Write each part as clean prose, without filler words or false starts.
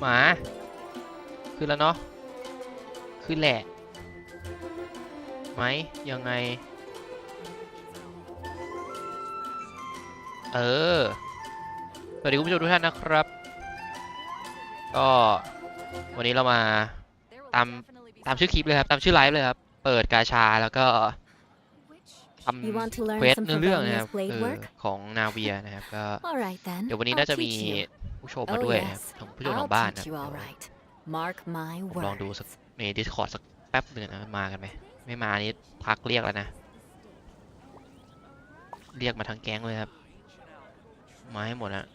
หมาขึ้นแล้วเนาะขึ้นแหละไหมยังไงสวัสดีคุณผู้ชมทุกท่านนะครับก็วันนี้เรามาตามชื่อคลิปเลยครับตามชื่อไลฟ์เลยครับเปิดกาชาแล้วก็ทำเควสเนื้อเรื่องนะครับของนาเวียนะครับก็เดี๋ยววันนี้น่าจะมีผู้ชมมาด้วยนะครับทั้งผู้ชมทางบ้านนะลองดูสักใน Discord สักแป๊บหนึ่งนะมากันไหมไม่มานี้ทักเรียกแล้วนะเรียกมาทั้งแก๊งเลยครับมาให้หมดนะ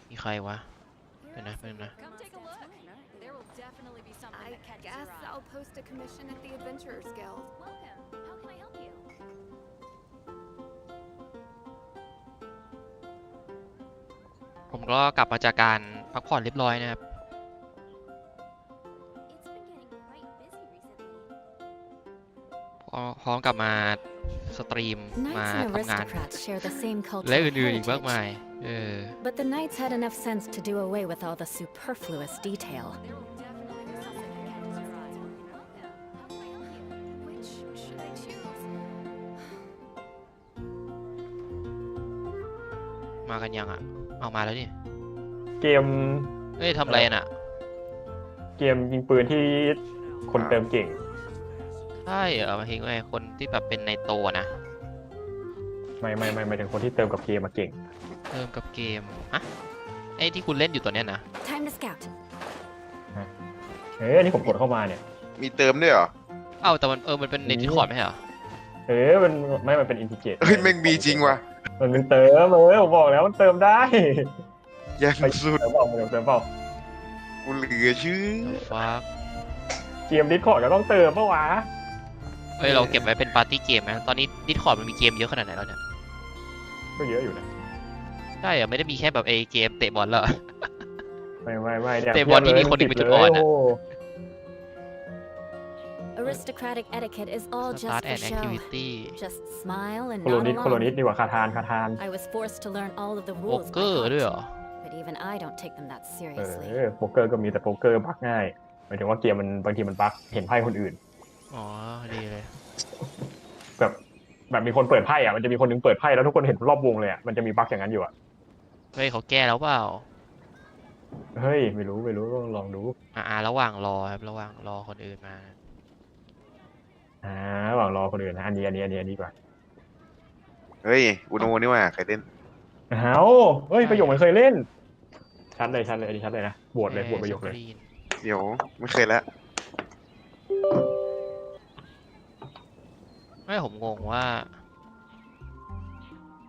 มีใครวะเป็นนะผมก็กลับมาจากการพักผ่อนเรียบร้อยนะครับพร้อมกลับมาสตรีมมาทำงานและอื่นๆอีกมากมายBut the knights had enough sense to do away with all the superfluous detail. มากันยังอ่ะเอามาแล้วนี่เกมทำอะไรน่ะเกมยิงปืนที่คนเติมเก่งใช่มาเห็นไงคนที่แบบเป็นในโตนะไม่ถึงคนที่เติมกับเกมมาเก่งเติมกับเกมฮะไอ้ที่คุณเล่นอยู่ตัวเนี้ยนะ Time to scout อันนี้ผมกดเข้ามาเนี่ยมีเติมด้วยเหรอแต่มันเป็นในดิสคอร์ดไม่ใช่เหรอมันเป็นอินทิเกตแม่งมีจริงว่ะมันเป็นเติมผมบอกแล้วมันเติมได้ยังสุดเติมเปล่ากูเหลือชื่อเกมดิสคอร์ดก็ต้องเติมเปล่าวะเราเก็บไว้เป็นปาร์ตี้เกมไหมตอนนี้ดิสคอร์ดมันมีเกมเยอะขนาดไหนแล้วเนี่ยก็เยอะอยู่นะใช่ไม่ได้มีแค่แบบเกมเตะบอลแล้วไม่เตะบอลที่มีคนนึงเป็นจุดอ่อนนะ Aristocratic etiquette is all just for show. Just smile and nod along. โคโลนิสดีกว่าคาทาน I was forced to learn all of the rules. โป๊กเกอร์ด้วยเหรอ But even I don't take them that seriously. โป๊กเกอร์ก็มีแต่โป๊กเกอร์บั๊กง่ายหมายถึงว่าเกมมันบางทีมันบั๊กเห็นไพ่คนอื่นอ๋อดีเลยแบบมีคนเปิดไพ่มันจะมีคนนึงเปิดไพ่แล้วทุกคนเห็นรอบวงเลยมันจะมีบั๊กอย่างนั้นอยู่เฮ้ยเขาแก้แล้วเปล่าเฮ้ยไม่รู้ต้องลองดูระหว่างรอครับระหว่างรอคนอื่นมาระหว่างรอคนอื่นนะอันนี้ดีกว่าเฮ้ยอุโนนี่ว่าใครเล่นเฮ้ยประโยคมันเคยเล่นชัดเลยอันนี้ชัดเลยนะบวชประโยคเลยเดี๋ยวไม่เคยแล้วไม่ผมงงว่า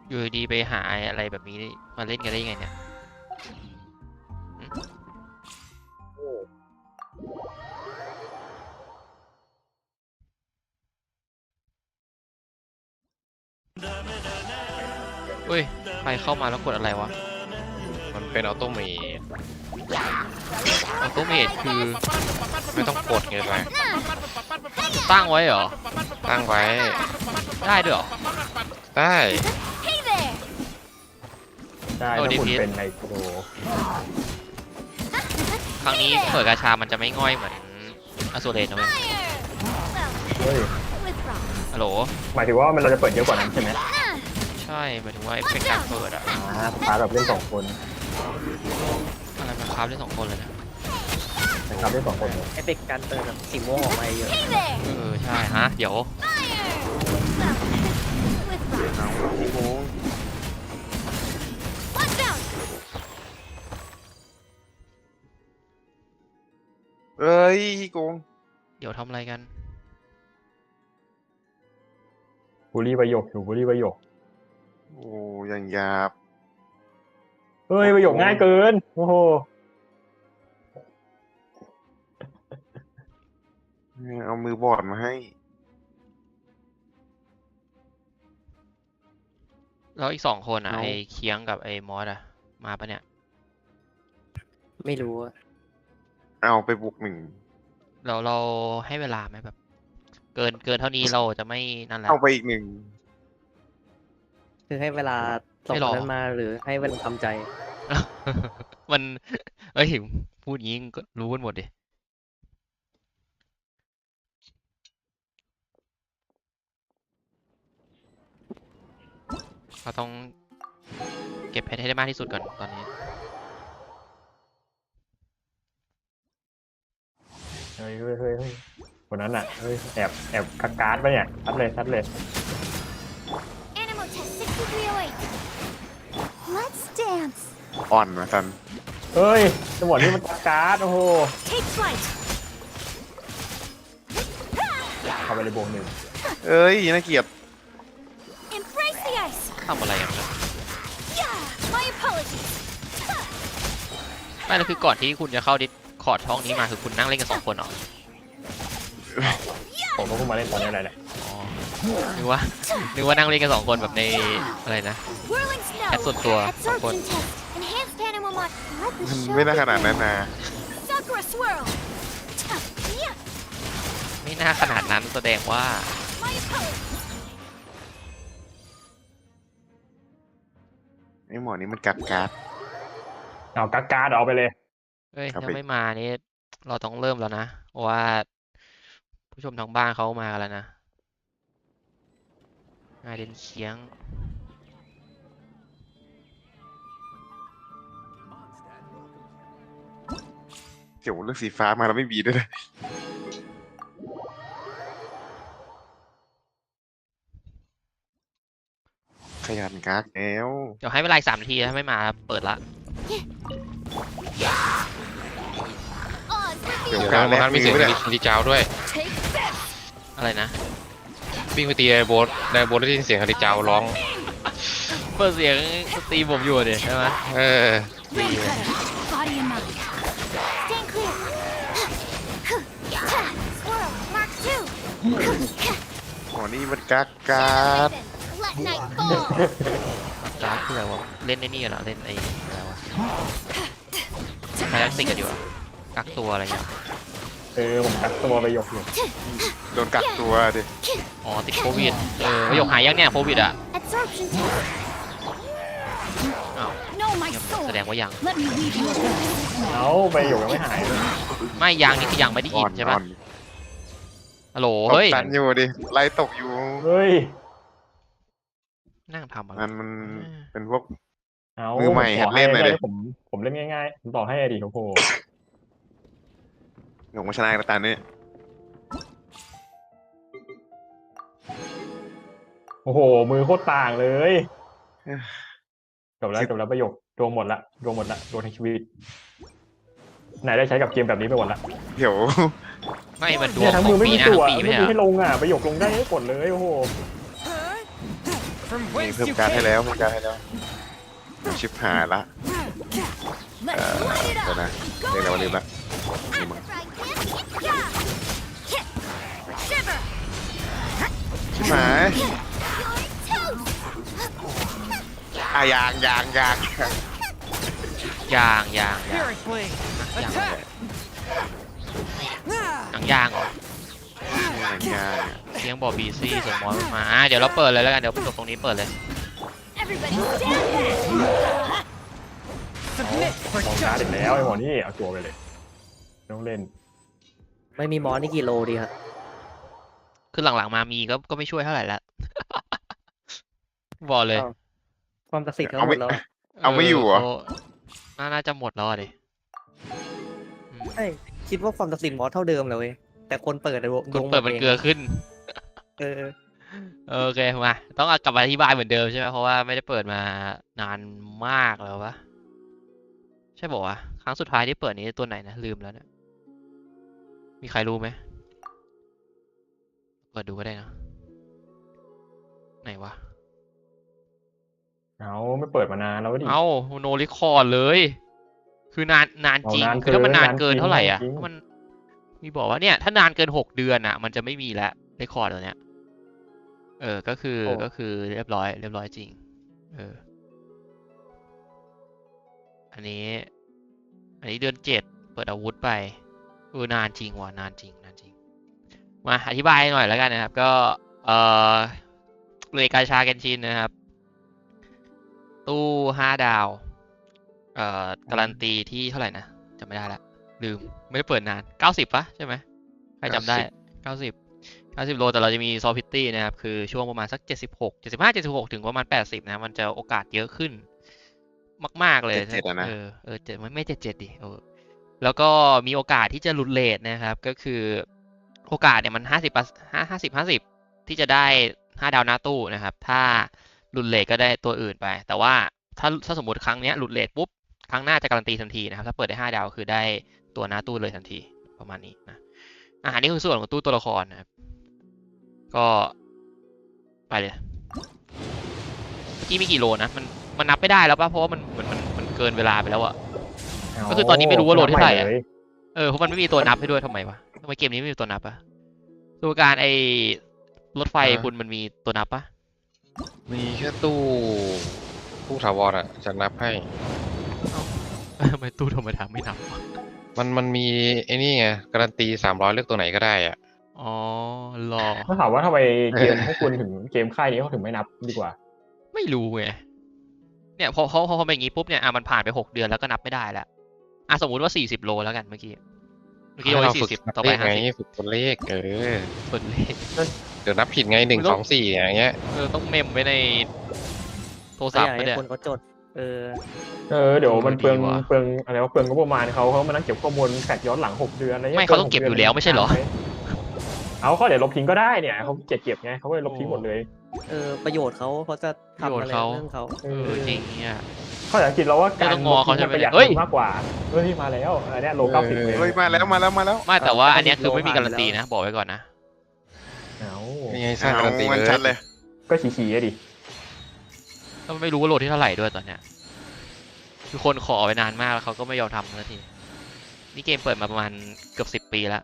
อยู่ดีไปหาอะไรแบบนี้มาเล่นกันได้ยังไงเนี่ยอุ้ยใครเข้ามาแล้วกดอะไรวะมันเป็นออโตเมทคือไม่ต้องกดไงไปตั้งไว้เหรอตั้งไว้ได้ด้วยเหรอได้ถ้าคุณเป็นไนโตรครั้งนี้เปิดกาชามันจะไม่ง่อยเหมือนอสูรเรนนะเว้ยฮัลโหลหมายถึงว่าเราจะเปิดเยอะกว่านั้นใช่ไหมใช่หมายถึงว่าเป็นการเปิดพาแบบเล่น2 คนอะไรมาครับเล่น2 คนเลยนะครับเล่น2 คนเอฟเฟกต์การเติมแบบสีม่วงออกมาเยอะใช่ฮะเดี๋ยวเอ้ยโกงเดี๋ยวทำอะไรกันบุรีประโยคโอ้ยังหยาบเฮ้ยประโยคง่ายเกินโอ้โหเอามือบอดมาให้แล้วอีก2 คนไอ้เคียงกับไอ้มอสมาปะเนี่ยไม่รู้เอาไปบุก1เราให้เวลาไหมแบบเกินเท่านี้เราจะไม่นั่นแหละเอาไปอีก1คือให้เวลาส่งนั้นมาหรือให้เวลาทำใจ มันเอ้ยพูดงี้ก็รู้กันหมดดิเราต้องเก็บเพชรให้ได้มากที่สุดก่อนตอนนี้ เฮ้ยคนนั้นอ่ะเฮ้ยแอบกักการ์ดปะเนี่ยชัดเลย Animal test 6308. Let's dance. อ่อนมาสัน เฮ้ยจังหวะนี้มันกักการ์ดโอ้โห Take flight. เข้าไปในวงหนึ่ง เอ้ยน่าเกลียด Embrace the ice. ทำอะไรกันเนี่ย Yeah. My apologies. ไม่แล้วคือก่อนที่คุณจะเข้าดิสคอร์ดช่องนี้มาคือคุณนั่งเล่นกัน2 คนเหรอ ผมก็เพิ่งมาเล่นตอนนี้แหละ อ๋อนึกว่านั่งเล่นกัน2 คนแบบในอะไรนะ Whirling snow. แอปส่วนตัว2 คน Absorption test. Enhanced animal mod. Let the มัน show ไม่น่าขนาด begin. นั้นนะ Sakura swirl. Yeah. ไม่น่าขนาดนั้นแสดงว่า My apologies. ไอ้หมอนี่มันกัดการ์ด เอากักการ์ดเอาไปเลย เฮ้ย ครับ ถ้าไม่มานี่เราต้องเริ่มแล้วนะเพราะว่าผู้ชมทางบ้านเขามากันแล้วนะงานเด่นเคียง เดี๋ยวเรื่องสีฟ้ามาแล้วไม่มีด้วยนะขยันกักแล้ว เดี๋ยวให้เวลาอีก3 นาทีถ้าไม่มาเปิดละ Oz, เดี๋ยว reveal. การแรก มี มี เสียง ไม่ได้ ดีเจ้าด้วย Take this. อะไรนะ วิ่งไปตีไอ้โบสได้ยินเสียงดีเจ้าร้อง เปิดเสียงสตรีมผมอยู่ดิใช่ไหม เออ Ring cutter. Body and mind. Stand clear. Swirl. Mark 2. หมอนี่มันกักการ์ด Let night fall. การ์ดคืออะไรวะเล่นไอ้นี่เหรอเล่นไอ้อะไรวะใครรักติกกันอยู่อะกักตัวอะไรเงี้ย ผมกักตัวไปยกอยู่ โดนกักตัวดิ อ๋อติดโควิดประโยคหายยังเนี่ยโควิดอ่ะ Absorption test. อ้าว Know my ยัง soul. แสดงว่ายัง Let me weave you a web. เอาไปยกยังไม่หายเลย ไม่ยังนี่คือยังไม่ได้ อ่ ยิ อน น ใช่ อ่ ปะ อน ฮัลโหล ตก เฮ้ย ตันอยู่ดิไล่ตกอยู่ เฮ้ย นั่งทำอะไร มันเป็นพวก เอา มือใหม่หัดเล่นหน่อยดิ ผมเล่นง่ายๆผมต่อให้อดีตโอ้โห หลงมาชนะกันตาเนี่ย โอ้โหมือโคตรต่างเลยจบแล้วประโยคดวงหมดละดวงทั้งชีวิตไหนได้ใช้กับเกมแบบนี้ไปหมดละ เดี๋ยว ไม่มันดว เนี่ ง ยทั้ง ข มื อ อง ไม่ ปี มี หน้า ตัว ทั้งปี ไม่ ไม่ใช่ มี เหร ให้ อ ลงอ่ะประโยคลงได้ให้กดเลยโอ้โห นี่เพิ่มการดให้แล้วชิบหายละ Let's light it เดี๋ยว up. นะเรียกอะไรวะลืมละนี่มึง Yeah. Shiver. ชิบหาย You're toast. อ่ะยาง ยางนะยางหนังยางเหรอ ยาง เสียงบอกบีซี่ส่งมอสมาเดี๋ยวเราเปิดเลยแล้วกันเดี๋ยวจบตรงนี้เปิดเลย Everybody stand back. ลองการ์ดอีกแล้วไอ้หมอนี่เอาตัวไปเลยต้องเล่น ไม่มีมอสนี่กี่โลดีครับ คือหลังๆมามีก็ไม่ช่วยเท่าไหร่ละ บอกเลย อ้าว ความศักดิ์สิทธิ์เขา เอา หม ไม่ ดแล้ว เอาไม่อยู่เหรอ น่าจะหมดแล้วอะดิอืม ใช่คิดว่าความศักดิ์สิทธิ์มอสเท่าเดิมเลยเว้ยแต่คนเปิดดวง คนเปิดมันเกลือขึ้น เออ โอเคมาต้องกลับมาอธิบายเหมือนเดิมใช่ไหมเพราะว่าไม่ได้เปิดมานานมากแล้ววะใช่บอกว่าครั้งสุดท้ายที่เปิดนี้ตัวไหนนะลืมแล้วเนี่ยมีใครรู้ไหมเปิดดูก็ได้นะไหนวะ เอาไม่เปิดมานานแล้วดิ เอาโนริคอร์ดเลย คือนานจริง เอานาน คือถ้ามันนาน เกิ เกิ น นเท่าไหร่อ่ะ นานจริง ถ้ามันมีบอกว่าเนี่ยถ้านานเกิน6 เดือนอ่ะ มันจะไม่มีแล้วเรคคอร์ดตัวเนี้ยก็คือเรียบร้อยจริงอันนี้เดือน7เปิดอาวุธไปนานจริงว่ะนานจริงมาอธิบายหน่อยแล้วกันนะครับก็เรกาชาเกนชินนะครับตู้5 ดาว การันตีที่เท่าไหร่นะจำไม่ได้ละลืมไม่ได้เปิดนาน90ปะใช่ไหมใครจำได้90โลแต่เราจะมีซอฟพิตตี้นะครับคือช่วงประมาณสัก76 75 76ถึงประมาณ80นะมันจะโอกาสเยอะขึ้นมากๆเลย 77อะนะ เจ็ดไม่77ดิแล้วก็มีโอกาสที่จะหลุดเรทนะครับก็คือโอกาสเนี่ยมัน50ที่จะได้5 ดาวหน้าตู้นะครับถ้าหลุดเรทก็ได้ตัวอื่นไปแต่ว่าถ้าสมมติครั้งเนี้ยหลุดเรทปุ๊บครั้งหน้าจะการันตีทันทีนะครับถ้าเปิดได้5 ดาวคือได้ตัวหน้าตู้เลยทันทีประมาณนี้นะอันนี้คือส่วนของตู้ตัวละครนะครับก็ไปเลยเมื่อกี้มีกี่โลนะมันนับไม่ได้แล้วป่ะเพราะว่ามันเกินเวลาไปแล้วอะ ก็คือตอนนี้ไม่รู้ว่าโหลดที่เท่าไหร่อะ เพราะมันไม่มีตัวนับให้ด้วยทำไมวะทำไมเกมนี้ไม่มีตัวนับอะตัวการรถไฟคุณมันมีตัวนับปะ มีแค่ตู้ถาวรอ่ะจะนับให้ ทำไมตู้ธรรมดาไม่นับวะ มันมีไอ้นี่ไงการันตี300เลือกตัวไหนก็ได้อ่ะ อ๋อรอ ถ้าถามว่าทำไมเกมพวกคุณถึงเกมค่ายนี้เขาถึงไม่นับดีกว่า ไม่รู้ไงเนี่ยพอเป็นอย่างงี้ปุ๊บเนี่ยมันผ่านไป6 เดือนแล้วก็นับไม่ได้แล้วสมมุติว่า40 โลแล้วกันเมื่อกี้โล เรา ที่ ฝึก 40ต่อไป เลขไงฝึกตัวเลข50ส่วนเลข เดี๋ยวนับผิดไง1 2 4อย่างเงี้ย ต้องเมมไว้ในโทร ก็ ศั อ พ ยา ท์ ก ไป ให้ เนี่ย คนเขาจด เดี๋ยวมันเปลือง ดีว่ะ อะไรว่าเปลืองงบประมาณเขามานั่งเก็บข้อมูลแฟกย้อนหลัง6 เดือนอะไรงี้ย ไม่เขาต้องเก็บอยู่แล้วไม่ใช่เหรอ เขาเดี๋ยวลบทิ้งก็ได้เนี่ยเขาเก็บไงเขาก็เลยลบทิ้งหมดเลย ประโยชน์เขาจะทำอะไรเรื่องเขา จริงเนี่ย เขาอยากคิดแล้วว่าการ ไม่ต้องงอเขาใช่ไหม ประหยัด เฮ้ย มากกว่ามาแล้วอันเนี้ยโล90เลย เฮ้ยมาแล้ว ไม่แต่ว่าอันเนี้ยคือไม่มีการันตีนะบอกไว้ก่อนนะ เอา นี่ไงสร้างการันตี มันชัดเลย ก็ฉี่ๆอะดิ ก็ไม่รู้ว่าโหลดที่เท่าไหร่ด้วยตอนเนี้ยคือคนขอไปนานมากแล้วเขาก็ไม่ยอมทำสักทีนี่เกมเปิดมาประมาณเกือบ10 ปีแล้ว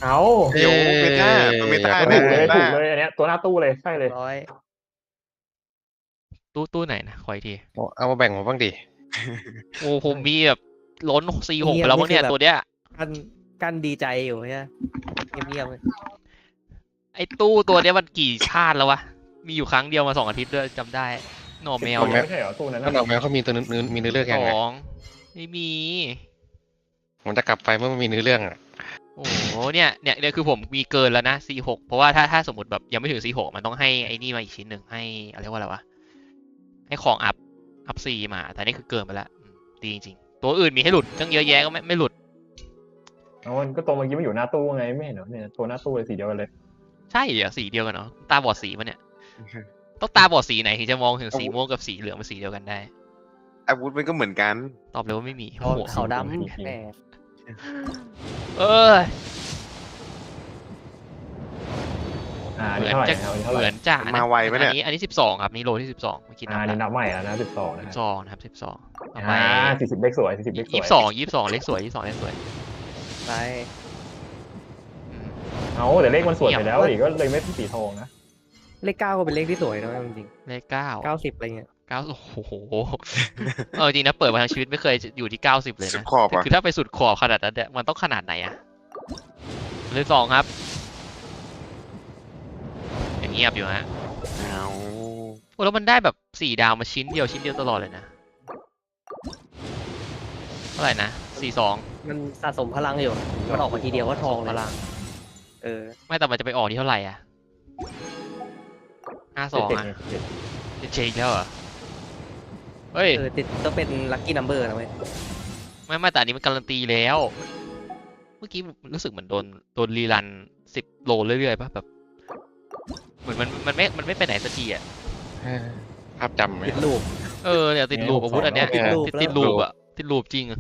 เอา เดี๋ยวเมตาตัวเมตา ถูกเลยอันเนี้ยตัวหน้าตู้เลยใช่เลย ร้อย ตู้ไหนนะขออีกที เอามาแบ่งผมบ้างดิ โอ้ผมมีแบบล้น46ไปแล้วมั้งเนี่ยตัวเนี้ย กันดีใจอยู่ใช่ไหมเงียบ ไอ้ตู้ตัวเนี้ยมันกี่ชาติแล้ววะมีอยู่ครั้งเดียวมา2 อาทิตย์ด้วยจำได้หน่อแมว ไม่ใช่เหรอตู้นั้น ถ้าดอกแมวเขามีตัวมีเนื้อเรื่อง ส ยังไง องไม่มี ผมจะกลับไปเมื่อมันมีเนื้อเรื่องอ่ะ โอ้โหเนี่ยคือผมมีเกินแล้วนะ C6 เพราะว่าถ้าสมมติแบบยังไม่ถึง C6 มันต้องให้ไอ้นี่มาอีกชิ้นหนึ่งให้อะไรว่าอะไรวะให้ของอัพ C มาแต่นี่คือเกินไปแล้วดีจริงๆตัวอื่นมีให้หลุดตั้งเยอะแยะก็ไม่หลุด ก็ตรงเมื่อกี้มันอยู่หน้าตู้ไงไม่เห็นเหรอเนี่ยตัวหน้าตู้เลยสีเดียวกันเลย ใช่เหรอสีเดียวกันเนาะตาบอดสีปะเนี่ยต้องตาบอดสีไหนถึงจะมองถึงสีม่วงกับสีเหลืองเป็นสีเดียวกันได้ อาวุธมันก็เหมือนกัน ตอบเลยว่าไม่มี ๆ หัว เขาดำแหม เออ อัน เห นี้ มือน เท่าไหร่ จะ นะอันนี้ เห เท่าไหร่ มือนจะ มาไวปะเนี่ย อันนี้12ครับนี่โลที่12เมื่อกี้ อันนี้นับใหม่แล้วนะ12นะฮะ 12นะครับ12ต่อไป 40เลขสวย40เลขสวย 22เลขสวย22เลขสวย ไป อืม แต่เลขมันสวยไปแล้วอีกก็เลยไม่เป็นสีทองนะ เลข 9ก็เป็นเลขที่สวยนะจริง เลขๆ990อะไรเงี้ย 9โอ้โหจริงนะเปิดมาทั้งชีวิตไม่เคยอยู่ที่90เลย สุด นะ ขอบอ่ะ คือถ้าไปสุดขอบขนาดนั้นเนี่ยมันต้องขนาดไหนอะเลข2ครับอย่างเงียบอยู่ฮะ เอา โอ้แล้วมันได้แบบ4 ดาวมาชิ้นเดียวตลอดเลยนะเท่าไหร่นะ42มันสะสมพลังอยู่มันออกมาทีเดียวก็ทองเลย พลัง ไม่ แต่มันจะไปออกที่เท่าไหร่อ่ะ52อ่ะเจ๊อีกแล้วเหรอเฮ้ย ติดต้องเป็นลัคกี้นัมเบอร์นะเว้ย ไม่แต่อันนี้มันการันตีแล้ว เมื่อกี้รู้สึกเหมือนโดนรีรัน10 โลเรื่อยๆป่ะแบบเหมือนมันไม่ไปไหนสักทีอ่ะ ภาพจำไหม ติดลูก เนี่ยติดลูปอาวุธอันเนี้ย ติดลูป ติดลูปอะติดลูปจริงอะ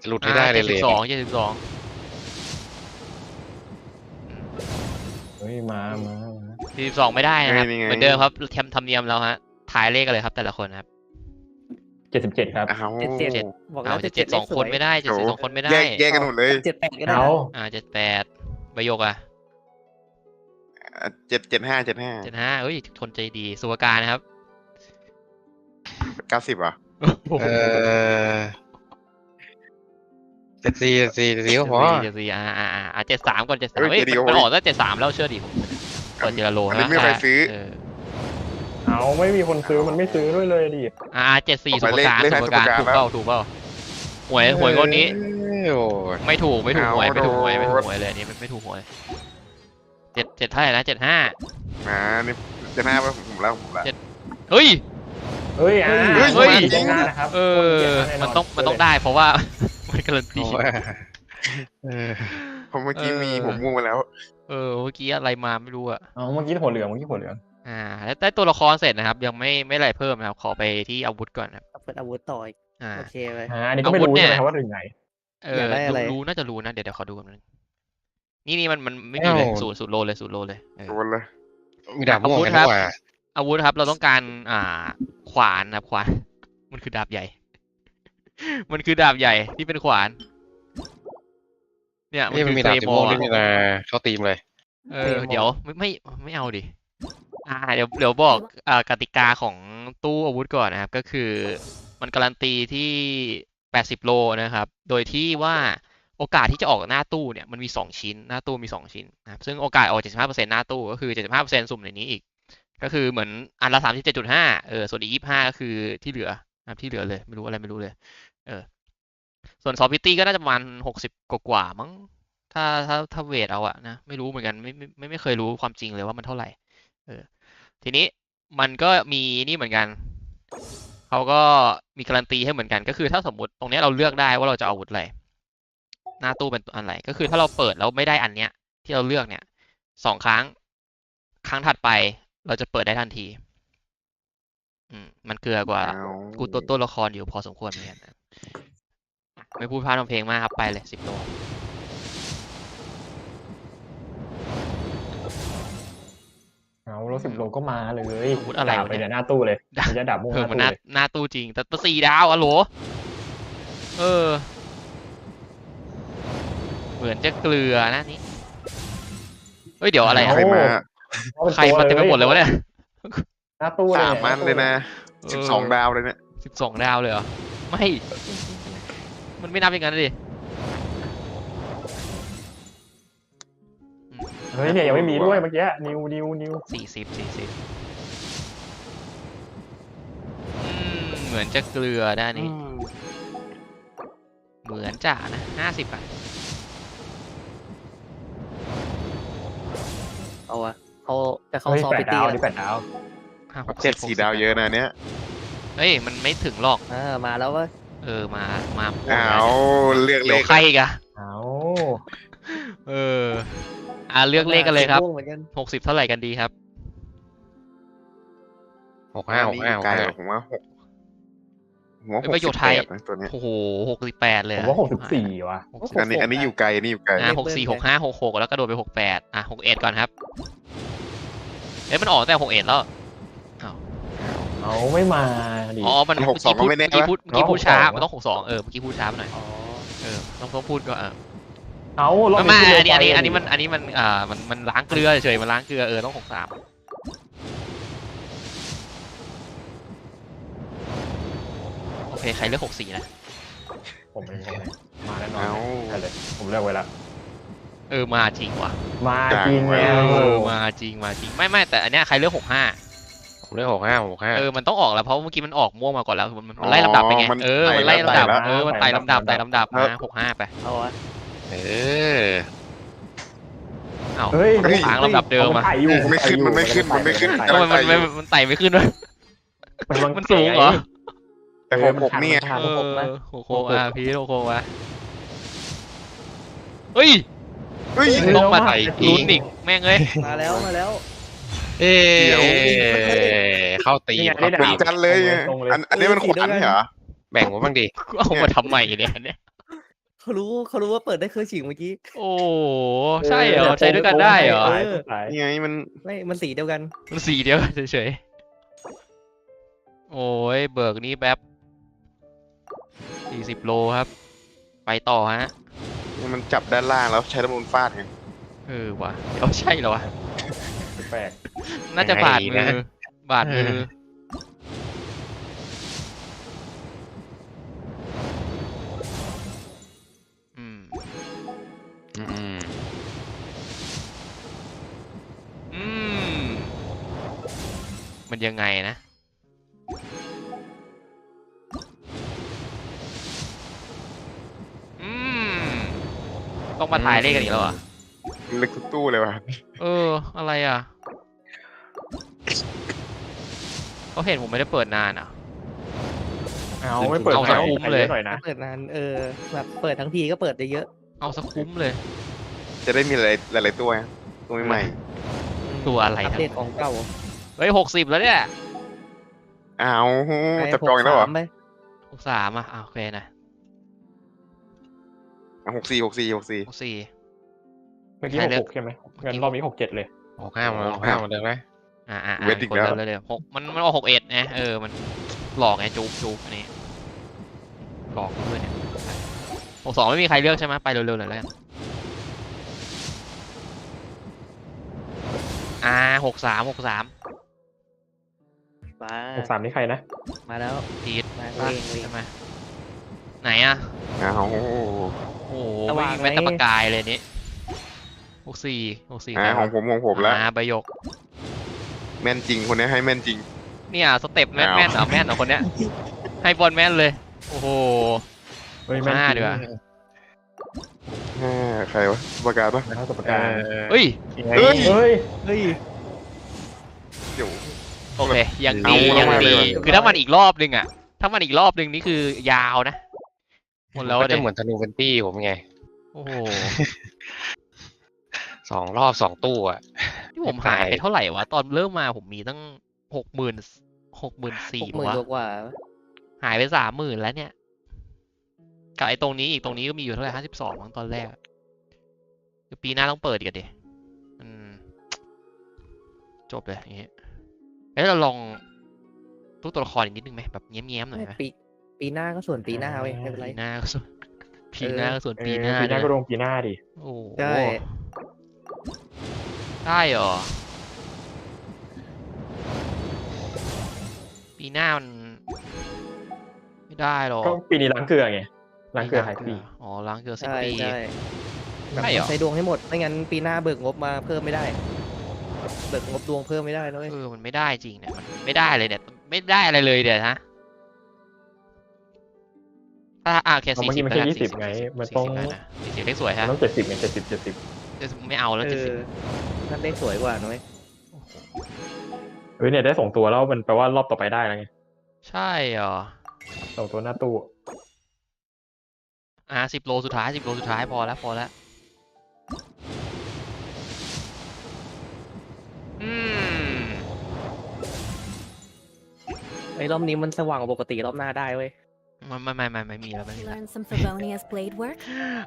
จะหลุดให้ได้เลยเลย 72เฮ้ยมา 42ไม่ได้นะครับ นี่ไง เหมือนเดิมครับทำเนียมแล้วฮะถ่ายเลขกันเลยครับแต่ละคนครับ 77ครับ เอา 77บอกแล้ว เอา77 2 คนไม่ได้77 2 คนไม่ได้ แยกกันหมดเลย 78ก็ได้ 78ประโยคอะ 75 75เฮ้ยคนใจดีสุภการนะครับ 90อ่ะ 74ก็พอ 74 73ก่อน73เฮ้ยมันออกตั้ง73แล้วเชื่อดิผมเปิดทีละโล อันนี้ไม่มีใครซื้อ เอา เอาไม่มีคนซื้อมันไม่ซื้อด้วยเลยดิ 74สุปการสุปการถูกเปล่าหวยงวดนี้ โอ้ย ไม่ถูกหวยไม่ถูกหวยเลยอันนี้ไม่ถูกหวยเจ็ดเท่าไหร่นะ75นี่จะหน้าไปผมแล้ว เฮ้ย เฮ้ย เฮ้ย จริงนะครับ มันต้องได้เพราะว่า มันการันตี โอ้ยผมเมื่อกี้มีผมม่วงไปแล้ว เมื่อกี้อะไรมาไม่รู้อะ เอาเมื่อกี้หัวเหลืองแล้วได้ตัวละครเสร็จนะครับ ยังไม่อะไรเพิ่มนะครับขอไปที่อาวุธก่อนครับ เปิดอาวุธต่ออีก อ่า โอเคไป อันนี้ก็ไม่รู้ใช่ไหมครับว่าถึงไหน อยากได้อะไร รู้น่าจะรู้นะเดี๋ยวขอดูกันนึงนี่มันไม่มีเลยศูนย์โลเลยโดนเลย มีดาบม่วงกันด้วย อาวุธครับเราต้องการขวานครับขวานมันคือดาบใหญ่ มันคือดาบใหญ่ที่เป็นขวาน เนี่ยมัน นี่มัน คือ มี เค ดาบ ล สี ม ม่วง อ ด้วยนี่นะเข้าตีมเลย เดี๋ยวไม่เอาดิเดี๋ยวบอกกติกาของตู้อาวุธก่อนนะครับก็คือมันการันตีที่80โลนะครับโดยที่ว่าโอกาสที่จะออกหน้าตู้เนี่ยมันมี2ชิ้นหน้าตู้มี2ชิ้นนะครับซึ่งโอกาสออก75%หน้าตู้ก็คือ75%สุ่มในนี้อีกก็คือเหมือนอันละ37.5ส่วนอีก25ก็คือที่เหลือนะครับที่เหลือเลยไม่รู้เลยส่วนซอฟพิตี้ก็น่าจะประมาณ60กว่ามั้งถ้าเวทเอาอะนะไม่รู้เหมือนกันไม่เคยรู้ความจริงเลยว่ามันเท่าไหร่ทีนี้มันก็มีนี่เหมือนกันเขาก็มีการันตีให้เหมือนกันก็คือถ้าสมมติตรงนี้เราเลือกได้ว่าเราจะเอาอาวุธอะไรหน้าตู้เป็นอะไรก็คือถ้าเราเปิดแล้วไม่ได้อันเนี้ยที่เราเลือกเนี่ย2 ครั้งถัดไปเราจะเปิดได้ทันทีมันเกลือกว่ากูตัวละครอยู่พอสมควรเหมือนกันนะไม่พูดพลาดทำเพลงมากครับไปเลย10 โลเอาแล้ว10 โลก็มาเลย อาวุธอะไร ดาบไปเนี่ยหน้าตู้เลยมันจะดาบม่วงหน้า มัน ตู้เลย หน้าตู้จริงแต่4 ดาวอะโหลเหมือนจะเกลือนะนี่เฮ้ยเดี๋ยวอะไร ใครมา ใครมาเต็มไปหมดเลยวะเนี่ย หน้าตู้เลย 3 อันเลยนะ12 ดาวเลยเนี่ย 12 ดาวเลยเหรอไม่มันไม่นับอย่างนั้นดิ เฮ้ยเนี่ยยังไม่มีด้วยเมื่อกี้นิว 40เหมือนจะเกลือด้านนี้เหมือนจะนะ50อ่ะ เอาอะเขาจะเข้า เฮ้ย ซอฟ 8 พิ ดา ตี้ วนี่8 ดาว 4 ดาวเยอะนะเนี่ย เฮ้ยมันไม่ถึงหรอก มาแล้ววะ มา เลือกเล เดี๋ยว ข ใครอีกอะ เอา เลือกเลขกันเลยครับ ม่วงเหมือนกัน 60เท่าไหร่กันดีครับ 65 ไกลผมว่า6ประโยชน์ไทย ตัวนี้ โอ้โห68เลยผมว่า64ว่ะ อันนี้อยู่ไกลอยู่ไกล 64 65 66แล้วกระโดดไป6861ก่อนครับมันออกแต่61แล้ว เอาไม่มาดิ มันเมื่อกี้พูดช้ามันต้อง62เมื่อกี้พูดช้าไปหน่อย อ๋อ ต้องพูดก็เอาไม่อันนี้มันล้างเกลือเฉยมันล้างเกลือต้อง63โอเคใครเลือก64นะ ผมเองมาแน่นอนเลยผมเลือกไว้แล้ว มาจริงว่ะ มาจริงแล้ว มาจริงไม่แต่อันเนี้ยใครเลือก65ผมเลือก65มันต้องออกแล้วเพราะเมื่อกี้มันออกม่วงมาก่อนแล้วมันไล่ลำดับไปไงมันไล่ลำดับมันไต่ลำดับมา65ไป เอาอะ เฮ้ย ล้างลำดับเดิมอ่ะ ไม่ขึ้นมันไม่ขึ้น มันไต่ไม่ขึ้นวะมันสูงเหรอ แต่66เนี่ย 66พี66ว่ะเฮ้ย ต้องมาลุ้นอีกแม่งเอ้ย มาแล้วเข้าตีม เหมือนกันเลยอันนี้มันขวานเหรอ แบ่งมาบ้างดิ เอามาทำใหม่เนี่ย เขารู้ว่าเปิดได้เคยฉีกเมื่อกี้ โอ้ใช่เหรอใช้ด้วยกันได้เหรอ นี่ไงมันสีเดียวกัน มันสีเดียวเฉยๆโอ้ยเบิกนี้แบบ40 โลครับ ไปต่อฮะ มันจับด้านล่างแล้วใช้น้ำมันฟาดไง ว่ะเดี๋ยวใช่เหรอวะ แปลก น่าจะบาดมือมัน มันยังไงนะอืมต้องมาถ่ายเลขกันอีกแล้วเหรอ่ะ เล็กทุกตู้เลยว่ะ อะไรอ่ะเขาเห็นผมไม่ได้เปิดนานอ่ะ เอาไม่เปิด เอาสัก ให้ คุ้ม ใคร เลย หน่อยนะ เปิดนานแบบเปิดทั้งทีก็เปิดได้เยอะ เอาสักคุ้มเลย จะได้มีหลายๆตัวไงตัวใหม่ ตัวอะไร อัป ครับ เดตของเก่า เฮ้ย60แล้วเนี่ย ๆอ้าวจับจองอีกแล้วเหรอ ไหม 63อ่ะโอเคนะ 64 64 เมื่อกี้ ใช่เลย 66ใช่ไหมงั้นรอบนี้67เลย 65มาเลยไหม เวทอีกแล้ว คนเลยมันออก61นะมันหลอกไงจุกอันนี้หลอกด้วยเนี่ย62ไม่มีใครเลือกใช่ไหมไปเร็วๆหน่อยแล้วกัน63มา 63นี่ใครนะ มาแล้ว พีท มา ป่ะ เอง ใช่ไหมไหนอ่ะ อ้าว โอ้โห ระห ไม่ ว่าง มีแม้แต่ ไหน ปากกายเลยนี่64ใคร ของ วะ ผมแล้ว ใบหยก แม่นจริงคนนี้ให้แม่นจริง เนี่ยสเต็ปแม่น อ้าว แม่นเหรอแม่นเหรอคนเนี้ยให้บอลแม่นเลยโอ้โห เฮ้ยแม่น 5 จริ ดี ง กว่า ใครวะประกาศปะ นะประการ เฮ้ย เฮ้ย เฮ้ย เฮ้ย เดี๋ยว โอเคยังดี เอา ยัง มากเล ดี ยว่ะ คือถ้ามันอีกรอบนึงอ่ะถ้ามันอีกรอบนึงนี่คือยาวนะหมดแล้ว ก็ เด็ จะเหมือนธนูเวนตี้ผมไง โอ้โห 2 รอบ 2 ตู้อ่ะ ที่ผมหายไปเท่าไหร่วะตอนเริ่มมาผมมีตั้ง64,000 60,000 กว่า หายไป30,000แล้วเนี่ยกับไอ้ตรงนี้อีกตรงนี้ก็มีอยู่เท่าไหร่52มั้งตอนแรกคือปีหน้าต้องเปิดกันดิจบเลยอย่างเงี้ยเราลองตู้ตัวละครอีกนิดนึงไหมแบบเงี้ยมๆหน่อยไหม ปีหน้าก็ส่วนปีหน้าเว้ยไม่เป็นไร ปีหน้าก็ส่วนปีหน้าก็ส่วนปีหน้า ปีหน้าก็ ด้วย ลงปีหน้าดิ โอ้โห ใช่ ได้เหรอปีหน้ามันไม่ได้หรอก ก็ปีนี้ล้างเกลือไงล้างเกลือหายปี อ๋อล้างเกลือ10 ใช่ ปี ใช่แบบ ใช่เหรอ ต้องใช้ดวงให้หมดไม่งั้นปีหน้าเบิกงบมาเพิ่มไม่ได้ เบิกงบดวงเพิ่มไม่ได้นะเว้ย มันไม่ได้จริงเนี่ยมันไม่ได้เลยเนี่ยไม่ได้อะไรเลยเดี๋ยวนะถ้าโอเค เอาเมื่อกี้มันแค่20ไงมันต้อง 40เลขสวย มัน ฮะ ต้อง70ไง70 ไม่เอาแล้ว นั่นเลขสวยกว่านะเว้ย เฮ้ยเนี่ยได้2ตัวแล้วมันแปลว่ารอบต่อไปได้แล้วไง ใช่เหรอ 2ตัวหน้าตู้ 10 โลสุดท้าย10 โลสุดท้ายพอแล้วอืม ไอ้รอบนี้มันสว่างกว่าปกติรอบหน้าได้เว้ย ไม่มีแล้วไม่มีแล้ว Learn some Favonius blade work?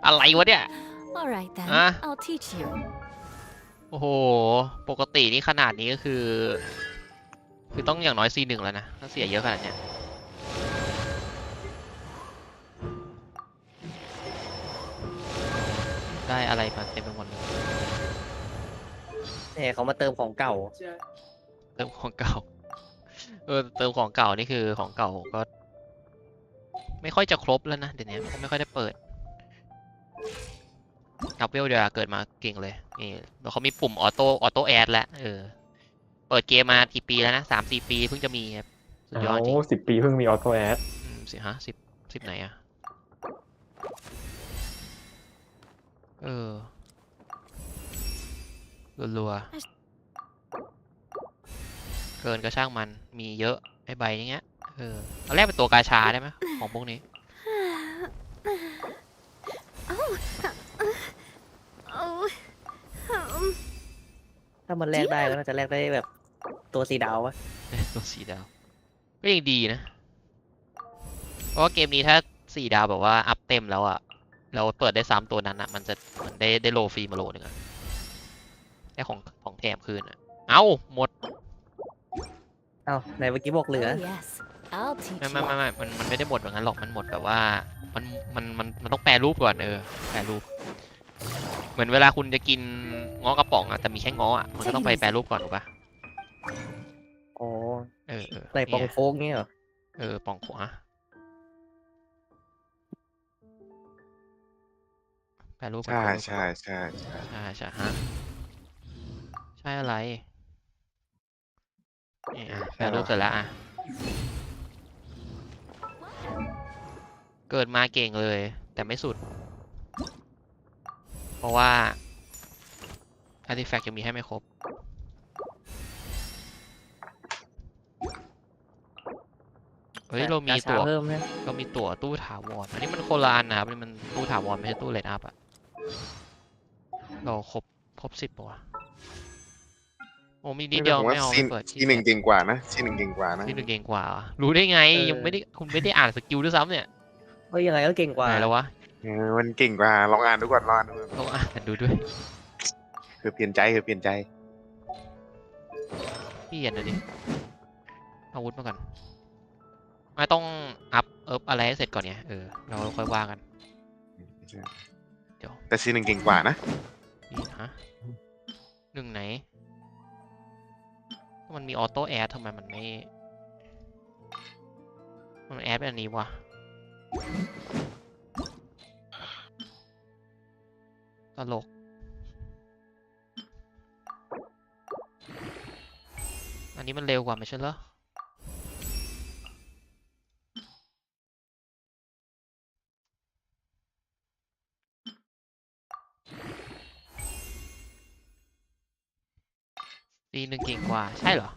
อะไรวะเนี่ย Alright then, Huh? I'll teach you. โอ้โหปกตินี่ขนาดนี้ก็คือต้องอย่างน้อย C1 แล้วนะถ้าเสียเยอะขนาดเนี้ยได้อะไรมาเต็มไปหมดเลย เนี่ยเขามาเติมของเก่า เติมของเก่าเติมของเก่านี่คือของเก่าก็ไม่ค่อยจะครบแล้วนะเดี๋ยวนี้ก็ไม่ค่อยได้เปิดอัพเวลเดี๋ยวเกิดมาเก่งเลยนี่แล้วเขามีปุ่มออโต้แอดแล้วเปิดเกมมากี่ปีแล้วนะ3-4 ปีเพิ่งจะมีครับสุดยอดจริง 10 ปีเพิ่งมีออโต้แอด 10ไหนอะรัวๆเกินก็ช่างมันมีเยอะไอ้ใบอย่างเงี้ยเอาแรกเป็นตัวกาชาได้ไหมของพวกนี้ Oh. ถ้ามันแลกได้ก็น่าจะแลกได้แบบตัวสีดาววะ ตัว4 ดาวก็ยังดีนะเพราะว่าเกมนี้ถ้า4 ดาวแบบว่าอัพเต็มแล้วอะเราเปิดได้3 ตัวนั้นอะมันจะได้โลฟรีมาโลนึงอะได้ของแถมคืนอะเอ้าหมด เอ้าไหนเมื่อกี้บอกเหลือ Oh yes, I'll teach ไม่ you. มันไม่ได้หมดแบบนั้นหรอกมันหมดแบบว่ามันต้องแปรรูปก่อนแปรรูปเหมือนเวลาคุณจะกินง้อกระป๋องอะแต่มีแค่ง้ออะมันก็ต้องไปแปรรูปก่อนถูกปะ อ๋อ เออ ใส่ปองโฟกเงี้ยเหรอ ปองขวาแปรรูปก่อน ใช่ ใช่ฮะใช่อะไร นี่อ่ะแปรรูปเสร็จแล้วอ่ะเกิดมาเก่งเลย แต่ไม่สุด เพราะว่าอาร์ติแฟกต์ยังมีให้ไม่ครบเฮ้ยเรามี กาชา ตั๋ว เพิ่มไหม เรามีตั๋วตู้ถาวรอันนี้มันคนละอันนะครับอันนี้มันตู้ถาวรไม่ใช่ตู้เลนอัพอะเราครบ10ป่ะวะโอ้มีนิดเดียว ผมว่า ไม่เอา ซี ไม่เปิด ซีหนึ่งเก่งกว่านะซีหนึ่งเก่งกว่านะ ที่หนึ่งเก่งกว่าเหรอรู้ได้ไงยังไม่ได้คุณไม่ได้อ่านสกิลด้วยซ้ำเนี่ย เฮ้ยยังไงก็เก่งกว่า ไหนแล้ววะ มันเก่งกว่าลองอ่านดูก่อนลองอ่านดูก่อน ต้องอ่านดูด้วย คือเปลี่ยนใจคือเปลี่ยนใจ พี่เห็นหน่อยดิอาวุธมาก่อนไม่ต้องอัพอะไรให้เสร็จก่อนเนี่ยเราค่อยว่ากัน เดี๋ยว แต่ซีหนึ่งเก่งกว่านะ นี่ฮะหนึ่งไหนมันมีออโต้แอดทำไมมันไม่มันแอดเป็นอันนี้วะตลกอันนี้มันเร็วกว่าไม่ใช่เหรอดีหนึ่งเก่งกว่าใช่เหรอ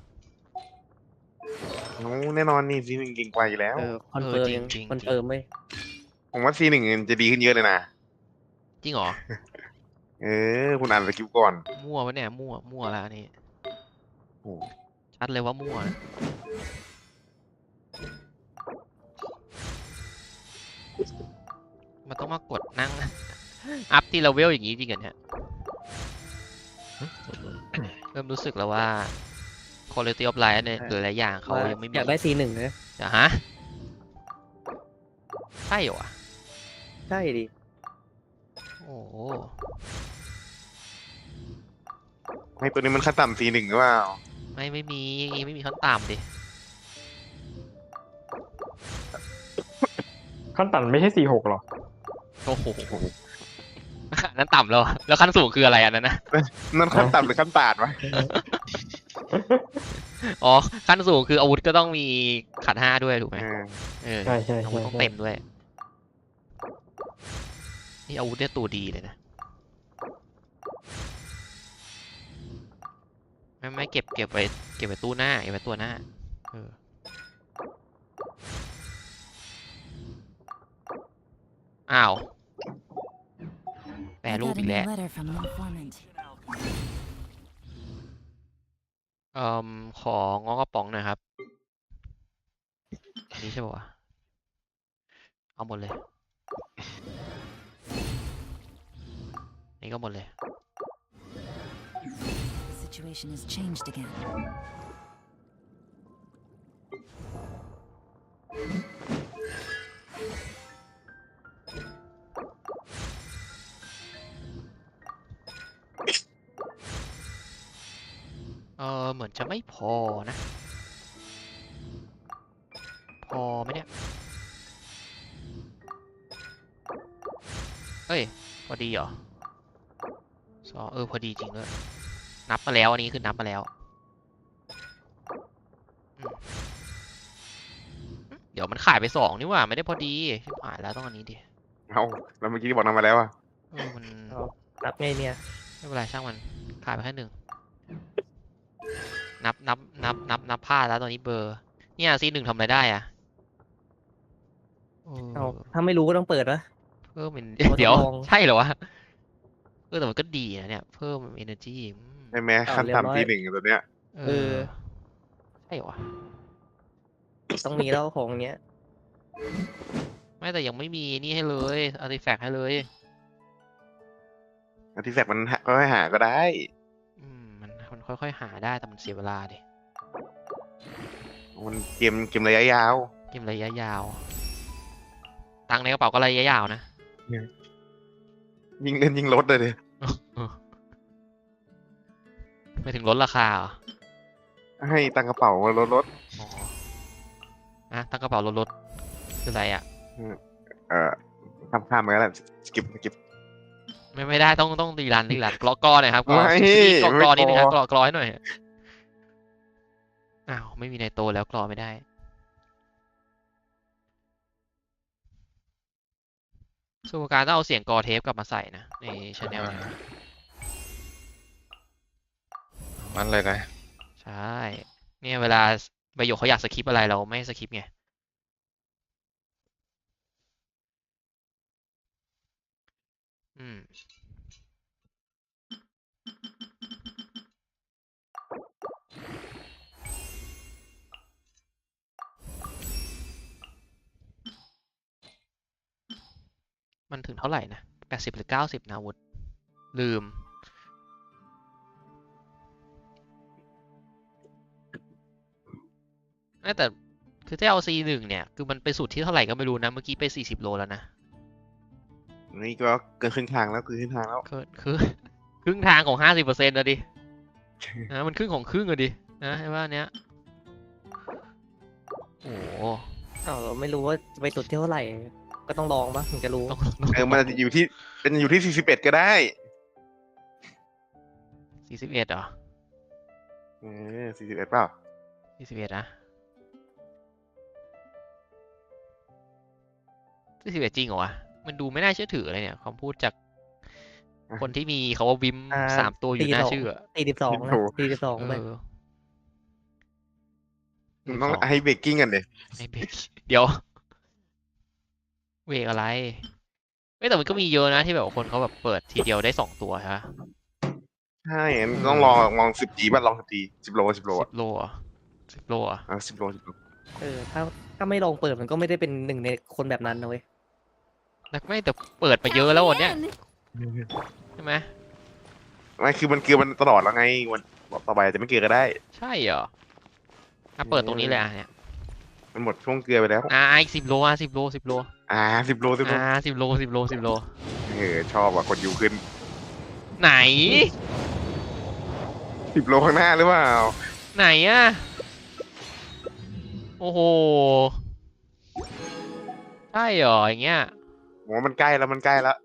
แน่นอนนี่ซีหนึ่งเก่งกว่าอยู่แล้ว คอนเฟิร์ม จริงๆ คอนเฟิร์มไหม ผมว่าซีหนึ่งจะดีขึ้นเยอะเลยนะ จริงเหรอ คุณอ่านสกิปก่อน มั่วปะเนี่ยมั่วแล้วอันนี้ โอ้ ชัดเลยว่ามั่วนะมันต้องมากดนั่ง อัพที่เราเวลอย่างนี้จริงกันเนี่ยเริ่มรู้สึกแล้วว่า quality of life เนี่ยหลายๆอย่างเขายังไม่มี อยากได้C1นะ เดี๋ยวฮะใช่เหรอวะ ใช่ดิ โอ้โห ให้ตัวนี้มันขั้นต่ำซีหนึ่งหรือเปล่า ไม่มีขั้นต่ำดิ ขั้นต่ำไม่ใช่46หรอ โอ้โหอันนั้นต่ำแล้วอะแล้วขั้นสูงคืออะไรอันนั้นนะ นั่นขั้นต่ำหรือขั้นปาดวะ อ๋อขั้นสูงคืออาวุธก็ต้องมีขัด5ด้วยถูกไหม ใช่ใช่ อาวุธต้องเต็มด้วยนี่อาวุธเนี่ยตัวดีเลยนะไม่เก็บไว้ตู้หน้าเก็บไว้ตัวหน้าอ้าวแปร I รูป got a อีก new แล้ว letter from an informant. ของงอกระป๋องหน่อยครับอันนี้ใช่ป่าวะเอาหมดเลยนี่ก็หมดเลย The situation has changed again. เหมือนจะไม่พอนะ พอไหมเนี่ย เฮ้ย พอดีเหรอพอดีจริงด้วยนับมาแล้วอันนี้คือนับมาแล้วเดี๋ยวมันขายไป2นี่หว่าไม่ได้พอดีชิบหายแล้วต้องอันนี้ดิ เอาแล้วเมื่อกี้ที่บอกนำมาแล้วอะ มัน นับไงเนี่ย ไม่เป็นไรช่างมันขายไปแค่1นับพลาดแล้วตอนนี้เบอร์เนี่ยC1ทำอะไรได้อะ เอาถ้าไม่รู้ก็ต้องเปิดวะ เพิ่มเป็น เอา เดี๋ยว ลอง ใช่เหรอวะแต่มันก็ดีนะเนี่ยเพิ่ม energy ใช่ไหม เอา ขั้น เรียบร้อย ต่ำซีหนึ่งตัวเนี้ย ใช่เหรอวะ ต้องมีแล้วของเนี้ย ไม่แต่ยังไม่มีนี่ให้เลยอาร์ติแฟกต์ให้เลย อาร์ติแฟกต์มันก็ให้หาก็ได้ มันค่อยๆหาได้แต่มันเสียเวลาดิ มันเกมระยะยาว เกมระยะยาวตังค์ในกระเป๋าก็ระยะยาวนะ ยิ่งเล่นยิ่งลดเลยดิ ไม่ถึงลดราคาเหรอ ให้ตังกระเป๋าลด อ๋อตั้งกระเป๋าลดคืออะไรอ่ะ ข้ามไปแล้วสกิป ไม่ได้ต้องดีรันกรอหน่อยครับกรอ ไม่ กรอนิดนึงครับ ไม่พอ กรอให้หน่อย อ้าวไม่มีในโตแล้วกรอไม่ได้สมการต้องเอาเสียงกอเทปกลับมาใส่นะในชาแนลเนี่ย มันเลยนะ ใช่เนี่ยเวลาประโยคเขาอยากสคริปต์อะไรเราไม่สคริปต์ไงอืมมันถึงเท่าไหร่นะ80หรือ90นะวุฒลืมแต่คือถ้าเอา C1 เนี่ยคือมันไปสุดที่เท่าไหร่ก็ไม่รู้นะเมื่อกี้ไป40 โลแล้วนะ นี่ก็เกินครึ่งทางแล้วเกินครึ่งทางแล้ว คือครึ่งทางของ50%นะดินะมันครึ่งของครึ่งอะดินะไอ้ว่าเนี้ยโอ้โห เราไม่รู้ว่าจะไปสุดที่เท่าไหร่ ก็ต้องลองปะถึงจะรู้ มันอาจจะอยู่ที่เป็นอยู่ที่41ก็ได้ 41เหรอ 41เปล่า 41นะ41จริงเหรอวะมันดูไม่น่าเชื่อถือเลยเนี่ยคำพูดจากคนที่มีเขาว่าวิม อ่า 3 ตัวอยู่น่าเชื่อ 42นะ42 เอ ไป อ ต้อง 42 ให้เบรกกิ้งกันเลย ไอ้เบรกเดี๋ยวเบรกอะไรไม่แต่มันก็มีเยอะนะที่แบบว่าคนเขาแบบเปิดทีเดียวได้2 ตัวใช่ไหม ใช่ต้องลอง10G บ้างลอง10G 10 โล 10 โล 10 โลเหรอ10 โลเหรอ 10 โล 10 โล ถ้าไม่ลองเปิดมันก็ไม่ได้เป็นหนึ่งในคนแบบนั้นนะเว้ย ไม่แต่เปิดไปเยอะแล้ววันเนี้ยใช่ไหม ไม่คือมันเกลือมันตลอดแล้วไงวันต่อไปอาจจะไม่เกลือก็ได้ ใช่เหรอเปิดตรงนี้เลยเนี่ย มันหมดช่วงเกลือไปแล้ว อีก10 โล10 โล10 โล 10 โล 10 โล 10 โล10 โล10 โล ชอบอ่ะคนอยู่ขึ้น ไหน 10 โลข้างหน้าหรือเปล่า ไหนอะโอ้โหใช่เหรออย่างเงี้ย ผมว่ามันใกล้แล้วมันใกล้แล้ว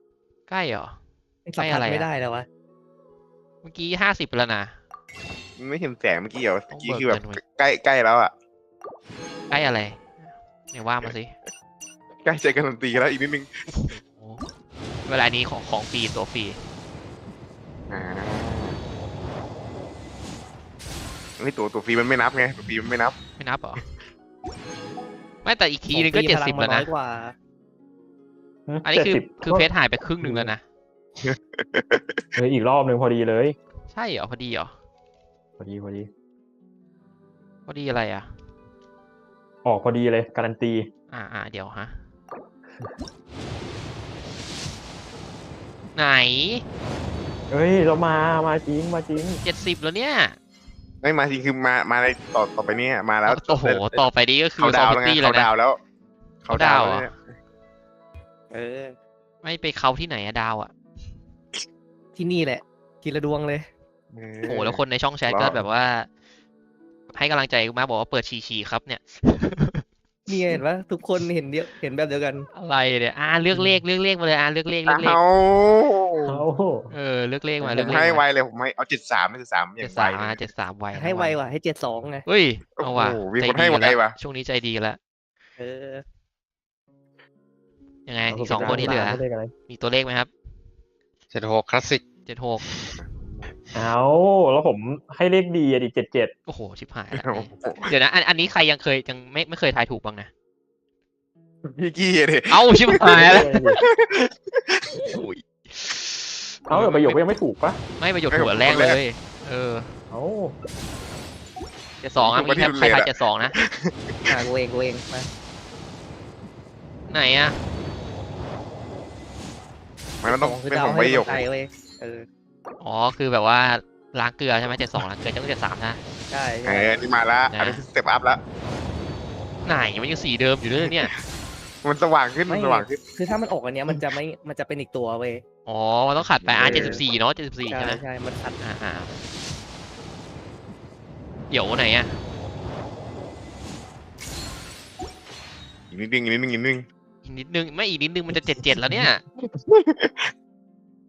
ใกล้เหรอ สัม ไม่ ผั อะ ส ไรอะ ไม่ได้แล้ววะ เมื่อกี้50ไปแล้วนะ ไม่เห็นแสงเมื่อกี้เหรอ ต้ เมื่ อง อกี้ เบิก คือแบบ เงินไว้ ใกล้แล้วอ่ะ ใกล้อะไรเนี่ยว่ามาสิ ใกล้ใจกันดนตรีแล้วอีกนิดนึง โอ้เวลานี้ของฟรีตัวฟรี อ่าไม่ตัวฟรีมันไม่นับไงตัวฟรีมันไม่นับ ไม่นับเหรอไม่แต่อีกทีนึงก็ ของฟรีพลั 70 มั แล้ว น้ นะ อยกว่า อันนี้คือ 70 เพชรหายไปครึ่งหนึ่งแล้วนะ อีกรอบหนึ่งพอดีเลย ใช่เหรอพอดีเหรอ พอดี พอดีอะไรอ่ะ ออกพอดีเลยการันตี เดี๋ยวฮะไหน เอ้ยเรามาจริง 70แล้วเนี่ย ไม่มาจริงคือมาในต่อไปเนี่ยมาแล้ว โอ้โหต่อไปนี้ก็คือ เขาดาวแล้วไง Sovereignty เขาดาวแล้ว เขาดาวเหรอ เนี่ย ไม่ไปเขาที่ไหนอะดาวอะ ที่นี่แหละ ทีละดวงเลย โอ้โหแล้วคนในช่องแชทก็แบบว่า ให้กำลังใจกูมากบอกว่าเปิดชีครับเนี่ย นี่เห็นปะทุกคนเห็นแบบเดียวกัน อะไรเนี่ยเลือกเลขมาเลยเลือกเลข เอา เอา เลือกเลขมา ผ เลือก ม เลข ให้ไว มา เลยผมให้เอา73ไม่73อย่างไว 73ไวนะ ให้ไวว่ะให้72ไง เฮ้ย โอ้ เอา โห ว่ะ มี ใจ คน ดี ให้ กัน ไว แล้ว ว่ะ ช่วงนี้ใจดีกันแล้ว เออ ยังไงอีก2 คนที่เหลือ ไม่ได้อะไร มีตัวเลขไหมครับ 76คลาสสิก 76 เอาแล้วผมให้เลขดีอีก77โอ้โหชิบหายแล้ว โอ้โห เดี๋ยวนะอันนี้ใครยังไม่เคยทายถูกบ้างนะ พี่กี้เลย เอ้าชิบหายแล้วอุ้ย เอาแต่ประโยคก็ยังไม่ถูกปะ ไม่ประโยคถูกอันแรกเลย เออ เอา 72มีใครทาย72นะ กูเองมา ไหนอะ มันต้อง คือ เป็น ดา ข ว อง ให้ ประโย ค คน ไทยเว้ยคือแบบว่าล้างเกลือใช่ไหม72ล้างเกลือจะต้อง73นะ ใช่ นี่มาละอันนี้สเต็ปอัพแล้ว ไหนมันยังสีเดิมอยู่เลยเนี่ย มันสว่างขึ้นมันสว่างขึ้น คือถ้ามันออกอันเนี้ยมันจะเป็นอีกตัวเว้ย อ๋อมันต้องขัดไป74เนาะ74ใช่ไหม ใช่มันขัด เดี๋ยวไหนอะ อีกนิดนึง อีกนิดนึงไม่อีกนิดนึงมันจะ77แล้วเนี่ย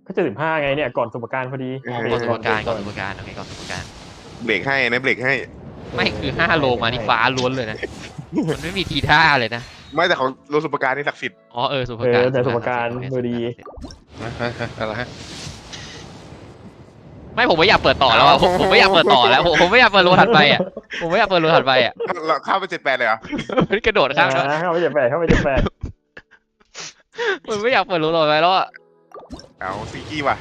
ก็75ไงเนี่ยก่อนสมการพอดี ก่อนสมการโอเคก่อนสมการ เบรกให้นะเบรกให้ ไม่คือ5 โลมานี่ฟ้าล้วนเลยนะ มันไม่มีทีท่าเลยนะ ไม่แต่ของโลสุปการนี่ศักดิ์สิทธิ์ อ๋อสุภการ แต่สุภการมือดี อะไรฮะ ไม่ผมไม่อยากเปิดต่อแล้วอะผมไม่อยากเปิดต่อแล้วผมไม่อยากเปิดโลถัดไปอ่ะผมไม่อยากเปิดโลถัดไปอ่ะ เราเข้าไป78เลยเหรอ มันกระโดดข้ามแล้ว เข้าไปจะแปดเข้าไปจะแปด มันไม่อยากเปิดโลต่อไปแล้วอ่ะ เอาซีกี้ว่ะ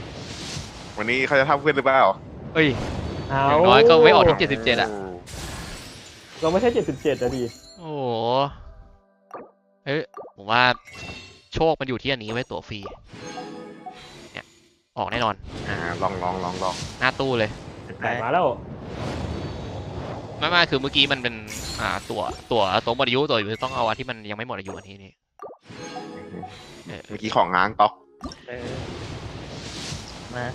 วันนี้เขาจะทำเพื่อนหรือเปล่า เฮ้ย เอา อย่างน้อยก็ไม่ออกที่77อะ เราไม่ใช่77อะดิ โอ้โหเฮ้ยผมว่าโชคมันอยู่ที่อันนี้ไว้ตัวฟรีเนี่ยออกแน่นอน ลอง หน้าตู้เลย แปดมาแล้ว ไม่คือเมื่อกี้มันเป็นตัวหมดอายุตัวอยู่ต้องเอาอันที่มันยังไม่หมดอายุอันนี้นี่ เมื่อกี้ของง้างต๊อก เออมา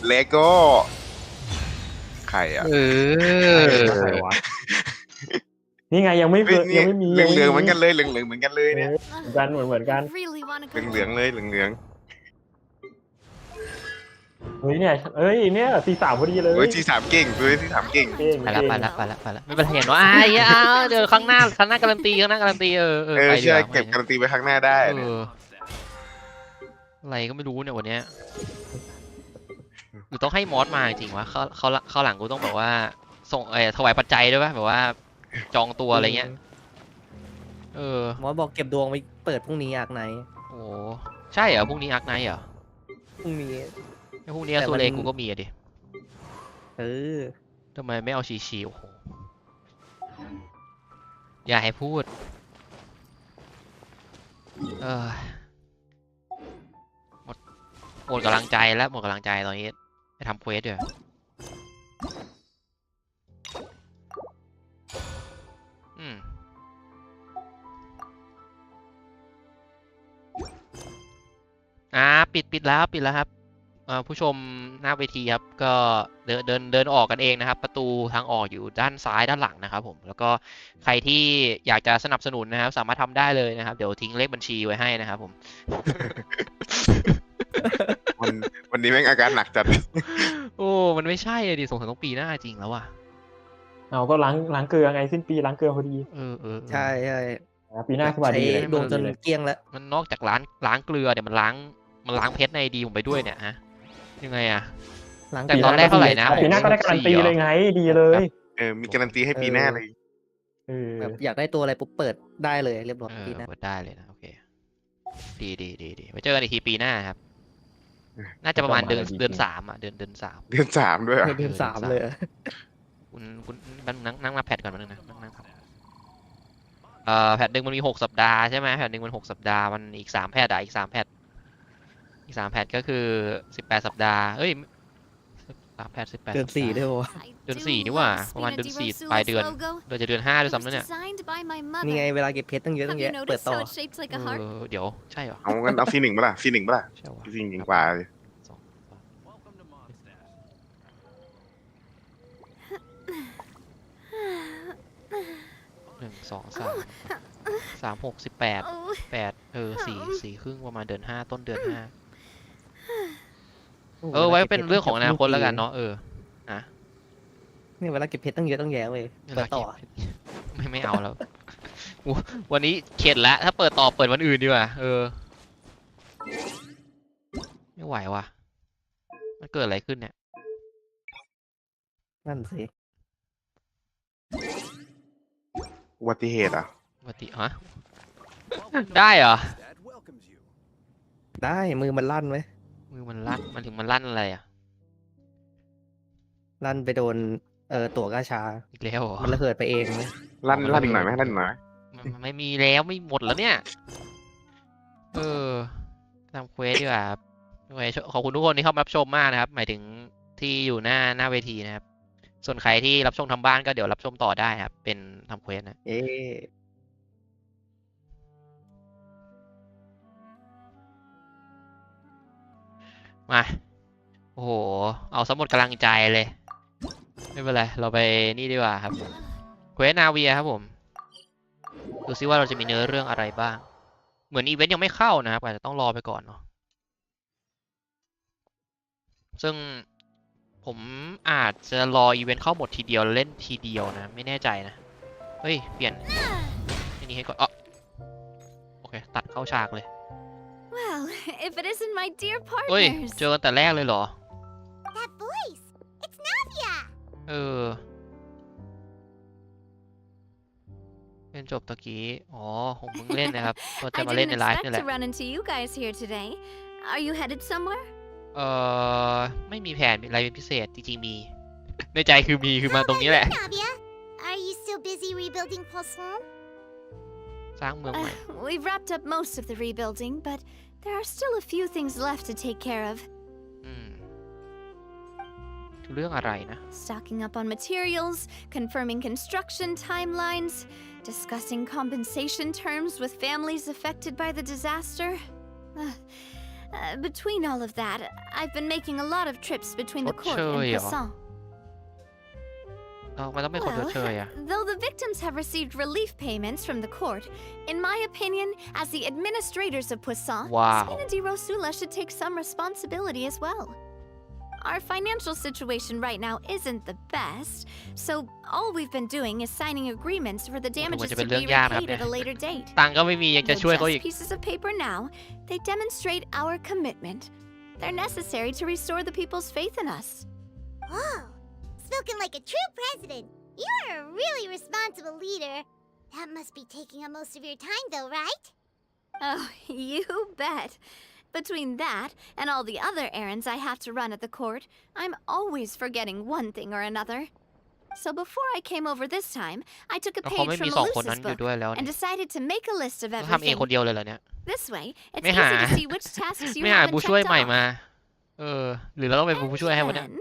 เลโก้ใครอ่ะ ใครวะนี่ไงยังไม่เคยยังไม่มี เหลืองๆเหมือนกันเลยเหลืองๆเหมือนกันเลยเนี่ย เหมือนกัน Really wanna เหลืองๆเลยเหลือง เฮ้ยเนี่ยเนี่ย43พอดีเลย ๆเฮ้ยที่สามเก่งเฮ้ยที่สามเก่ง เก่ง ไปละไม่เป็นไรเห็นว่าเดี๋ยวข้างหน้าการันตีไปดี ใช่ กว่า เก็บการันตีไว้ข้างหน้าได้ อะไรก็ไม่รู้เนี่ยวันเนี้ยหรือต้องให้มอสมาจริงวะเขาหลังกูต้องแบบว่าส่งถวายปัจจัยด้วยป่ะแบบว่าจองตัวอะไรเงี้ยหมอบอกเก็บดวงไว้เปิดพรุ่งนี้อยากไหน โอ้ใช่เหรอพรุ่งนี้อาร์คไนท์เหรอ พรุ่งนี้ พรุ่งนี้โซเลกูก็มีอะดิ เออ ทำไมไม่เอาชีโอ้โหอย่าให้พูดหมดกำลังใจแล้วหมดกำลังใจตอนนี้ไปทำเควสเดี๋ยวปิดแล้วครับผู้ชมหน้าเวทีครับก็เดินออกกันเองนะครับประตูทางออกอยู่ด้านซ้ายด้านหลังนะครับผมแล้วก็ใครที่อยากจะสนับสนุนนะครับสามารถทำได้เลยนะครับเดี๋ยวทิ้งเลขบัญชีไว้ให้นะครับผม วันนี้แม่งอาการหนักจัด โอ้มันไม่ใช่ดิสงสัยต้องปีหน้าจริงแล้วว่ะ เอาก็ล้างเกลือไงสิ้นปีล้างเกลือพอดี ใช่ ปีหน้าสวัสดีเลย ดวงจนเกลี้ยงแล้ว มันนอกจากล้างเกลือเนี่ยมันล้างเพชรในดีผมไปด้วยเนี่ยฮะยังไงอะแต่ตอนแรกเท่าไหร่นะ ปีหน้าก็ได้การันตีเลยไงดีเลย มีการันตีให้ปีหน้าเลย แบบอยากได้ตัวอะไรปุ๊บเปิดได้เลยเรียบร้อยปีหน้า เปิดได้เลยนะโอเคดีไว้เจอกันอีกทีปีหน้าครับน่าจะประมาณเดือน 3อะเดือน 3 เดือน 3ด้วย เดือน 3เลย คุณนั่งมาแพทก่อนมานึงนะนั่งครับแพทหนึ่งมันมี6 สัปดาห์ใช่ไหมแพทหนึ่งมัน6 สัปดาห์มันอีก3 แพทอีก3 แพทก็คือ18 สัปดาห์เอ้ย3 แพท18 เดือน 4ด้วยวะ เดือน 4นี่หว่าประมาณเดือน 4ปลายเดือนเราจะเดือน 5ด้วยซ้ำแล้วเนี่ย นี่ไงเวลาเก็บเพชรตั้งเยอะตั้งแยะเปิดต่อ เดี๋ยวใช่เหรอ เอางั้นเอาซีหนึ่งปะล่ะซีหนึ่งปะล่ะ ใช่วะ ซีหนึ่งกว่าเลย 1 2 3 6 18 4 ครึ่งประมาณเดือน 5ต้นเดือน 5ไว้เป็นเรื่องของอนาคตแล้วกันเนาะเนี่ยเวลาเก็บเพชรตั้งเยอะตั้งแยะเว้ยเปิดต่อ ไม่เอาแล้ว วันนี้เข็ดแล้วถ้าเปิดต่อเปิดวันอื่นดีกว่าไม่ไหวว่ะมันเกิดอะไรขึ้นเนี่ย นั่นสิ อุบัติเหตุอ่ะ ปกติฮะ ได้เหรอ ได้มือมันลั่นไหม มือมันลั่นมันถึงมันลั่นอะไรอ่ะ ลั่นไปโดนตั๋วกาชา อีกแล้วเหรอ มันระเหิดไปเองไหม ลั่นอีกหน่อยไหมลั่นอีกหน่อย มันไม่มีแล้วไม่หมดแล้วเนี่ยทำเควสดีกว่าครับขอบคุณทุกคนที่เข้ามารับชมมากนะครับหมายถึงที่อยู่หน้าเวทีนะครับส่วนใครที่รับชมทางบ้านก็เดี๋ยวรับชมต่อได้ครับเป็นทำเควสนะ มาโอ้โหเอาสมดกำลังใจเลยไม่เป็นไรเราไปนี่ดีกว่าครับเควสนาเวียครับผมดูซิว่าเราจะมีเนื้อเรื่องอะไรบ้างเหมือนอีเวนต์ยังไม่เข้านะครับอาจจะต้องรอไปก่อนเนาะซึ่งผ ผมอาจจะรออีเวนต์เข้าหมดทีเดียวเล่นทีเดียวนะไม่แน่ใจนะเฮ้ยเปลี่ยนอันนี้ให้ก่อนโอเคตัดเข้าฉากเลย Well, if it isn't my dear เฮ้ย partners. เจอกันแต่แรกเลยเหรอ That voice! It's Navia! เออเล่นจบตะกี้อ๋อผมเพิ่งเล่นนะครับก็จะ I มาเล่น didn't ในไลฟ์ expect นี่แห to ละ run into you guys here today. Are you headed somewhere? ไม่มีแผนอะไรเป็นพิเศษจริงๆมี ในใจคือมีคือมาตรงนี้แหละ Navia, are you still busy rebuilding Poisson? สร้างเมืองใหม่ We've wrapped up most of the rebuilding, but there are still a few things left to take care of. อืมเรื่องอะไรนะ Stocking up on materials, confirming construction timelines, discussing compensation terms with families affected by the disaster. Between all of that, I've been making a lot of trips between the court and Poisson. มันต้องเป็นคนชดเชย Though the victims have received relief payments from the court, in my opinion, as the administrators of Poisson, Wow. Spina di Rosula should take some responsibility as well. Our financial situation right now isn't the best, so all we've been doing is signing agreements for the damages to be repaid at a later date. ตังค์ก็ไม่มียังจะ Though ช่วยเขา just อีก pieces of paper now, they demonstrate our commitment. They're necessary to restore the people's faith in us. Whoa! Spoken like a true president. You're a really responsible leader. That must be taking up most of your time, though, right? Oh, you bet. Between that and all the other errands I have to run at the court, I'm always forgetting one thing or another. So before I came over this time, I took a แล้วเขา page ไม่ from มีสองคนนั้ Melusa's นอยู่ book ด้วยแล้ว and เนี่ย decided to make a list of ต้องทำเอง everything. คนเดียวเลยเหรอเนี่ย This way, it's ไม่ easy หา to see which tasks you ไม่หา haven't ผู้ช่วย checked ใหม่ off. มาหรือเราต้องเป็นผู้ช่วยให้วะเนี่ย Then,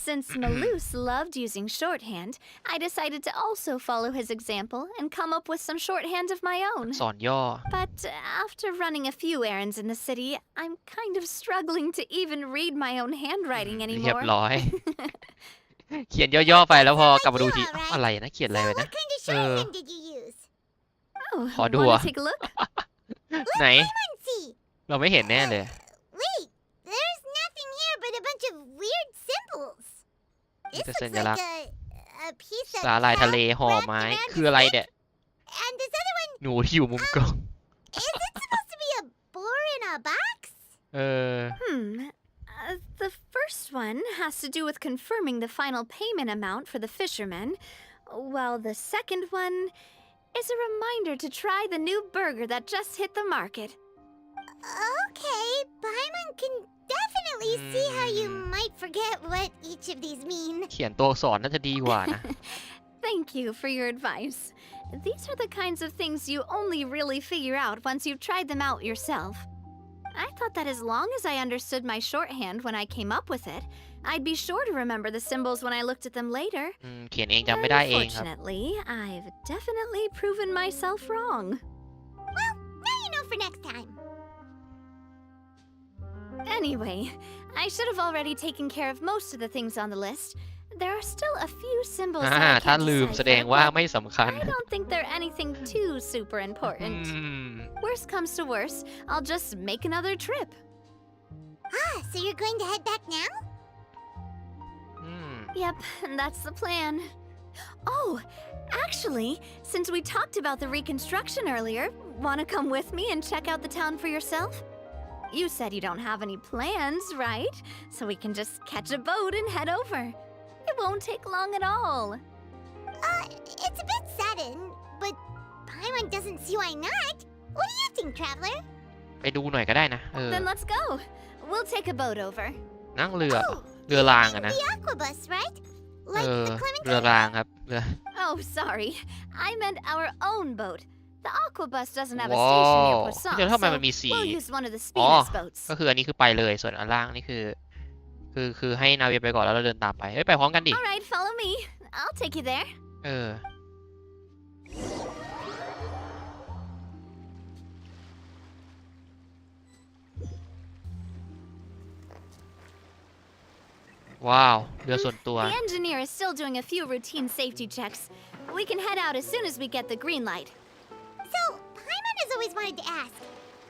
since Malus loved using shorthand, I decided to also follow his example and come up with some shorthand of my own. สอนย่อ But after running a few errands in the city, I'm kind of struggling to even read my own handwriting เรียบ anymore. ร้อย เขียนย่อๆไปแล้วพอกลับมาดูทีอะไรนะเขียนอะไร So ไป what นะ kind of shorthand did you use? Oh, Khó wanna đùa. take a look? ไหน Let's see. เราไม่เห็นแน่เลย Wait, there's nothing here but a bunch of weird symbols. This Cái looks sinh like nhật a piece of สาหร่ายทะเล cloud ห่อ wrapped ไม้ around คือ its อะไร neck. เนี่ย And this other one, หนูที่อยู่มุมกล้อง is it supposed to be a boar in a box? เออ The first one has to do with confirming the final payment amount for the fishermen, while the second one is a reminder to try the new burger that just hit the market. Okay, Paimon can definitely see how you might forget what each of these mean. เขียนตัวอักษรน่าจะดีกว่านะ Thank you for your advice. These are the kinds of things you only really figure out once you've tried them out yourself. I thought that as long as I understood my shorthand when I came up with it, I'd be sure to remember the symbols when I looked at them later. เขียนเองจำไม่ได้เองครับ Unfortunately, I've definitely proven myself wrong. Well, now you know for next time. Anyway, I should have already taken care of most of the things on the list. There are still a few symbols that I ถ้า can't ลืมแสดง decipher, ว่า but ไม่สำคัญ I don't think they're anything too super อื important. ม Worst comes to worst, I'll just make another trip. Ah, so you're going to head back now? อืม Yep, that's the plan. Oh, actually, since we talked about the reconstruction earlier, wanna come with me and check out the town for yourself? You said you don't have any plans, right? So we can just catch a boat and head over. It won't take long at all. It's a bit sudden, but Paimon doesn't see why not. What do you think, traveler? ไปดูหน่อยก็ได้นะ Then let's go. We'll take a boat over. นั่งเรือ Oh, เรือรางอะนะ the aquabus, right? Like เออ the เรือ Clementine? รางครับเรือ Oh, sorry. I meant our own boat. The aquabus doesn't have a station near ว้าว Poisson, เดี๋ยวทำไม so มันมีสี we'll use one of the อ๋อ Spina's boats. ก็คืออันนี้คือไปเลยส่วนอันล่างนี่คือให้นาเวไปก่อนแล้วเราเดินตามไปเอ้ยไปพร้อมกันดิ All right, follow me. I'll take you there. เออ ว้าว เรือส่วนตัว The engineer is still doing a few routine safety checks. We can head out as soon as we get the green light. So, Paimon has always wanted to ask.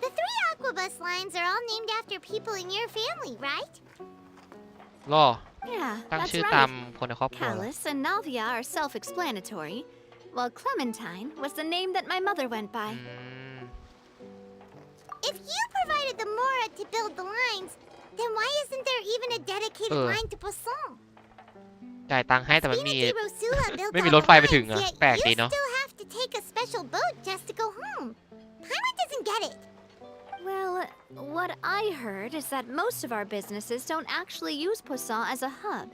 The 3 aquabus lines are all named after people in your family, right? รอ Yeah, ตั้ง that's ชื่อตาม right. คนในครอบครัวเหรอ Callus and Navia are self-explanatory, while Clementine was the name that my mother went อื by. ม If you provided the Mora to build the lines, then why isn't there even a dedicated line to Poisson? จ่ายตังค์ให้แต่มัน Spina มี di Rosula built ไม่มี all ร the ถไฟไปถึง lines, อะ yet แปลก you ดีเนาะ still have to take a special boat just to go home. Paimon doesn't get it. Well, what I heard is that most of our businesses don't actually use Poisson as a hub,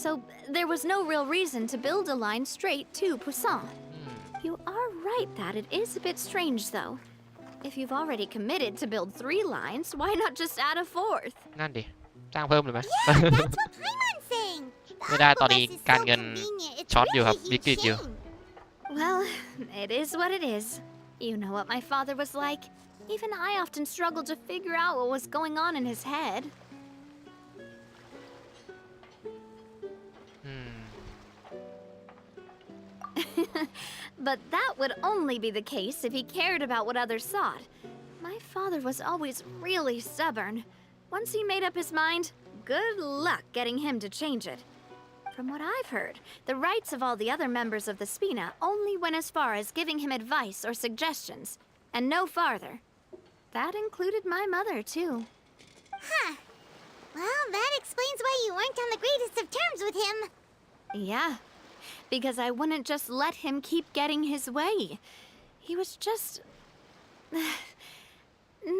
so there was no real reason to build a line straight to Poisson. อืม You are right that it is a bit strange, though. If you've already committed to build 3 lines, why not just add a 4th? นั่นดิ จ้างเพิ่มเลยไหม Yeah, that's what Paimon's saying. The ไม่ได้ตอนนี้ Aquabus is การ so เงิน convenient, it's ช็อตอยู่ครับ really a วิกฤต huge อยู่ shame. Well, it is what it is. You know what my father was like. Even I often struggled to figure out what was going on in his head. อืม But that would only be the case if he cared about what others thought. My father was always really stubborn. Once he made up his mind, good luck getting him to change it. From what I've heard, the rights of all the other members of the Spina only went as far as giving him advice or suggestions, and no farther. That included my mother, too. Huh. Well, that explains why you weren't on the greatest of terms with him. Yeah, because I wouldn't just let him keep getting his way. He was just.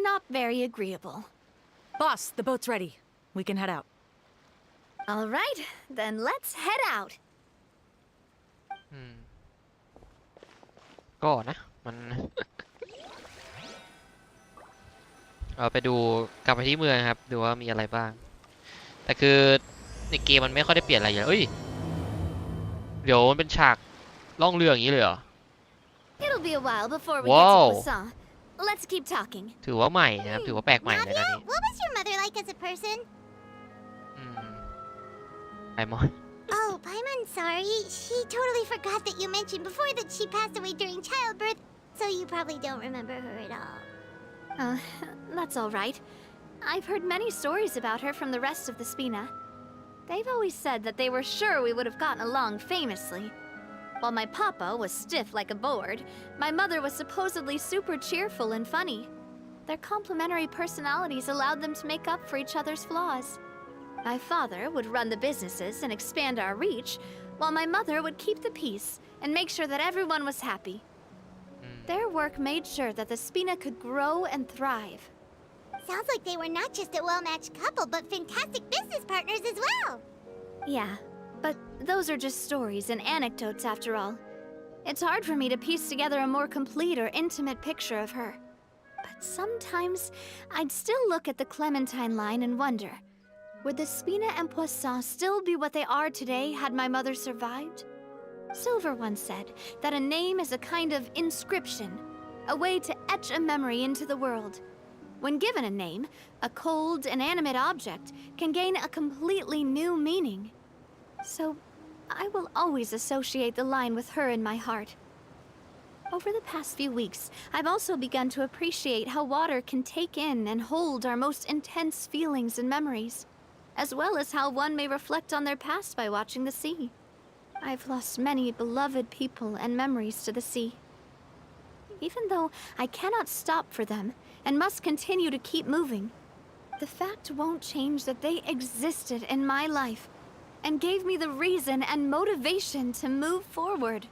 not very agreeable. Boss, the boat's ready. We can head out. All right, then let's head out. อืม ก็นะ มัน เราไปดูกลับไปที่เมืองครับ ดูว่ามีอะไรบ้าง แต่คือในเกมมันไม่ค่อยได้เปลี่ยนอะไรอย่างเอ้ย เดี๋ยวมันเป็นฉากล่องเรืออย่างนี้เลยเหรอ It'll be a while before we Whoa. get to Poisson. Let's keep talking. ถือว่าใหม่นะครับ ถือว่าแปลกใหม่เลยนะ Navia, นี่ what was your mother like as a person? อืมไอมอน Oh, Paimon, sorry. She totally forgot that you mentioned before that she passed away during childbirth, so you probably don't remember her at all. That's all right. I've heard many stories about her from the rest of the Spina. They've always said that they were sure we would have gotten along famously. While my papa was stiff like a board, my mother was supposedly super cheerful and funny. Their complementary personalities allowed them to make up for each other's flaws. My father would run the businesses and expand our reach, while my mother would keep the peace and make sure that everyone was happy. อืม Their work made sure that the Spina could grow and thrive. Sounds like they were not just a well-matched couple, but fantastic business partners as well. Yeah, but those are just stories and anecdotes after all. It's hard for me to piece together a more complete or intimate picture of her. But sometimes I'd still look at the Clementine line and wonder, would the Spina and Poisson still be what they are today had my mother survived? Silver once said that a name is a kind of inscription, a way to etch a memory into the world. When given a name, a cold, inanimate object can gain a completely new meaning. So, I will always associate the line with her in my heart. Over the past few weeks, I've also begun to appreciate how water can take in and hold our most intense feelings and memories, as well as how one may reflect on their past by watching the sea. I've lost many beloved people and memories to the sea. Even though I cannot stop for them and must continue to keep moving, the fact won't change that they existed in my life and gave me the reason and motivation to move forward.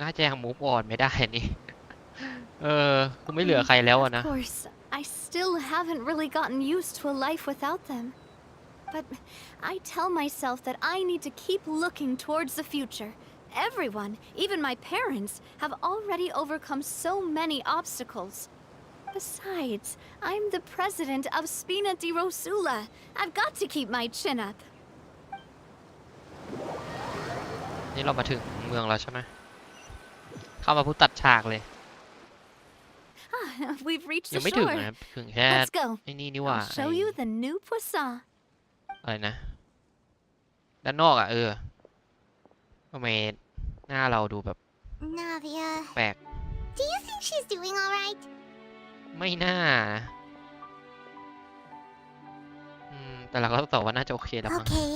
น่าจะยังมูฟออนไม่ได้นี่ คือไม่เหลือใครแล้วอะนะ Of course, I still haven't really gotten used to a life without them. But I tell myself that I need to keep looking towards the future. Everyone, even my parents, have already overcome so many obstacles. Besides, I'm the president of Spina di Rosula. I've got to keep my chin up. นี่เรามาถึงเมืองแล้วใช่ไหม เข้ามาพูดตัดฉากเลย We've reached ยั the งไม่ถึง shore. นะครับ ถึงแค่ Let's go. ไอ้นี่นี่หว่า I'll show you the new Poisson. อะไรนะ ด้านนอกอ่ะทำไมหน้าเราดูแบบ Navia, แปลก do you think she's doing all right? ไม่น่านะแต่เราก็ตอบว่าน่าจะโอเคแล้วมั้ง Okay,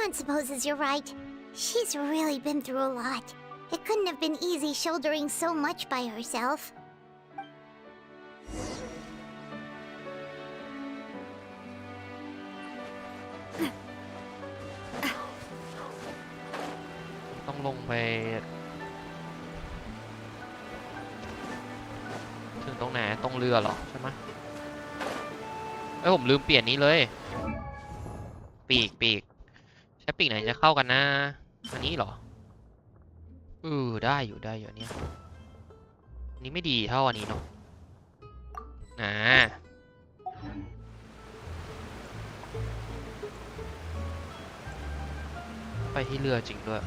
everyone supposes you're right. She's really been through a lot. It couldn't have been easy shouldering so much by herself. ต้องลงไปถึงตรงไหนตรงเรือเหรอใช่ไหมผมลืมเปลี่ยนนี้เลยปีกใช้ปีกไหนจะเข้ากันนะอันนี้เหรอได้อยู่อันนี้อันนี้ไม่ดีเท่าอันนี้เนาะไปที่เรือจริงด้วย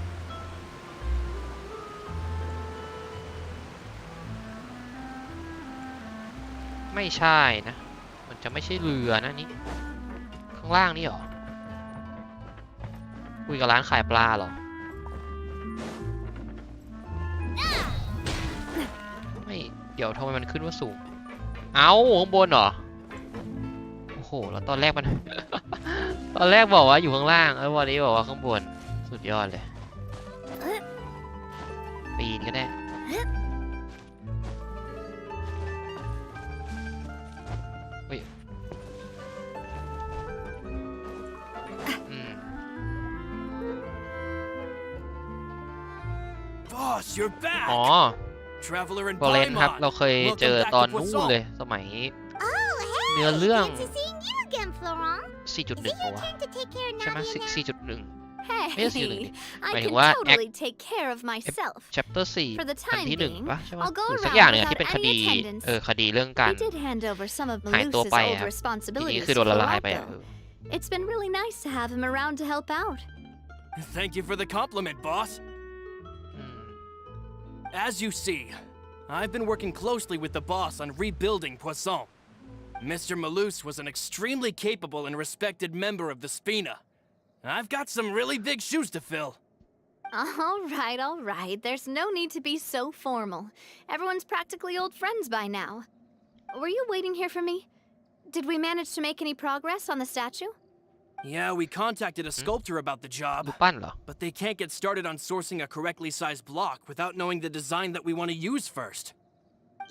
ไม่ใช่นะมันจะไม่ใช่เรือนะนี่ข้างล่างนี่เหรอคุยกับร้านขายปลาเหรอไม่เดี๋ยวทำไมมันขึ้นว่าสูงข้างบนเหรอโอ้โหแล้วตอนแรกมัน ตอนแรกบอกว่าอยู่ข้างล่างวันนี้บอกว่าข้างบนสุดยอดเลยปีนก็ได้Boss, you're back. Traveler and ครับเราเคยเจอตอนนู้นเลยสมัยเนื้อเรื่อง 4.1 ใช่ไหม 4.1 ไม่ใช่ 4.1 หมายถึงว่า chapter 4 อันที่1ป่ะใช่ไหมหรือสักอย่างหนึ่งที่เป็นคดีคดีเรื่องการหายตัวไปครับทีนี้คือโดนละลายไปIt's been really nice to have him around to help out. Thank you for the compliment, boss. As you see, I've been working closely with the boss on rebuilding Poisson. Mr. Malus was an extremely capable and respected member of the Spina. I've got some really big shoes to fill. All right. There's no need to be so formal. Everyone's practically old friends by now. Were you waiting here for me? Did we manage to make any progress on the statue? Yeah, we contacted a sculptor about the job, but they can't get started on sourcing a correctly sized block without knowing the design that we want to use first.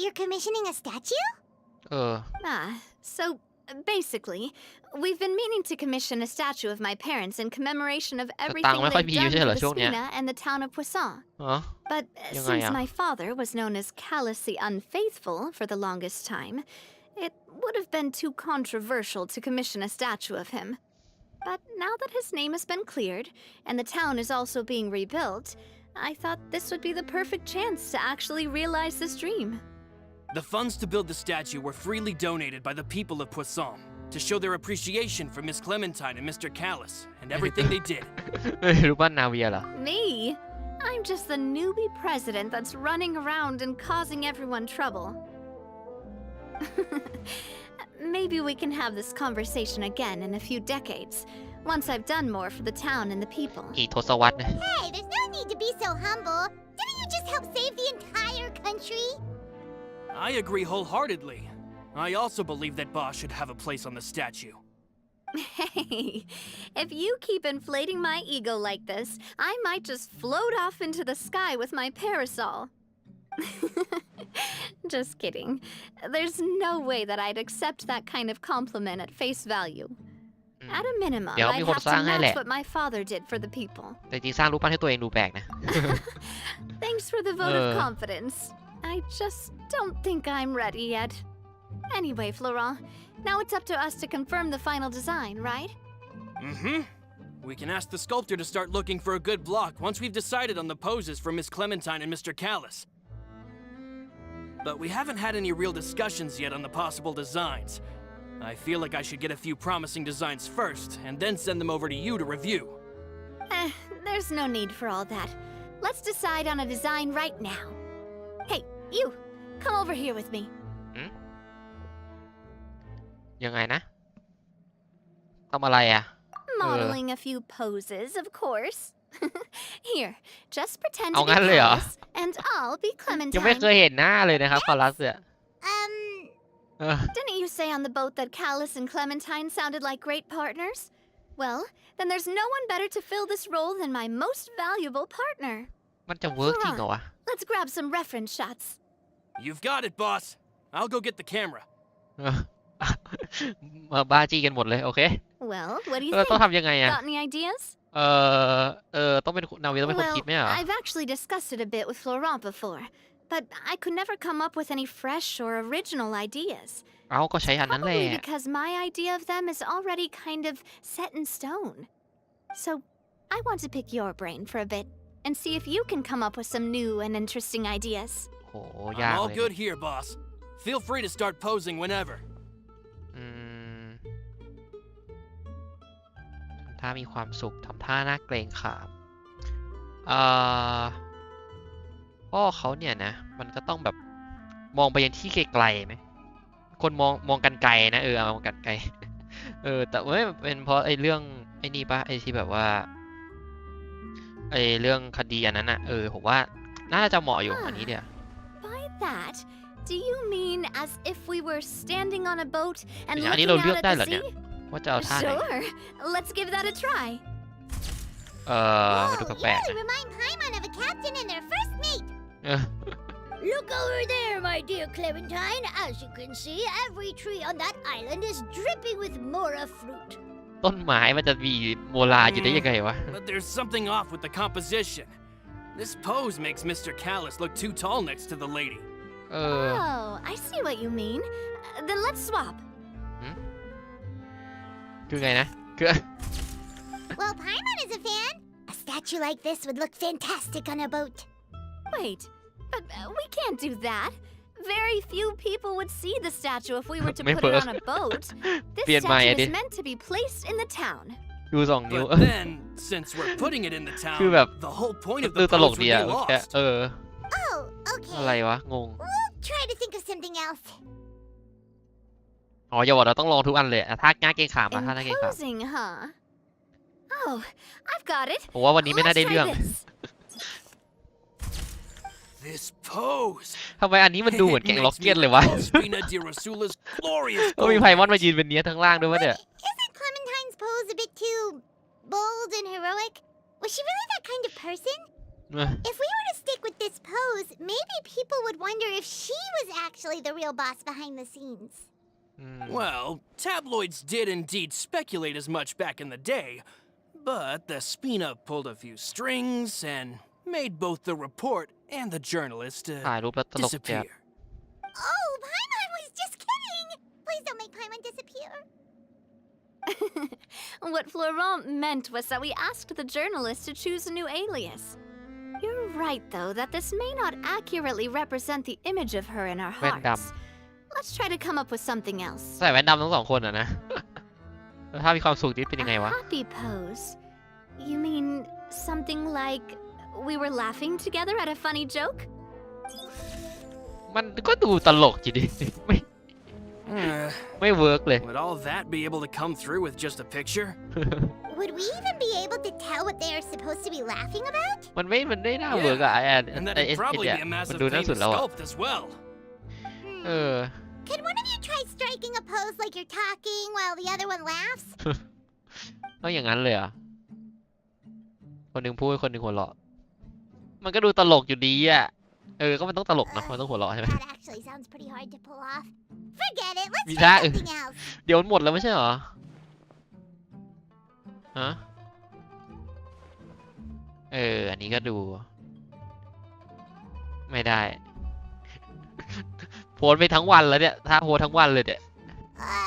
You're commissioning a statue? So basically, we've been meaning to commission a statue of my parents in commemoration of everything they've done for the Spina and the town of Poisson. But since my father was known as Callus the Unfaithful for the longest time, it would have been too controversial to commission a statue of him. But now that his name has been cleared, and the town is also being rebuilt, I thought this would be the perfect chance to actually realize this dream. The funds to build the statue were freely donated by the people of Poisson to show their appreciation for Miss Clementine and Mr. Callus and everything they did. รูปปั้นนาเวียเหรอ Me? I'm just the newbie president that's running around and causing everyone trouble. Maybe we can have this conversation again in a few decades, once I've done more for the town and the people. กี่ทศวรรษนะ Hey, there's no need to be so humble. Didn't you just help save the entire country? I agree wholeheartedly. I also believe that Boss should have a place on the statue. Hey, if you keep inflating my ego like this, I might just float off into the sky with my parasol. Just kidding. There's no way that I'd accept that kind of compliment at face value. At a minimum, I'd have to match what my father did for the people. แต่จริงสร้างรูปปั้นให้ตัวเองดูแปลกนะ Thanks for the vote of confidence. I just don't think I'm ready yet. Anyway, Florent, now it's up to us to confirm the final design, right? We can ask the sculptor to start looking for a good block once we've decided on the poses for Miss Clementine and Mr. Callus. But we haven't had any real discussions yet on the possible designs. I feel like I should get a few promising designs first, and then send them over to you to review. There's no need for all that. Let's decide on a design right now. Hey, you! Come over here with me. ยังไงนะทำอะไรอ่ะ Modeling a few poses, of course. Here, just pretend to เอา be งั้นเลยเหรอ Callus, and I'll be ยังไม่เค Clementine. ยเห็นหน้าเลยนะครับคอรัสเนี่ย Didn't you say on the boat that Callus and Clementine sounded like great partners? Well, then there's no one better to fill this role than my most valuable partner. มันจะเวิร์กจริงเหรอวะ Let's grab some reference shots. You've got it, boss. I'll go get the camera. มาบ้าจี้กันหมดเลยโอเค Well, what do you เราต้อง think? ทำยังไงอะ Got any ideas? ต้องเป็นนาวีต้องเป็นคน Well, คิดไหมเหรอ I've actually discussed it a bit with Florent before, but I could never come up with any fresh or original ideas. เอาก็ใช้อันนั้นแหละ Probably because my idea of them is already kind of set in stone. So, I want to pick your brain for a bit and see if you can come up with some new and interesting ideas. โหยาก I'm เล all ย good here, boss. Feel free to start posing whenever. อืมทำท่ามีความสุขทำท่าน่าเกรงขามพ่อเขาเนี่ยนะมันก็ต้องแบบมองไปยังที่ไกลๆไหมคนมองกันไกลนะมองกันไกล แต่ว่าเป็นเพราะไอ้เรื่องไอ้นี่ปะไอ้ที่แบบว่าไอ้เรื่องคดีอันนั้นอะผมว่าน่าจะเหมาะอยู่อันนี้เดียว By that, do you mean as if we were standing on a boat and อันนี้ looking เราเลือก out ได้ at เหรอ the เนี่ย sea? ว่าจะเอาท่าไหน Sure. Let's give that a try. มันดู Whoa, แปล you กๆ really นะ remind Paimon of a captain and their first mate. เออ Look over there, my dear Clementine. As you can see, every tree on that island is dripping with mora fruit. ต้นไม้มันจะมีโมลาอยู่ได้ยังไงวะ But there's something off with the composition. This pose makes Mr. Callis look too tall next to the lady. Oh, I see what you mean. Then let's swap. คือไงนะคือ Well, Paimon is a fan. A statue like this would look fantastic on a boat. Wait, but we can't do that. Very few people would see the statue if we were to May put it first. on a boat. This เปลี่ยนใหม่ statue ดิ is meant to be placed in the town. ดูสองนิ้ว But then, since we're putting it in the town, คือแบบ the whole point of ดู the ตลก pose ดี would อะ be แค่ lost. Oh, okay. อะไรวะงง We'll try to think of something else. อ๋ออย่าบอกเราต้องลองทุกอันเลยท่าง่ายเกรงขามท่าง่ายเกรงขาม Imposing, huh? Oh, I've got it. ผมว่าวันนี้ไม่น่า Let's ได้ try เรื่อง this. This pose. ทำไมอันนี้มันดูเหมือน It แกง makes ล็อก me เก็ตเลยวะ recall Spina di Rasula's glorious ก็มี gold ไพมอนมายืนเป็นเนี้ยทั้งล่างด้วยวะเนี่ย Isn't Clementine's pose a bit too bold and heroic? Was she really that kind of person? If we were to stick with this pose, maybe people would wonder if she was actually the real boss behind the scenes. Well, tabloids did indeed speculate as much back in the day, but the Spina pulled a few strings and made both the report and the journalist ถ่ายรูปแล้วตลกแจ๊บ disappear. Oh, Paimon was just kidding! Please don't make Paimon disappear. What Florent meant was that we asked the journalist to choose a new alias. You're right, though, that this may not accurately represent the image of her in our Random. hearts. Let's try to come up with something else. ใส่แว่นดำทั้งสองคนอะนะ แล้วถ้ามีความสุขนี่เป็นยังไง A วะ happy pose? You mean something like we were laughing together at a funny joke? มันก็ดูตลกจริงดิ ไม่เวิร์กเลย Would all that be able to come through with just a picture? Would we even be able to tell what they are supposed to be laughing about? มันไม่น่าเวิร์กอะไอ้ And ไอ้ that'd probably เนี่ย be a มัน massive ดูน่า paper สุดแล้วอะ sculpt as well. Could one of you try striking a pose like you're talking while the other one laughs? ต้องอย่างนั้นเลยอ่ะ คนหนึ่งพูดคนหนึ่งหัวเราะ มันก็ดูตลกอยู่ดีอ่ะ ก็มันต้องตลกนะมันต้องหัวเราะใช่ไหม That actually sounds pretty hard to pull off. Forget it, let's มี try ท่า something else. เดี๋ยวมันหมดแล้วไม่ใช่เหรอ ฮะ อันนี้ก็ดู ไม่ได้ โพสไปทั้งวันแล้วเนี่ย ถ้าโพสทั้งวันเลยเนี่ย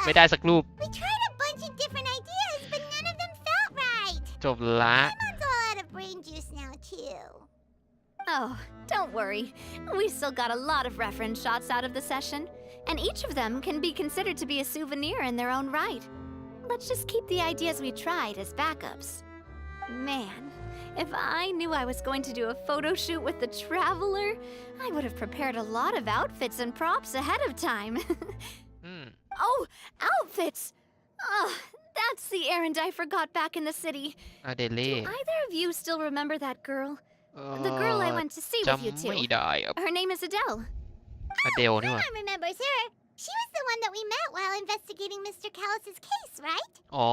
ไม่ได้สักรูป We tried a bunch of different ideas, but none of them felt right. จบละ Paimon's all out of brain juice now, too. Oh, don't worry. We still got a lot of reference shots out of the session, and each of them can be considered to be a souvenir in their own right. Let's just keep the ideas we tried as backups. Man, if I knew I was going to do a photo shoot with the Traveler, I would have prepared a lot of outfits and props ahead of time. Oh, outfits! Oh, that's the errand I forgot back in the city. เดเล่ Do either of you still remember that girl? The girl I went to see with you จำไม่ two. ได้อะ Her name is Adele. อเดลนี่หว่า Paimon remembers her. She was the one that we met while investigating Mr. Callis's case, right? อ๋อ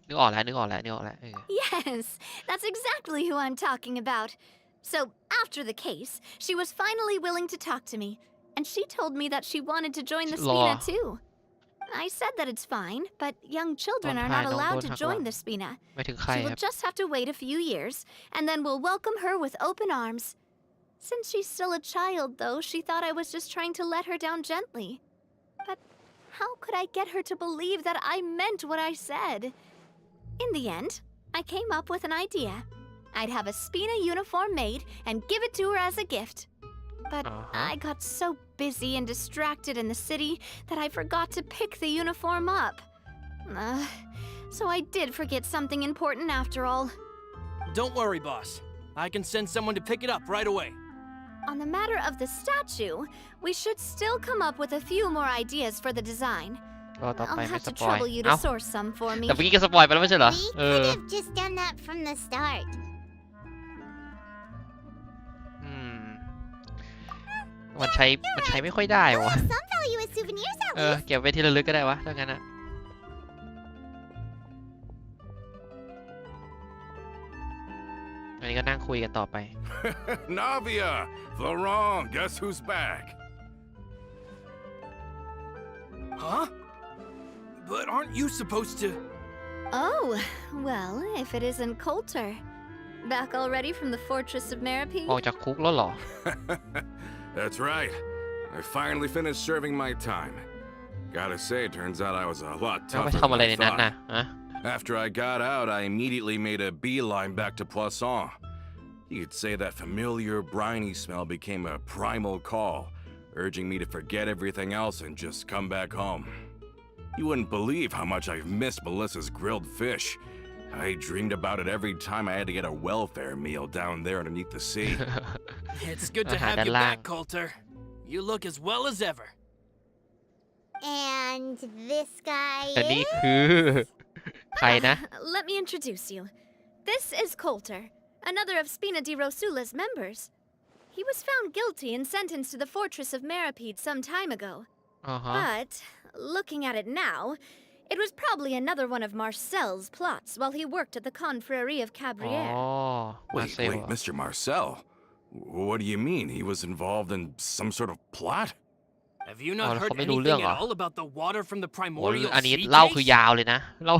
นึกออกแล้วนึกออกแล้วนึกออกแล้วYes, that's exactly who I'm talking about. So, after the case, she was finally willing to talk to me, and she told me that she wanted to join the Spina too. I said that it's fine, but young children are not allowed to join the Spina. ไม่ถึงใคร She ค will รับ just have to wait a few years, and then we'll welcome her with open arms. Since she's still a child, though, she thought I was just trying to let her down gently. But how could I get her to believe that I meant what I said? In the end, I came up with an idea. I'd have a Spina uniform made and give it to her as a gift. But I got so busy and distracted in the city that I forgot to pick the uniform up. So I did forget something important after all. Don't worry, boss. I can send someone to pick it up right away. On the matter of the statue, we should still come up with a few more ideas for the design. รอต่อไป I'll ไม่ have ส to ปอย trouble you to เอ้า source some for me. แต่เมื่อกี้ก็สปอยไปแล้วไม่ใช่เหรอ We เอ could อ have just done that from the start. มันใช้ไม่ค่อยได้ We'll วะ have some value as souvenirs at เออ least. เก็บไว้ที่ระลึกก็ได้วะถ้างั้นอะอันนี้ก็นั่งคุยกันต่อไป Navia! Florent, guess who's back? Huh? But aren't you supposed to... Oh, well, if it isn't Coulter. Back already from the fortress of Meripede? ออกจากคุกแล้วเหรอ That's right. I finally finished serving my time. Gotta say, it turns out I was a lot แล้วไป tougher ทำอะไร than ใน I นั้นนะ thought. ฮะ After I got out, I immediately made a beeline back to Poisson. You could say that familiar briny smell became a primal call, urging me to forget everything else and just come back home. You wouldn't believe how much I've missed Melissa's grilled fish. I dreamed about it every time I had to get a welfare meal down there underneath the sea. It's good to have you back, Coulter. You look as well as ever. And this guy แต่นี่ is... คือใครนะ Let me introduce you. This is Coulter, another of Spina di Rosula's members. He was found guilty and sentenced to the fortress of Meripede some time ago. อ๋อฮะ But, looking at it now, it was probably another one of Marcel's plots while he worked at the Confrérie of อ๋อ Cabrières. มา Wait, เซล wait, Mr. Marcel? What do you mean? He was involved in some sort of plot? Have you Oh, not heard không biết đủ anything lương at à? all about the water from the โอ้ primordial อันนี้ sea เล่าคื case? อยาวเลยนะเล่า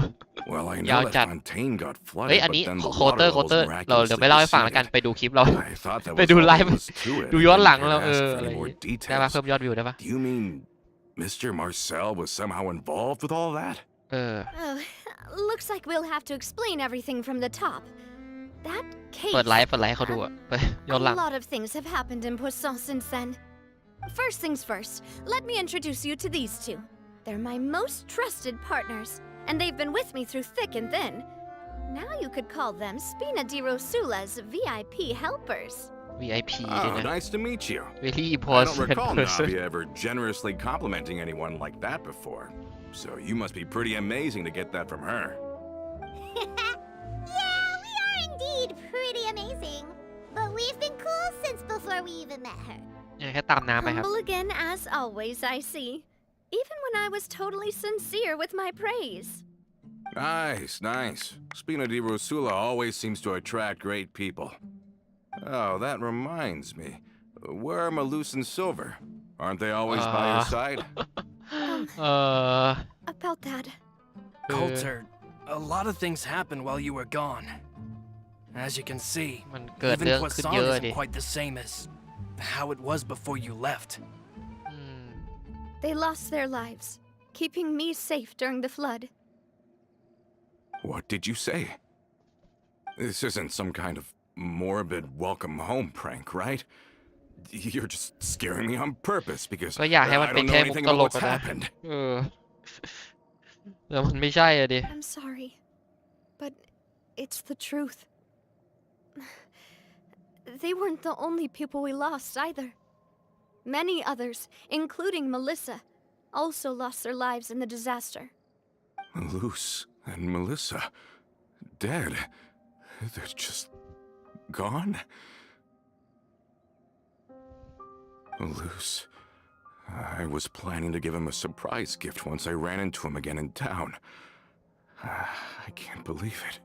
Well, I Yao know that chặt. Fontaine got เฮ้ย flooded, อัน but นี้ then the โคเตอ water ร์โค levels เตอร์เราเดี๋ยวไป miraculously เล่าให้ฟังแล้วกัน receded. ไปดูคลิปเรา I thought that ไป was ดู all ไล there ฟ์ was to it. ดูย้อนหลัง I เรา can't ask for อะไร any อย่าง more งี้ได้ปะ details. เพิ่มยอดวิวได้ปะ Do you mean Mr. Marcel was somehow involved with all that? เออ Oh, looks like we'll have to explain everything from the top. That เปิด case... ไลฟ์ให้เขาดูอะไปย้อนหลัง A lot of things have happened in Poisson since then. First things first, let me introduce you to these two. They're my most trusted partners, and they've been with me through thick and thin. Now you could call them Spina di Rosula's VIP helpers. VIP ด้วย Oh, นะ nice to meet you. Very I don't important recall person Navia ever generously complimenting anyone like that before. So you must be pretty amazing to get that from her. Yeah, we are indeed pretty amazing. But we've been cool since before we even met her. เนี่ยแค่ตามน้ำไปครับ Humble again, as always, I see. Even when I was totally sincere with my praise. Nice, nice. Spina di Rosula always seems to attract great people. Oh, that reminds me. Where are Malus and Silver? Aren't they always by your side? เออ About that, Coulter, a lot of things happened while you were gone. As you can see, มันเกิด even เรื่องขึ้น Poisson เยอะดิ isn't quite the same as how it was before you left. อืม they lost their lives, keeping me safe during the flood. What did you say? This isn't some kind of morbid welcome home prank, right? You're just scaring me on purpose because ก็อยากให้มัน I เป็น don't know แค่มุก anything ต about ลก what's อะนะ happened. เออแล้วมันไม่ใช่อะดิ I'm sorry, but it's the truth. They weren't the only people we lost either. Many others, including Melissa, also lost their lives in the disaster. Malus and Melissa, dead. They're just gone. Malus, I was planning to give him a surprise gift once I ran into him again in town. I can't believe it.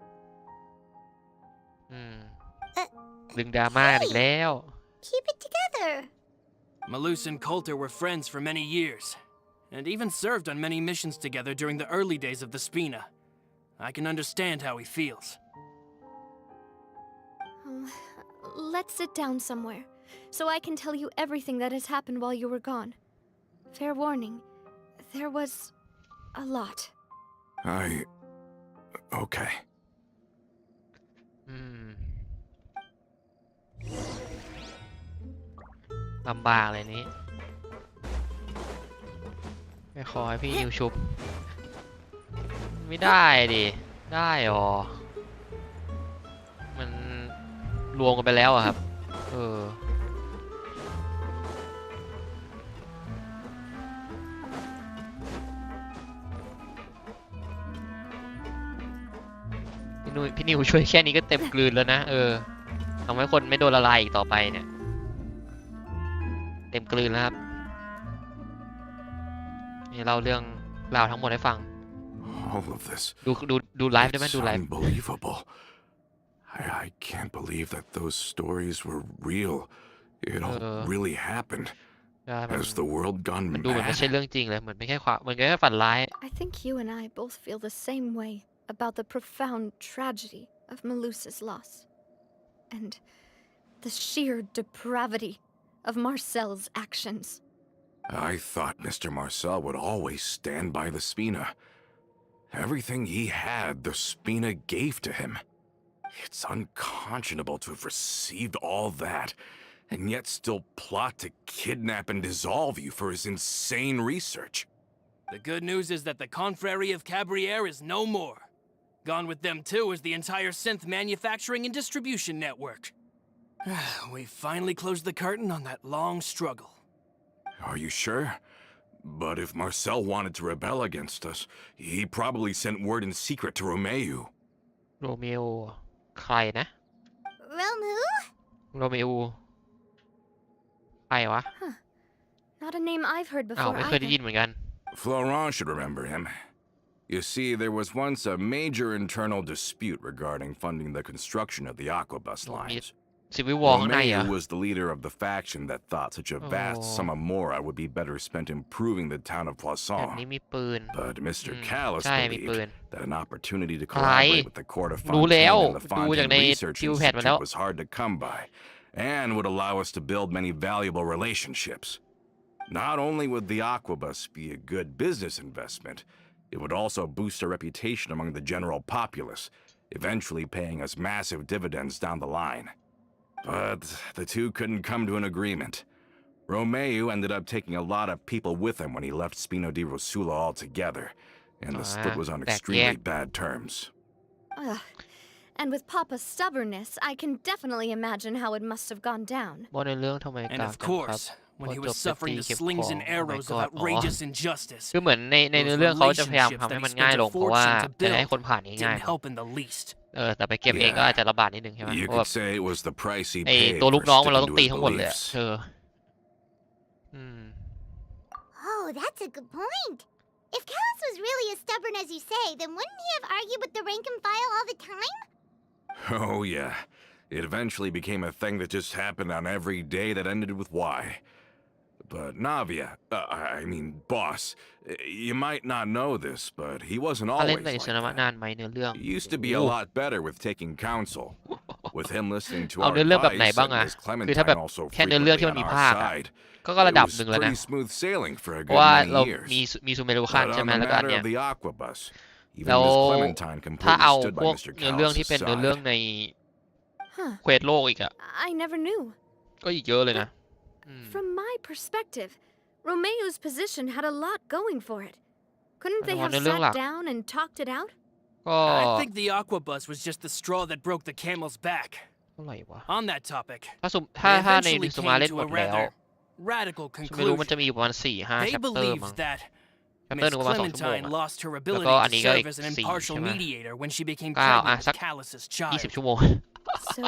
ดึงดราม่ากันอีกแล้ว Keep it together. Malus and Coulter were friends for many years, and even served on many missions together during the early days of the Spina. I can understand how he feels. Let's sit down somewhere, so I can tell you everything that has happened while you were gone. Fair warning, there was a lot. Okay. ลำบากเลยนี้ไม่ขอให้พี่นิวชุบไม่ได้ดิได้หรอมันรวมกันไปแล้วอะครับพี่นิวช่วยแค่นี้ก็เต็มกลืนแล้วนะทำให้คนไม่โดนละลายอีกต่อไปเนี่ยเต็มกลืนแล้วครับนี่เล่าเรื่องราวทั้งหมดให้ฟัง All of this. ดูไลฟ์ได้ไหมดูไลฟ์ Unbelievable. I can't believe that those stories were real. It all really happened. Has the world gone มันดูเหมือนไม่ใช่ mad? เรื่องจริงเลยเหมือนไม่แค่ความเหมือนแค่ฝันร้าย I think you and I both feel the same way about the profound tragedy of Melusa's loss. And the sheer depravity of Marcel's actions. I thought Mr. Marcel would always stand by the Spina. Everything he had, the Spina gave to him. It's unconscionable to have received all that, and yet still plot to kidnap and dissolve you for his insane research. The good news is that the Confrérie of Cabriere is no more. Gone with them too is the entire synth manufacturing and distribution network. We finally closed the curtain on that long struggle. Are you sure? But if Marcel wanted to rebel against us, he probably sent word in secret to Romeu. โรเมโอใครนะ Romu? โรเมโอใครวะ Not a name I've heard อ้าว before ไม่เคยได้ยิน either. เหมือนกัน Florent should remember him. You see, there was once a major internal dispute regarding funding the construction of the aquabus lines. ซิวิวอลข้างในเหรอ Romeu was the leader of the faction that thought such a vast sum of mora would be better spent improving the town of แบบ Poisson. นี้มีปืน But Mr. Callis ใช่มีปืน believed that an opportunity to อะไร collaborate with the court of รู้แล้ว Fontaine and the ดูจากใน Fontaine Research คิวแพดมาแล้ว Institute was hard to come by, and would allow us to build many valuable relationships. Not only would the aquabus be a good business investment, it would also boost our reputation among the general populace, eventually paying us massive dividends down the line. But the two couldn't come to an agreement. Romeu ended up taking a lot of people with him when he left Spino di Rosula altogether, and the split was on extremely bad terms. Ugh. And with Papa's stubbornness, I can definitely imagine how it must have gone down. ว่าในเรื่องทำไม And กลับ of กันครับ course, when he was suffering the slings and arrows of outrageous injustice, คือเหมือนในเนื้อเรื่องเขาจะพยายามทำให้มันง่ายลงเพราะว่าจะให้คนผ่านง่าย didn't help in the least. แต่ไปเก็บเองก็อาจจะลำบากนิดนึงใช่ไหม You เพราะแบ could บ say it was the price he ไอ paid ตัว for ลูกน้องมันเราต้อง sticking ตี to ทั้ his งหมดเลยอะ beliefs. Oh, that's a good point. If Callis was really as stubborn as you say, then wouldn't he have argued with the rank and file all the time? Oh, yeah. It eventually became a thing that just happened on every day that ended with Y. But Navia, boss, you might not know this, but he wasn't ถ้าเล่น always ใน like อิสระนาน that. ไหมเนื้อเรื่อง He used to be a lot better with taking counsel. With him listening to เอา our เนื้อเรื่องแบบไหน advice บ้าง and อะ Miss คือถ้าแบบ Clementine also แค่เนื้อเรื่อง frequently ที่มัน on มี our ภาคอะ side, ก็ระดับ it หนึ่ง was แล้วนะ pretty smooth sailing for a เพ good ราะว่า many เรา years. มีซูเมรุคัน But ใช่ on ไหม the แล้วก็อัน matter เนี้ย of the aquabus, even แล้ว Miss Clementine ถ้า completely เอา stood พว by ก Mr. เนื้อเรื่อง Callis' ที่เป็นเนื้อเรื่อง side. ใน Huh. เควสโลกอีกอะ I never knew. ก็อีกเยอะเลยนะ From my perspective, Romeu's position had a lot going for it. Couldn't they have sat down and talked it out? ก็ I think the aquabus was just the straw that broke the camel's back. เท่าไหร่วะ On that topic, ถ้าใน they มิ eventually ซูมา came เล่น to หม a ดแล้ว rather radical ไม่รู้มัน conclusion. จะมีอยู่ประมาณ 4-5 They แชปเตอร์ believed มั้ง that Chapter Miss หนึ่งประมาณ2 ชั่วโมง Clementine อะ lost her แล้ว ability ก็อัน to นี้ก็อี serve ก as an 4 impartial ใช่ไหม mediator when she became 9 pregnant อ่ะ with สัก Callus's 20 child. ชั่วโมง So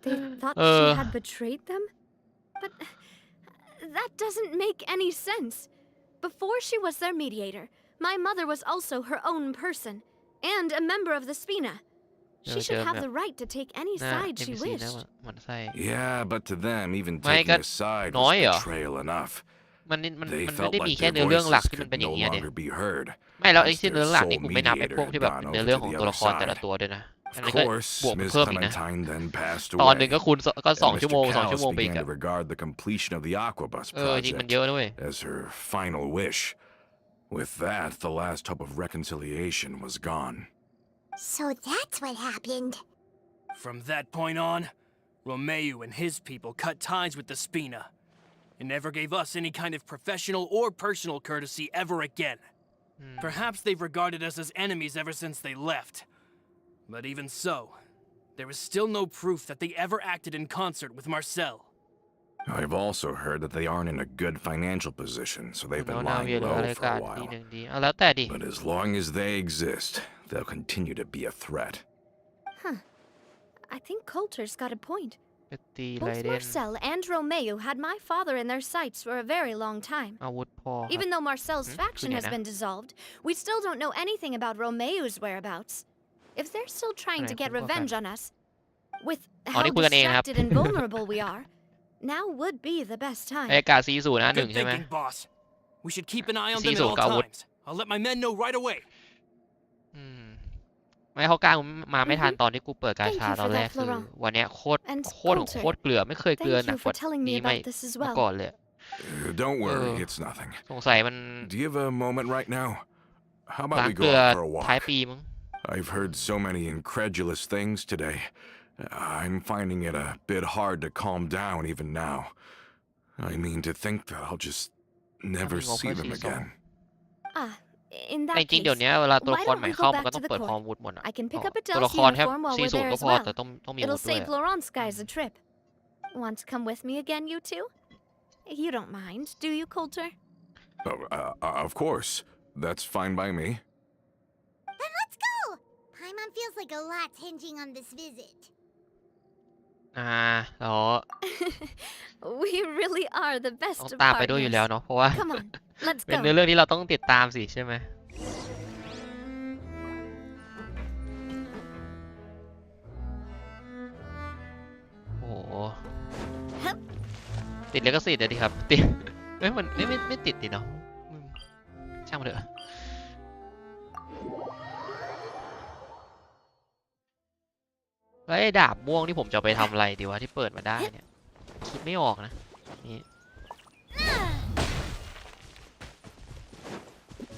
they thought Uh. she had betrayed them? But that doesn't make any sense. Before she was their mediator, my mother was also her own person. and a member of the Spina. She should have the right to take any หน้า side she NPC นะ wished. หมันไส้ Yeah, but to them, even Mày taking cắt a side nói was à? betrayal enough. มัน They ไม่ felt ได้มี like แค่ their เนื้อเรื่องหลัก voices ที่มัน could เป็นอย่าง no เงี้ยเนี่ย longer be heard. ไม่แล้วไอ้ once ที่ their เนื้อเรื่องหลักนี่ sole กูไม่นับไอ้ mediator พวก had ที่แบบ gone เนื้อ over เรื่อง to ของ the ตัว other ละครแต่ละ side. ตัวด้วยนะอัน Of นี้ก็ course, บวก Miss เพิ่มอีกนะ Clementine then passed ตอนหนึ่ away. งก็คูณก็2 And ชั่วโมง Mr. 2 ชั่วโมง Callis ไปอีก began อะ to regard the completion of the Aquabus จริงมัน project เยอะนะเว้ย as her final wish. With that, the last hope of reconciliation was gone. So that's what happened. From that point on, Romeu and his people cut ties with the Spina and never gave us any kind of professional or personal courtesy ever again. Perhaps they've regarded us as enemies ever since they left. But even so, there is still no proof that they ever acted in concert with Marcel. I've also heard that they aren't in a good financial position, so they've เอา been นาเวีย lying หรืออะไร low ก็ for a ดี while. หนึ่งดีเอาแล้วแต่ดิ But as long as they exist, they'll continue to be a threat. I think Coulter's got a point. ไปตีไร Both เดน Marcel and Romeu had my father in their sights for a very long time. อาวุธพอครับ Even though Marcel's faction has Kunyana. been dissolved, we still don't know anything about Romeu's whereabouts. If they're still trying to get Alright, revenge on us, with Oh, how ni kuya ka na yun, distracted and vulnerable we are, now would be the best บรร time. ยากาศซีศูนย์นะหนึ่ Good งใช่ไหม thinking, boss. We should keep an eye on them at Season all ka awut. times. I'll let my men know right away. อืมไม่เขากล้างมาไม่ทันตอนที่กูเปิดกา Thank ชา you ต for อนแรก that, คือ Florent. วันเนี้ยโคตร And โคตร Coulter. โคตรเกลือไม่เคยเกลือ Thank หนัก you กว่า for telling me นี้ไม่ about this as มา well. ก่อนเลย Don't worry, Oh. it's nothing. สงสัยมัน Do you have a moment right now? How about ล้าง we เกลื go อ out for a ท้าย walk? ปีมั้ง I've heard so many incredulous things today. I'm finding it a bit hard to calm down even now. I mean, to think that I'll just never Having see them overseas again. Ah, in แต่ that จริง case, ๆเดี๋ยวนี้เวลาตัวละ why คร don't ใหม่ we เข้า go มัน back ก็ to ต้อง the เปิดพร้อม court? วุธหมดอะ I can pick up ตัวละ Adele's ครแค่ uniform while ซี we're ศูนย์ there ก็ as พอ well. แต่ต้องมีอาวุ It'll ธด้วย save Laurent's guys a trip. Want to come with me again, you two? You don't mind, do you, Coulter? Of course. That's fine by me. Then let's go! Paimon feels like a lot's hinging on this visit. แล้ว We really are the ต้อง best of ตามไปด้วยอยู่แล้ว partners. เนาะเพราะว่า Come on, let's เป็นเนื้อ go. เรื่องที่เราต้องติดตามสิใช่ไหมโอ้โหติดลิขสิทธิ์เลยดิครับติดมันไม่ติดดิเนาะช่างมันเถอะแล้วไอ้ดาบม่วงที่ผมจะเอาไปทำอะไรดีวะที่เปิดมาได้เนี่ยคิดไม่ออกนะนี่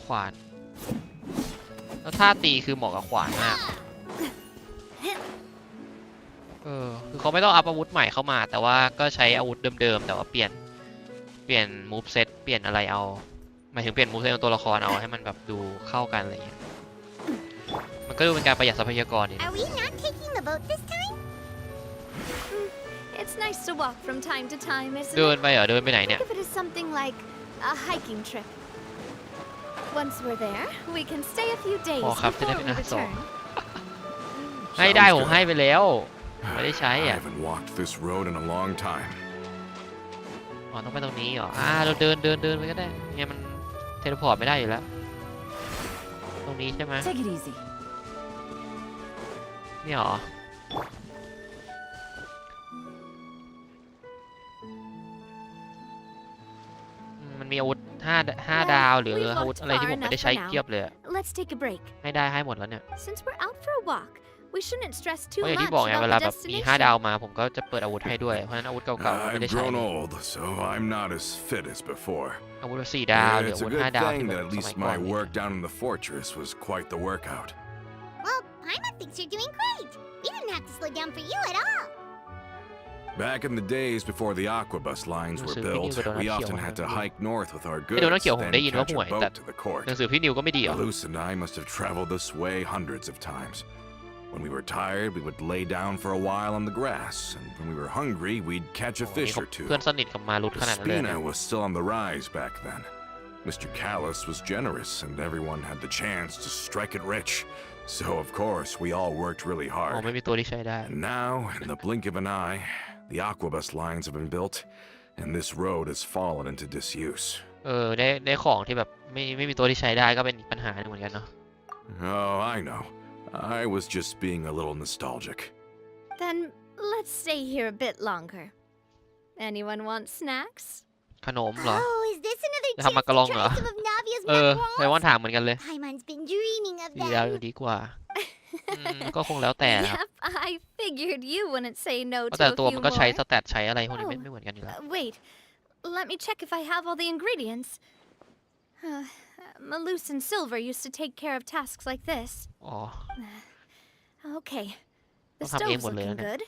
ขวานแล้วท่าตีคือเหมาะกับขวานมากคือเขาไม่ต้องอัพอาวุธใหม่เข้ามา แต่ว่าก็ใช้อาวุธเดิมๆแต่ว่าเปลี่ยนมูฟเซตเปลี่ยนอะไรเอาหมายถึงเปลี่ยนมูฟเซตของตัวละครเอาให้มันแบบดูเข้ากันอะไรอย่างเงี้ยมันก็ดูเป็นการประหยัดทรัพยากรดีนะ Are we not taking the boat this time? It's nice to walk from time to time, isn't เดิน it? ไปเหรอเดินไปไหนเนี่ย Think of it as something like a hiking trip. Once we're there, we can stay a few days พอครับจะได้ before เป็น we อาหารสอง return. ให้ได้ Sounds ผม good. ให้ไปแล้วไม่ได้ใช้ I อ่ะ haven't walked this road in a long time. อ๋อต้องไปตรงนี้เหรอเราเดินไปก็ได้เนี่ยมันเทเลพอร์ตไม่ได้อยู่แล้วตรงนี้ใช่ไหม Take it easy. เนี่ยเหรอมันมีอาวุธ5 ดาวหรืออาวุธอะไรที่ผมไม่ได้ใช้เทียบเลย Let's take a break. ให้หมดแล้วเนี่ย Since we're out for a walk, we shouldn't stress เพ too ราะอย่าง much ที่บอกไงเว about ลา the แบบมี5 ดาว destination. มาผมก็จะเปิดอาวุธให้ด้วยเพราะฉะนั้นอาวุธเก่าๆผมไม่ได้ I've ใช้ grown เลย old, so I'm not as fit as before. อาวุธ4 ดาวหรือ It's อาวุ a ธ good 5 ดาว thing ที่แบ that บ at สมั least ยก่อน my เนี่ย work down in the fortress was quite the workout. Well, Paimon thinks you're doing great. We didn't have to slow down for you at all. Back in the days before the aquabus lines were built, we often had to hike north with our goods, then catch a boat to the หนัง court. สือพี่นิวก็ไม่ดีเหรอ Luce and I must have traveled this way hundreds of times. When we were tired, we would lay down for a while on the grass, and when we were hungry, we'd catch a โอ้ fish นี่เขา or two. เพื่อนสนิทกับมารุต The ขนาดนั้นเลยนะ Spina was still on the rise back then. Mr. Callis was generous, and everyone had the chance to strike it rich. So, of course, we all worked really อ๋อ hard. ไม่มีตัวที่ใช้ได้ And now, in the blink of an eye, the aquabus lines have been built, and this road has fallen into disuse. ได้ของที่แบบไม่มีตัวที่ใช้ได้ก็เป็นอีกปัญหาหนึ่งเหมือนกันเนาะ Oh, I know. I was just being a little nostalgic. Then let's stay here a bit longer. Anyone want snacks? ขนมเหรอ Oh, is this another จะ chance ทำมักกะ to ลองเหรอ try some of Navia's ไต้หวัน macarons? ถามเหมือนกันเลย Paimon's been dreaming of ดีแล้ว them. ดีกว่าก็คงแล้วแต่ครับ Yep, I figured you wouldn't say no แต่ to a ตัว few มันก็ใช้ more. สแตทใช้อะไรพวกนี้ไม่เหมือนกันอยู่แล้ว Wait, let me check if I have all the ingredients. Malus and Silver used to take care of tasks like this. อ๋อ Okay, the Don't have aim stove's one looking later. good.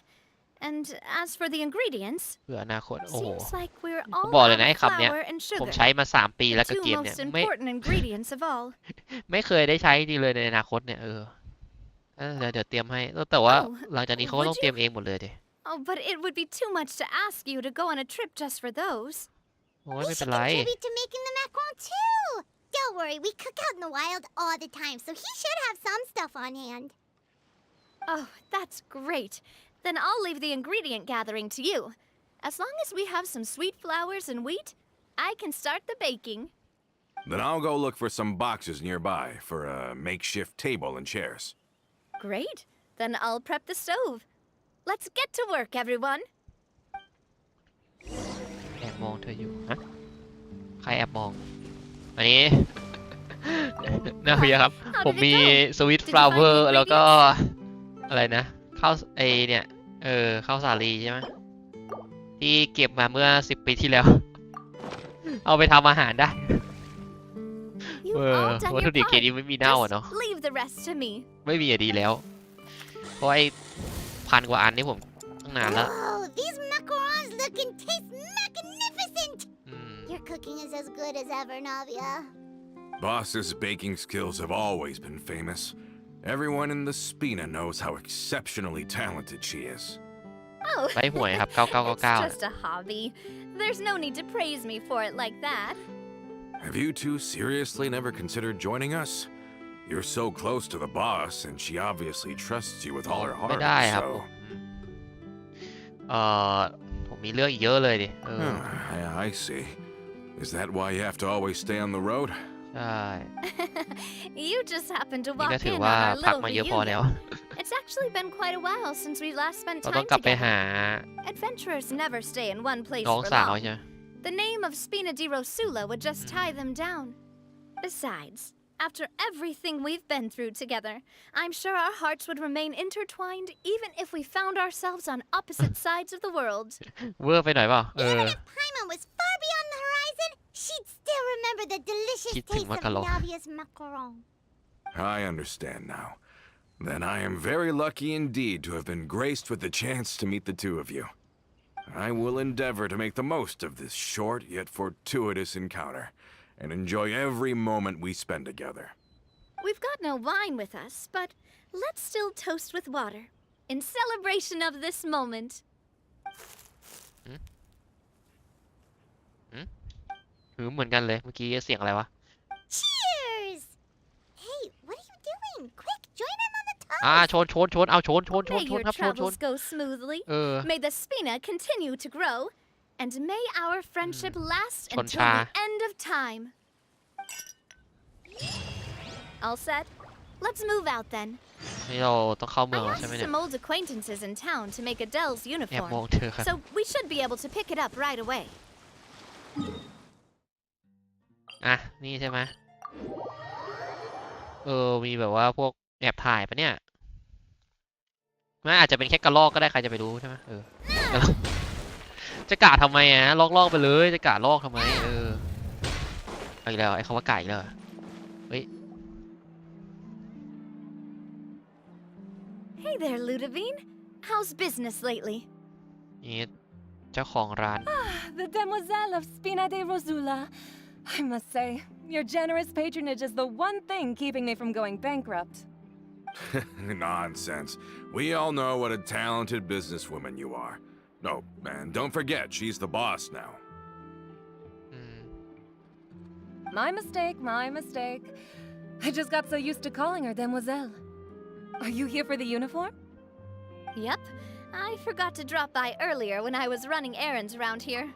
And as for the ingredients, เพื่ออนาคต โอ้โห seems like we're ผม all บอกเลย out นะ of ไอ้คำเนี้ย flour and ผม sugar. ใช้มา3 ปี The แล้วกับ two เกมเนี่ย most ไม่ important ingredients of all. ไม่เคยได้ใช้จริงเลยในอนาคตเนี่ยเดี๋ยวเตรียมให้แต่ว่า Oh, หลังจากนี้เขาก็ต้อง would เตรีย you? มเองหมดเลยดิ Oh, but it would be too much to ask you to go on a trip just for those. โอ้ย We ไม่เป็น should ไร contribute to making the macaron too. Don't worry, we cook out in the wild all the time, so he should have some stuff on hand. Oh, that's great. Then I'll leave the ingredient gathering to you. As long as we have some sweet flowers and wheat, I can start the baking. Then I'll go look for some boxes nearby for a makeshift table and chairs. Great. Then I'll prep the stove. Let's get to work, everyone. แอบมองเธออยู่ฮะใครแอบมอง อันนี้ น่าเพียครับ ผมมีสวิตฟลาวเวอร์แล้วก็อะไรนะข้าวเนี่ยข้าวสาลีใช่ไหมที่เก็บมาเมื่อ10 ปีที่แล้ว เอาไปทำอาหารได้ You've all done วัต your ถุดิบเกม part. นี้ไม่มีเน่าอ่ะเนาะ Just leave the rest to me. ไม่มีอะดีแล้ว เพราะไอ้1,000 กว่าอันนี่ผมตั้งนานแล้ว Whoa, these macarons look and taste magnificent. Your cooking is as good as ever, Navia. Boss's baking skills have always been famous. Everyone in the Spina knows how exceptionally talented she is. Oh, ใบหวยครับ it's 9999 just a hobby. There's no need to praise me for it like that. Have you two seriously never considered joining us? You're so close to the boss, and she obviously trusts you with all her ไม่ heart, ได้ครับ so... ผมมีเรื่องอีกเยอะเลยดิI see. Is that why you have to always stay on the road? ใช่ You just happened to นี่ walk ก็ถือ in ว่า on our พัก little มาเยอะพอแล้ว reunion. It's actually been quite a while since we last spent เราต้อง time กลับไป together. หา Adventurers never stay in one place น้อง for สาว long. ใช่ไหม The name of Spina di Rosula would just tie them down. Besides, after everything we've been through together, I'm sure our hearts would remain intertwined even if we found ourselves on opposite sides of the world. เวอร์ไปหน่อยเปล่า Even if Paimon was far beyond the horizon, she'd still remember the delicious คิดถึง taste มัก of กะลอง Navia's macaron. I understand now. Then I am very lucky indeed to have been graced with the chance to meet the two of you. I will endeavor to make the most of this short yet fortuitous encounter, and enjoy every moment we spend together. We've got no wine with us, but let's still toast with water in celebration of this moment. เหมือนกันเลย เมื่อกี้เสียงอะไรวะ Cheers! Hey, what are you doing? Quick, join in on the toast. ชนเอาชน May your ครับชน travels go smoothly. เ May the Spina continue to grow, and may our friendship last Chon until cha. the end of time. All set? Let's move out then. นี่เราต้องเข้าเมือง I แล้วใช่ไหม asked เนี่ย some old acquaintances in town to make Adele's แอบมอง uniform, เธอครับ so we should be able to pick it up right away. นี่ใช่ไหมมีแบบว่าพวกแอบถ่ายปะเนี่ยมันอาจจะเป็นแค่กระลอกก็ได้ใครจะไปรู้ใช่ไหมกระลอกจะกะทำไมลอกไปเลยจะกะลอกทำไมเอาอีกแล้วไอ้คำว่าไก่เลยเฮ้ย Hey there, Ludovine. How's business lately? นี่เจ้าของร้าน The demoiselle of Spina de Rosula. I must say, your generous patronage is the one thing keeping me from going bankrupt. Nonsense. We all know what a talented businesswoman you are. No, and don't forget, she's the boss now. My mistake, my mistake. I just got so used to calling her demoiselle. Are you here for the uniform? Yep. I forgot to drop by earlier when I was running errands around here.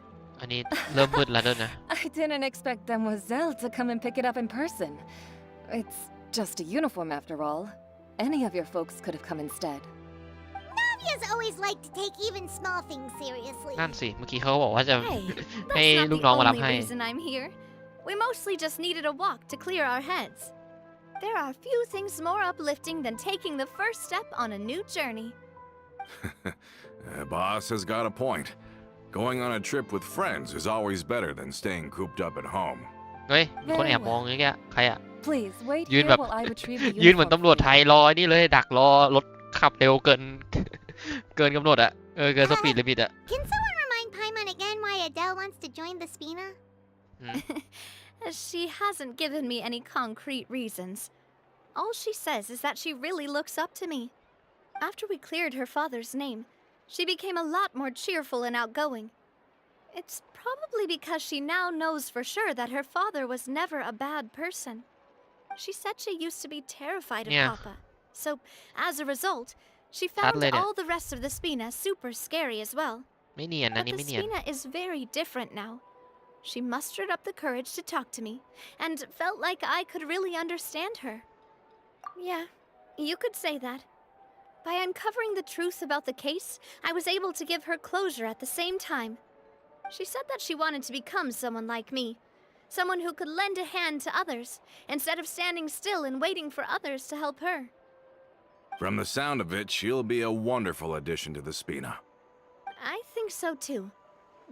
อันนี้เริ่มมืดแล้วด้วยนะ I didn't expect demoiselle to come and pick it up in person. It's Just a uniform after all. Any of your folks could have come instead. Navia's always liked to take even small things seriously. นั่นสิเมื่อกี้เขาบอกว่าจะ Hey, ให้ that's not ลูก the น้องมารับ only ให้ reason I'm here. We mostly just needed a walk to clear our heads. There are few things more uplifting than taking the first step on a new journey. Boss has got a point. Going on a trip with friends is always better than staying cooped up at home. เฮ้ยมีคนแอบมองอย่างเงี้ยใครอะ Please wait ยืน here แบบ while I retrieve the ยืนเหมือน uniform ตำรวจ for ไท you. ยรอนี่เลยดักรอรถขับเร็วเกิน เกินกำหนดอะเกินสปีดลิมิตอะ Can someone remind Paimon again why Adele wants to join the Spina? She hasn't given me any concrete reasons. All she says is that she really looks up to me. After we cleared her father's name, she became a lot more cheerful and outgoing. It's probably because she now knows for sure that her father was never a bad person. She said she used to be terrified of Yeah. Papa. So, as a result, she found later. all the rest of the Spina super scary as well. ไม่เนียนนะ But นี่ the ไม่เนียน Spina is very different now. She mustered up the courage to talk to me, and felt like I could really understand her. Yeah, you could say that. By uncovering the truth about the case, I was able to give her closure at the same time. She said that she wanted to become someone like me, someone who could lend a hand to others, instead of standing still and waiting for others to help her. From the sound of it, she'll be a wonderful addition to the Spina. I think so too.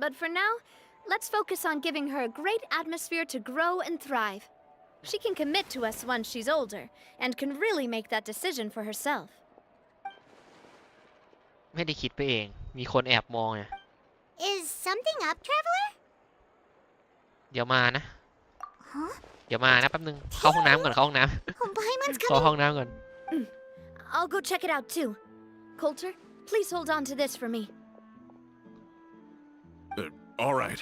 But for now, let's focus on giving her a great atmosphere to grow and thrive. She can commit to us once she's older, and can really make that decision for herself. ไม่ได้คิดไปเอง มีคนแอบมองไง Is something up, Traveler? เดี๋ยวมานะ Huh? เดี๋ยวมานะแป๊บนึง เข้าห้องน้ำก่อนเข้าห้องน้ Oh, Paimon's ำเข้า coming. ห้องน้ำก่อน I'll go check it out too. Coulter, please hold on to this for me. All right.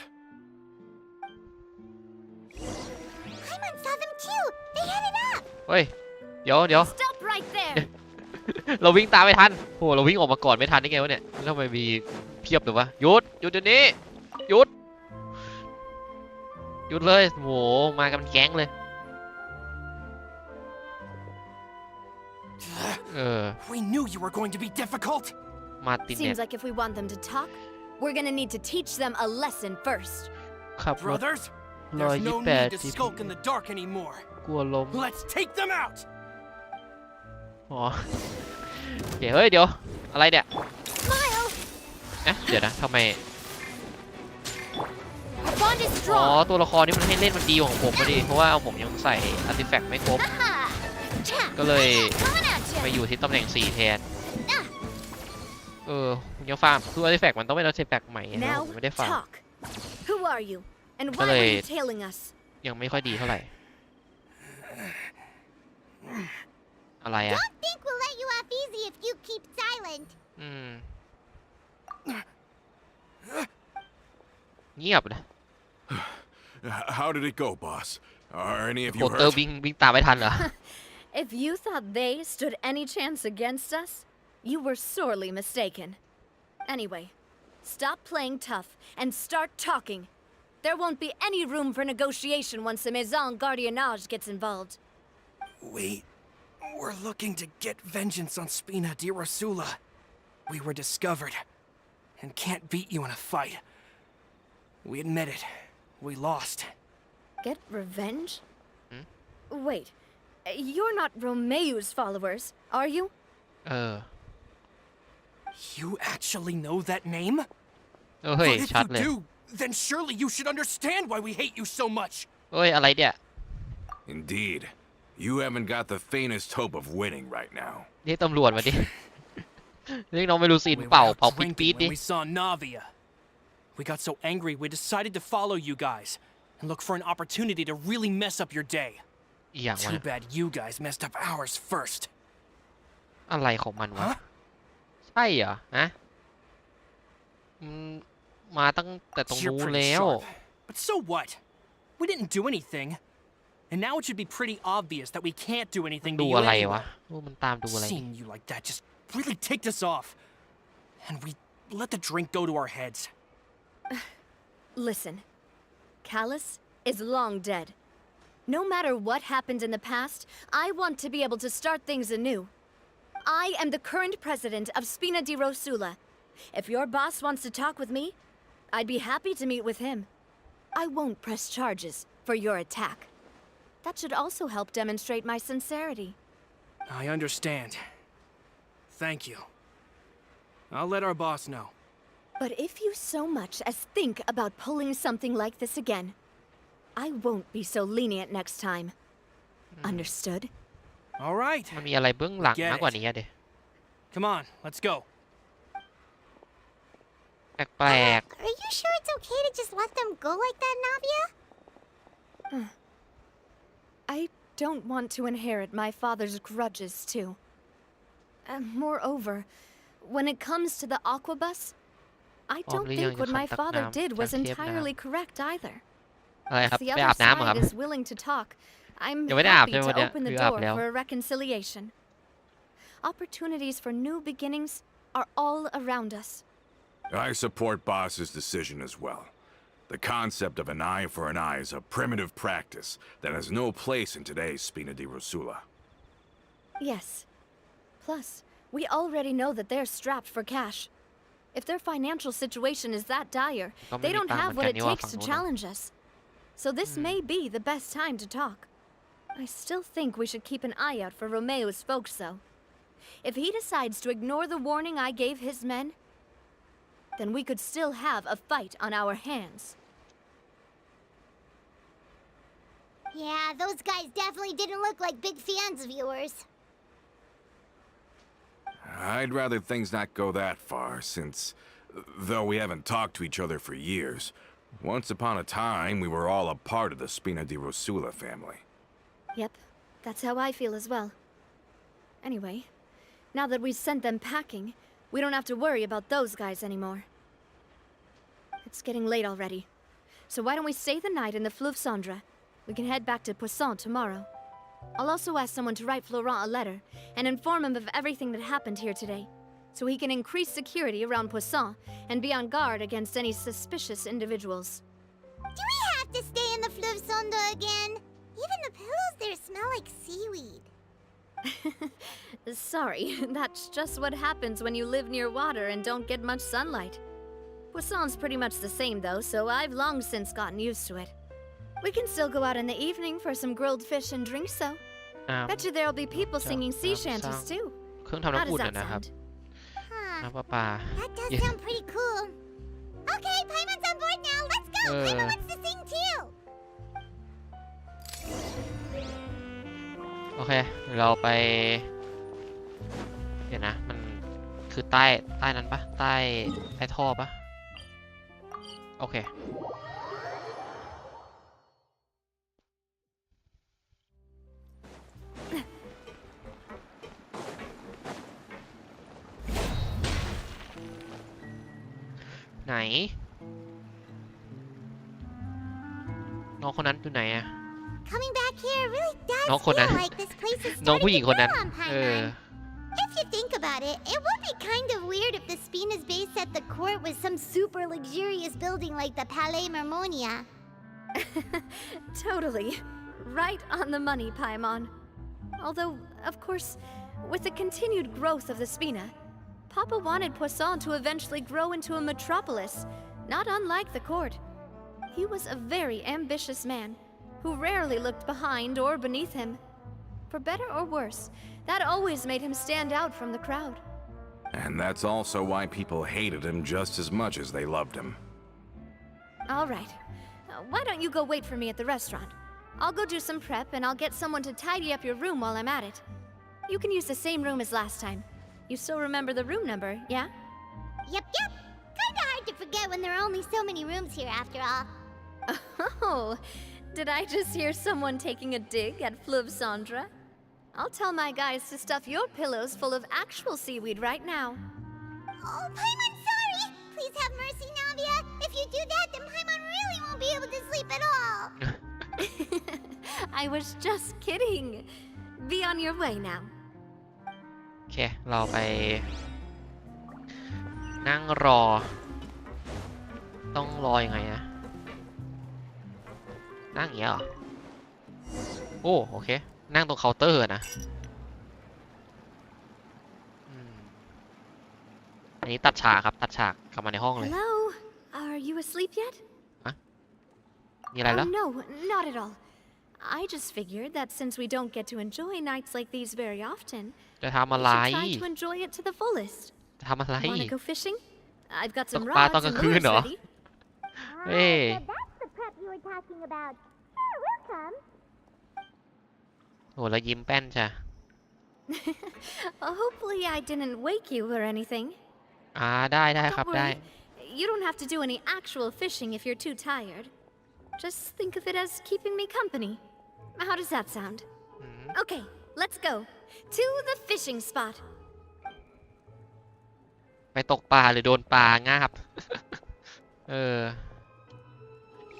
Paimon saw them too. They headed up. เฮ้ย เดี๋ยว Stop right there! เราวิ่งตามไม่ทันโหเราวิ่งออกมาก่อนไม่ทันได้ไงวะเนี่ยทำไมมีเพียบเลยวะหยุดเดี๋ยวนี้หยุดเลยโหมากันเป็นแก๊งเลยWe knew you were going to be difficult. มาติดเนี่ย Seems like if we want them to talk, we're gonna need to teach them a lesson first. ขับรถ Brothers, รอย there's ยี่ no แปด need to skulk in the dark anymore. กลัวลม Let's take them out. อ๋อเดี๋ยวเฮ้ยเดี๋ยวอะไรเนี่ย Smile! เดี๋ยวนะทำไม Our bond is อ๋อ strong. ตัวละครที่มันให้เล่นมันดีของผมพอดีเพราะว่าผมยังใส่อาร์ติแฟกต์ไม่ครบ Aha! Cha! ก็เลย Coming at ไป you! อยู่ที่ตำแหน่ง4แทนยังฟาร์มคืออาร์ติแฟกต์มันต้องเป็นอาร์ติแฟกต์ใหม่ไงแล้ว Now ผมไม่ได้ฟาร์ม talk. Who are you? And why Hello. were you tailing us? ยังไม่ค่อยดีเท่าไหร่อะไรอะ Don't think we'll let you off easy if you keep silent. เงียบนะ How did it go, boss? Are any of โค you เตอร์ hurt? วิ่งตามไม่ทันเหรอ If you thought they stood any chance against us, you were sorely mistaken. Anyway, stop playing tough and start talking. There won't be any room for negotiation once the Maison Gardiennage gets involved. We're looking to get vengeance on Spina di Rosula. We were discovered and can't beat you in a fight. We admit it. We lost. Get revenge? Wait, you're not Romeu's followers, are you? เออ You actually know that name? เฮ้ย But if ชัด you เลย do, then surely you should understand why we hate you so much. เฮ้ยอะไรเนี่ย Indeed. You haven't got the faintest hope of winning right now. เรียกตำรวจมาดิ เรียกน้องไม่รู้สิน We เป่า were out เป่าปี๊ด drinking ดิ when we saw Navia. We got so angry we decided to follow you guys and look for an opportunity to really mess up your day. อีกอย่างวะ Too bad you guys messed up ours first. อะไรของมันวะ Huh? ใช่เหรอฮะมาตั้งแต่ตรง You're นู้น pretty แล้ว sharp. But so what? We didn't do anything. And now it should be pretty obvious that we can't do anything ดู to you อะไรวะ anyway. มันตามดูอะไร Seeing you like that just really ticked us off. And we let the drink go to our heads. Listen, Callus is long dead. No matter what happened in the past, I want to be able to start things anew. I am the current president of Spina di Rosula. If your boss wants to talk with me, I'd be happy to meet with him. I won't press charges for your attack. That should also help demonstrate my sincerity. I understand. Thank you. I'll let our boss know. But if you so much as think about pulling something like this again, I won't be so lenient next time. Understood? All right. มันมีอะไรเบื้องหลัง Get มากกว่า it. นี้อะเด Come on, let's go. แปลก Are you sure it's okay to just let them go like that, Navia? I don't want to inherit my father's grudges, too. Moreover, when it comes to the aquabus, I don't think what my father did was entirely correct either. ๆอะไรครับ If the ไปอา other บน้ำเหรอครับ side is willing to talk, I'm ยังไม่ได้อาบ happy ใช่ไหมวัน to เนี้ย open the หรืออาบ door แล้ว for a reconciliation. Opportunities for new beginnings are all around us. I support Boss's decision as well. The concept of an eye for an eye is a primitive practice that has no place in today's Spina di Rosula. Yes. Plus, we already know that they're strapped for cash. If their financial situation is that dire, ก็ไม่ they มี don't ตังค์ have เหมือน what กัน it นี่ว่า takes ฝั่ง to นู้นอะ challenge us. So this may be the best time to talk. I still think we should keep an eye out for Romeo's folks, though. If he decides to ignore the warning I gave his men, then we could still have a fight on our hands. Yeah, those guys definitely didn't look like big fans of yours. I'd rather things not go that far, since, though we haven't talked to each other for years, once upon a time we were all a part of the Spina di Rosula family. Yep, that's how I feel as well. Anyway, now that we've sent them packing, we don't have to worry about those guys anymore. It's getting late already, so why don't we stay the night in the Fleuve Cendre? We can head back to Poisson tomorrow. I'll also ask someone to write Florent a letter and inform him of everything that happened here today, so he can increase security around Poisson and be on guard against any suspicious individuals. Do we have to stay in the Fleuve Cendre again? Even the pillows there smell like seaweed. Sorry, that's just what happens when you live near water and don't get much sunlight. Poisson's pretty much the same though, so I've long since gotten used to it. We can still go out in the evening for some grilled fish and drinks though. อ้าว Bet you there'll be people singing sea Sounds- shanties too. เครื่องทำ How น้ำ does อุ่น that อะนะครับ sound? Huh. น้ำประปา That does Yeah. sound pretty cool. Okay, Paimon's on board now. Let's go. Paimon wants to sing too. โอเคเดี๋ยวเราไป เดี๋ยวนะ มันคือใต้นั้นปะใต้ท่อปะโอเค ไหน น้องคนนั้นอยู่ไหนอะ Coming back here really does น้องคนนั้น feel like this place is น้อง starting ผู้หญิง to คนนั้น grow on เออ Paimon. If you think about it, it would be kind of weird if the Spina's base at the court was some super luxurious building like the Palais Marmonia. Totally. Right on the money, Paimon. Although, of course, with the continued growth of the Spina, Papa wanted Poisson to eventually grow into a metropolis, not unlike the court. He was a very ambitious man, who rarely looked behind or beneath him. For better or worse, that always made him stand out from the crowd. And that's also why people hated him just as much as they loved him. All right. Why don't you go wait for me at the restaurant? I'll go do some prep and I'll get someone to tidy up your room while I'm at it. You can use the same room as last time. You still remember the room number, yeah? Yep. Kinda hard to forget when there are only so many rooms here after all. Oh, did I just hear someone taking a dig at Fleuve Cendre? I'll tell my guys to stuff your pillows full of actual seaweed right now. Oh, Paimon, sorry! Please have mercy, Navia. If you do that, then Paimon really won't be able to sleep at all. I was just kidding. Be on your way now. โอเค เราไป นั่งรอ ต้องรอยังไงอะนั่งอย่างเงี้ยเหรอ โอ้โอเคนั่งตรงเคาน์เตอร์นะอันนี้ตัดฉากครับตัดฉากกลับมาในห้องเลย Hello? Are you asleep yet? มีอะไรแล้ว Oh, no, not at all. I just figured that since we don't get to enjoy nights like these very often, จะทำ we อะไร should try to enjoy it to the fullest. จะทำอะไร Wanna go fishing? I've got ต some กปลา rods ตอนกลาง and คืน lures เหรอ ready. เฮ้ย So that's the prep you were talking about. Sure, we'll come. โหแล้วยิ้มแป้นจ้ะ Hopefully I didn't wake you or anything. ได้ครับ Don't ได้ worry. You don't have to do any actual fishing if you're too tired. Just think of it as keeping me company. How does that sound? อืม Okay, let's go. To the fishing spot. ไปตกปลาหรือโดนปลางาบ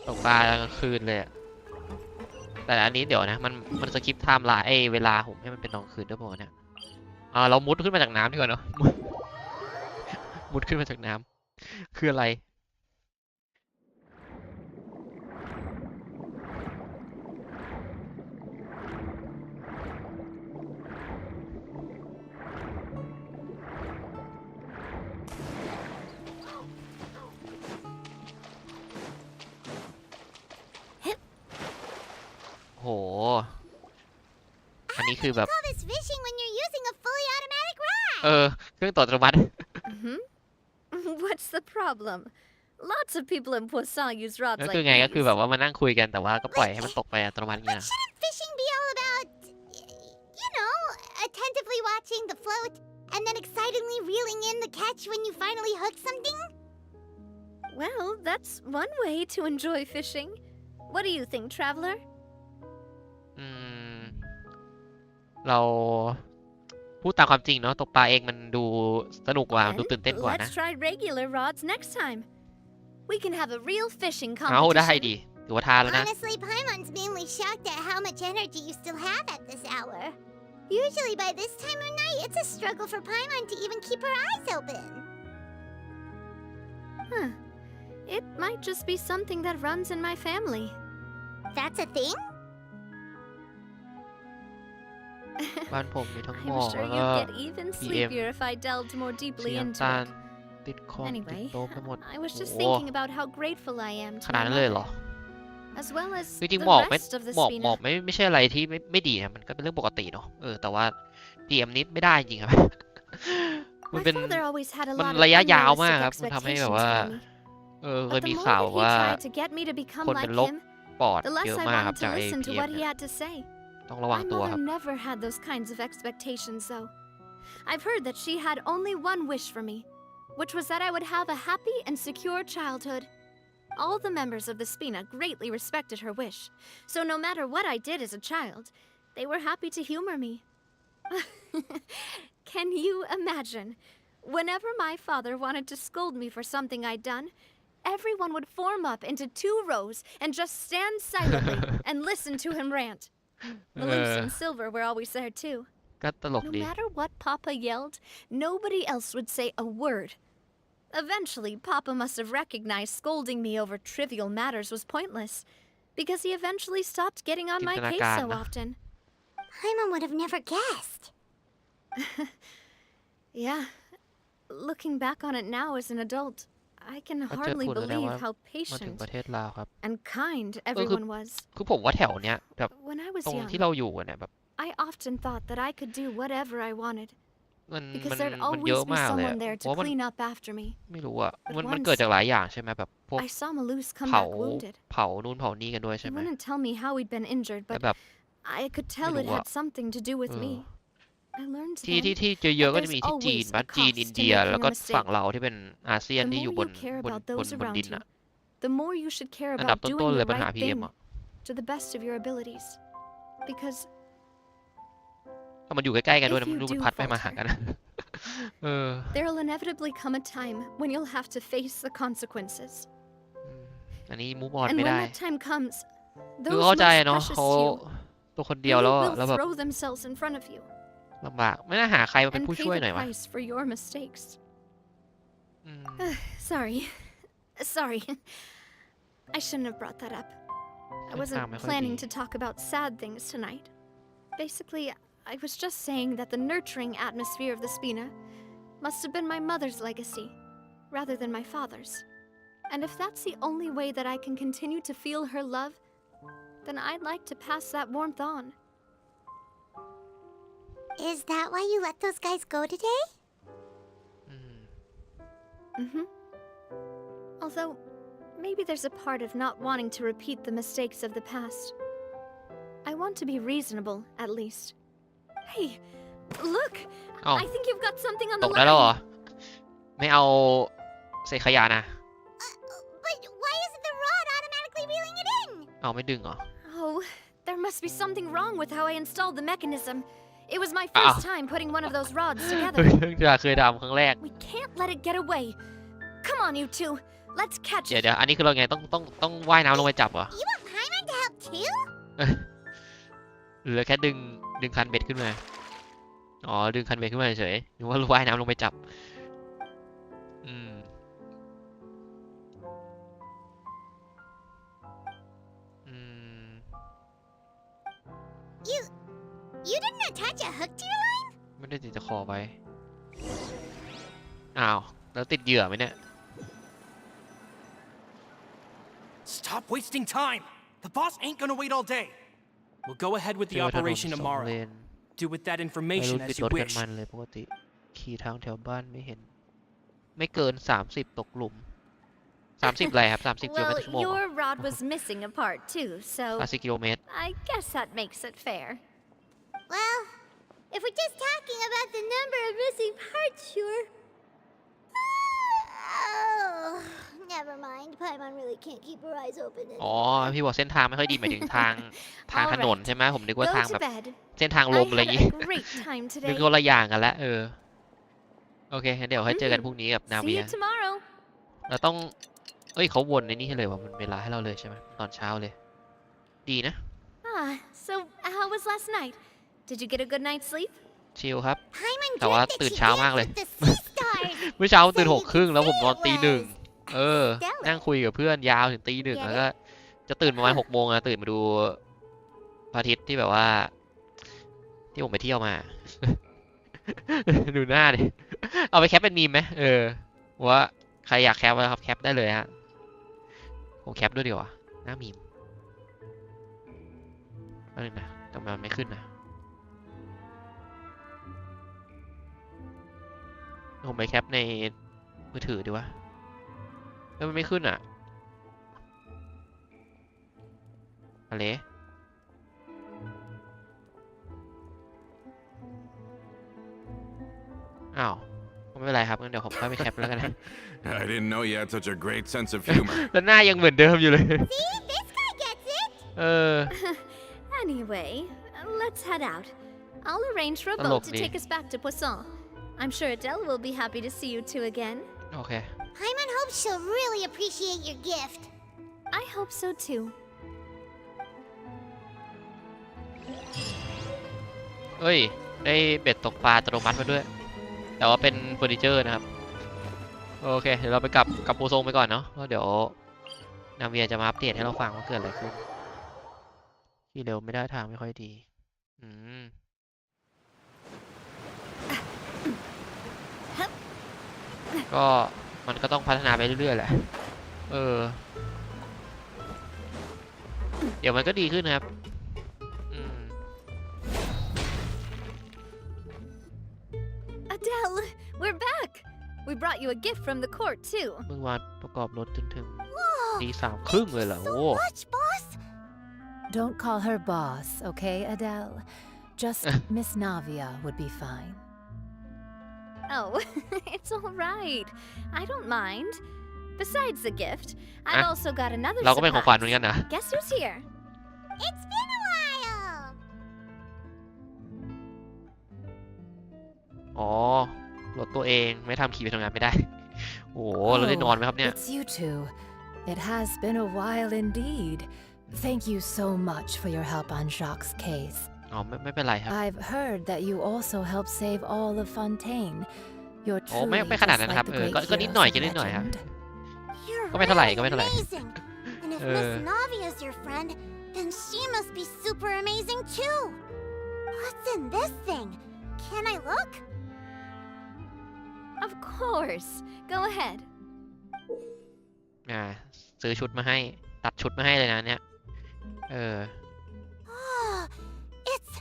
ตกปลากลางคืนเลยอะแต่อันนี้เดี๋ยวนะมันสคิปไทม์ไลน์เวลาผมให้มันเป็นตอนกลางคืนด้วยป่ะเนี่ยเรามุดขึ้นมาจากน้ำดีกว่าเนาะ มุดขึ้นมาจากน้ำคืออะไรโหอันนี้คือแบบ Call this fishing when you're using a fully automatic rod. เครื่องตรวจอัตโนมัติ Mm-hmm. What's the problem? Lots of people in Poisson use rods ก็ like คือไงก็คือ these. แบบว่ามานั่งคุยกันแต่ว่าก็ปล่อยให้มันตกไปอัตโนมัติเงี้ย But shouldn't fishing be all about, you know, attentively watching the float and then excitedly reeling in the catch when you finally hook something? Well, that's one way to enjoy fishing. What do you think, traveler? อืมเราพูดตามความจริงเนาะตกปลาเองมันดูสนุกกว่าดู Then ตื่นเต้นกว่านะ let's try regular rods next time. We can have a real fishing ได้ competition. ดิถือว่าทาแล้วนะ Honestly, Paimon's mainly shocked at how much energy you still have at this hour. Usually by this time of night, it's a struggle for Paimon to even keep her eyes open. Huh. It might just be something that runs in my family. That's a thing? บ้านผมมีทั้งหม I'm อก sure แล้วก็ you'd get even PM sleepier if I delved more สี deeply น้ำ into ตาล it. ติดคอมติด Anyway, โต๊ะไปหมด I was just โอ้ thinking about how grateful I am ข to นาด my นั้นเลยเหรอ mother, as well as จริง the ๆหมอกไม่ rest of the หมอก Spina. ไม่ใช่อะไรที่ไม่ดีนะมันก็เป็นเรื่องปกติเนาะแต่ว่า PM นิดไม่ได้จริงครับ มัน My เป็น father always had a มัน lot of ระยะยาวมาก unrealistic ครับมันทำให้แบบ expectations ว่า for me. เคย But มี the more ข่าว that he ว่า tried to get me to become คน like เป็นโรค him, ปอด the เย less อะ I มากครับ wanted จาก to listen to PM what he เนี่ย had to say. ต้องระวัง My ตัวค mother รับ never had those kinds of expectations, though. I've heard that she had only one wish for me, which was that I would have a happy and secure childhood. All the members of the Spina greatly respected her wish, so no matter what I did as a child, they were happy to humor me. Can you imagine? Whenever my father wanted to scold me for something I'd done, everyone would form up into 2 rows and just stand silently and listen to him rant. Malus and Silver were always there too. ก็ตลก No ดี matter what Papa yelled, nobody else would say a word. Eventually, Papa must have recognized scolding me over trivial matters was pointless, because he eventually stopped getting on my case so often. Paimon would have never guessed. Yeah, looking back on it now as an adult, I can ก็เจอ hardly ฝุ่นแสดง believe ว่า how มาถึง patient ประเทศลาวครับ and kind everyone was. คือผมว่าแถวเนี้ยแบบ When I was ตรง young, ที่เราอยู่เนี่ยแบบ I often thought that I could do whatever I wanted, มัน because there'd เย always อะ be มากเลย someone อะ there เพ to ราะมัน clean up after me. ไม่รู้อะ But มัน once เกิดจากหลายอย่างใช่ไหมแบบพวก I saw Malus come เผา back wounded. เผานู่นเผานี่กันด้วยใช่ He ไหม wouldn't tell me how he'd been injured, แต่ but แบบ I could tell itรู้อะ had something to do with เออ me. I learned ที่ then ที่เยอะๆก็จะ there's มีที่จีน always บ้า a จีน cost อิน to เดีย making แล้ว a ก็ mistake. ฝั่งเราที่เป็นอาเซียน The ที่อยู่ more บ you น care บน about บน those บน around ดิน you, อะ the more you should care อันดับ about ต้ doing นๆเล the ยปัญหา right PM thing อะ to the best of your abilities. Because ก็มันอยู่ใกล้ๆกันด้วย if นะมัน you ดูมัน do พัดไปมาหา falter, กัน เออ there'll inevitably come a time when you'll have to face the consequences. อันนี้มูฟออน And ไม่ when ได้ that time comes, คือ those เข้าใจ most เนาะ precious เขา to you ตัวคนเดียวแล้ว really อะ will แล้วแบบ throw themselves in front of you ลำบากไม่น่าหาใครมาเป็น and ผู้ pay ช่วยห the น่อยวะ price for your mistakes. อืม Sorry. Sorry. I shouldn't have brought that up. I wasn't planning to talk about sad things tonight. Basically, I was just saying that the nurturing atmosphere of the Spina must have been my mother's legacy, rather than my father's. And if that's the only way that I can continue to feel her love, then I'd like to pass that warmth on. Is that why you let those guys go today? Although, maybe there's a part of not wanting to repeat the mistakes of the past. I want to be reasonable, at least. Hey, look! อ้าว I think you've got something on ต the กได้แล้วเหรอ line. ไม่เอาเศษขยะนะ But why isn't the rod automatically reeling it in? เอาไม่ดึงเหรอ Oh, there must be something wrong with how I installed the mechanism. It was my Ah. first time putting one of those rods เพิ่ together. งจะเคยทำครั้งแรก We can't let it get away. Come on, you two. Let's catch เดี๋ยว it. เดี๋ยวอันนี้คือเราไงต้องว่ายน้ำลงไปจับเหรอ You want Paimon to help too? หรือแค่ดึงคันเบ็ดขึ้นมา อ๋อ ดึงคันเบ็ดขึ้นมาเฉยๆหรือว่าว่ายน้ำลงไปจับ You didn't attach a hook to your line? ไม่ได้ติดตะขอไป อ้าว แล้วติดเหยื่อไหมเนี่ย Stop wasting time! The boss ain't gonna wait all day. We'll go ahead with the เจอถนน operation สอง tomorrow. เลน Do with that ไม่ information รู้ติด as ร you ถกัน wish. มันเลยปกติ ขี่ทางแถวบ้านไม่เห็น ไม่เกิน 30 ตกหลุม 30อะไรครับ 30 กิโลเมต Well, รชั่วโมงเหรอ your rod was missing a part too, so 30 กิโลเมตร I guess that makes it fair. Well, if we're just talking about the number of missing parts, sure. Oh, never mind. Paimon really can't keep her eyes open. อ๋อ พี่บอกเส้นทางไม่ค่อยดีหมายถึงทางถนนใช่ไหมผมนึกว่า Go ทาง to แบบ bed. เส้นทางล I มอะไรอ had ย่างงี้ a great time นึก today. คนละอย่างกันแล้วโอเคงั้นเดี๋ยวค่อยเจอกันพรุ่งนี้กับนา See เวีย you tomorrow. เราต้อง เอ้ยเขาวนในนี้ให้เลยว่ามันเวลาให้เราเลยใช่ไหมตอนเช้าเลย ดีนะ Ah, so how was last night? Did you get a good night's sleep? ชิลครับ Paimon แต่ว่า dreamt that ตื่น she เช้ามาก danced เลย with the sea stars. เมื่อเช้าตื่น6:30แล้วผมนอนตี 1Stellar. นั่งคุยกับเพื่อนยาวถึงตี 1แล้วก็จะตื่นประมาณ6 โมงนะตื่นมาดูพระอาทิตย์ที่แบบว่า ที่ผมไปเที่ยวมา ดูหน้าดิ เอาไปแคปเป็นมีมไหมว่าใครอยากแคปนะครับแคปได้เลยฮะผมแคปด้วยดีกว่าหน้ามีมอะไรนะแต่มันไม่ขึ้นนะผมไปแคปในมือถือดีวะแล้วมันไม่ขึ้นอ่ะอะไรอ้าวไม่เป็นไรครับงั้นเดี๋ยวผมค่อยไปแคปแล้วกันนะ I didn't know you had such a great sense of humor. แล้วหน้ายังเหมือนเดิมอยู่เลย See, this guy gets it. เออ Anyway, let's head out. I'll arrange for a boat to take us back to Poisson. I'm sure Adele will be happy to see you two again. โอเค Paimon hopes she'll really appreciate your gift. I hope so too. เอ้ย ได้เบ็ดตกปลาอัตโนมัติมาด้วย แต่ว่าเป็นเฟอร์นิเจอร์นะครับ โอเค เดี๋ยวเราไปกลับโพซงไปก่อนเนาะแล้วเดี๋ยวนาเวียจะมาอัปเดตให้เราฟังว่าเกิดอะไรขึ้นที่เร็วไม่ได้ทางไม่ค่อยดีก็มันก็ต้องพัฒนาไปเรื่อยๆแหละ เดี๋ยวมันก็ดีขึ้นนะครับ Adele, we're back. We brought you a gift from the court too. เมื่อวานประกอบรถจนถึง Whoa, ตี 3:30เลยเหรอ so โอ้ much, boss. Don't call her boss, okay, Adele? Just Miss Navia would be fine. Oh, it's all right. I don't mind. Besides the gift, I've also got another เราก็เป็นของขวัญเหมือน surprise. กันนะ Guess who's here? It's been a while. อ๋อ รถตัวเองไม่ทำขี่ไปทำงานไม่ได้ โอ้โห เราได้นอนไหมครับเนี่ย It's you two. It has been a while indeed. Thank you so much for your help on Jacques' case. อ๋อไม่เป็นไรครับ I've heard that you also helped save all of Fontaine. You're โอ้ truly ไม่ just ขนาดนั้น like ครับ the great ก็นิดหน่อย heroes of นิดหน่อยครับ legend. You're Có mấy ท่าไหร่ really ก็ไม่เท่าไหร่ amazing. And if Miss Navia's your friend, then she must be super amazing too. What's in this thing? Can I look? Of course. Go ahead. ซื้อชุดมาให้ตัดชุดมาให้เลยนะเนี่ยOh, it's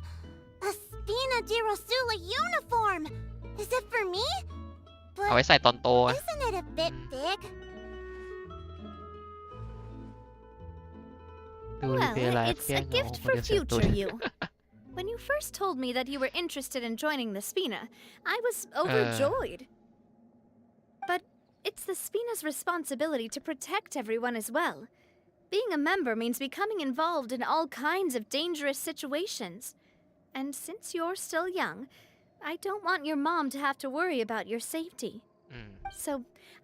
a Spina di Rosula uniform. Is it for me? เอาไว้ใส่ตอนโต Isn't it a bit big? Well, it's a gift for future you. When you first told me that you were interested in joining the Spina, I was overjoyed. But it's the Spina's responsibility to protect everyone as well. Being a member means becoming involved in all kinds of dangerous situations. And since you're still young, I don't want your mom to have to worry about your safety. So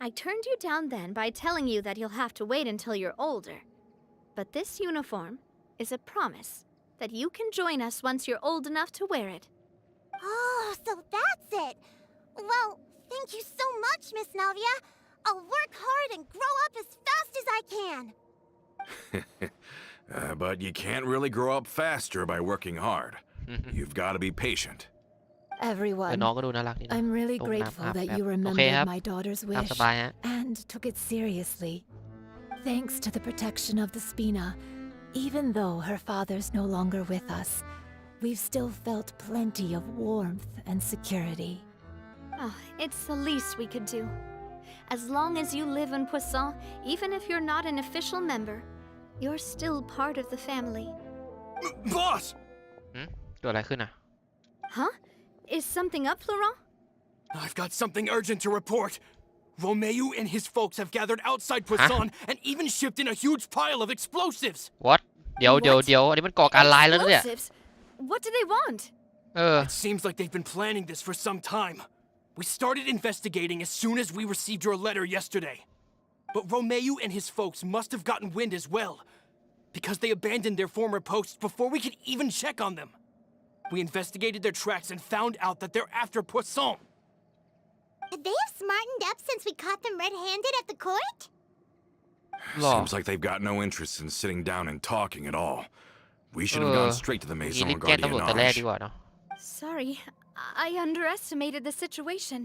I turned you down then by telling you that you'll have to wait until you're older. But this uniform is a promise that you can join us once you're old enough to wear it. Oh, so that's it. Well, thank you so much, Miss Navia. I'll work hard and grow up as fast as I can. But you can't really grow up faster by working hard. You've got to be patient. Everyone, น้องก็ดูน่ารักดีนะ I'm really ตรงน้ำ grateful อาบ that แบบ you โอเคครับ remembered my daughter's ตาม wish สบายฮะ and took it seriously. Thanks to the protection of the Spina, even though her father's no longer with us, we've still felt plenty of warmth and security. Oh, it's the least we could do. As long as you live in Poisson, even if you're not an official member, you're still part of the family. Boss! เกิดอะไรขึ้นอ่ะ Huh? Is something up, Florent? I've got something urgent to report. Romeu and his folks have gathered outside Poisson and even shipped in a huge pile of explosives. What เดี๋ยว อันนี้มันก่อการร้ายแล้วเนี่ย Explosives? What do they want? It seems like they've been planning this for some time. We started investigating as soon as we received your letter yesterday. But Romeu and his folks must have gotten wind as well, because they abandoned their former posts before we could even check on them. We investigated their tracks and found out that they're after Poisson. Could they have smartened up since we caught them red-handed at the court? Seems like they've got no interest in sitting down and talking at all. We should have gone straight to the นี่ Maison รีบแจ้งตำรวจแต่แรกดี Gardiennage. กว่าเนาะ Sorry, I underestimated the situation.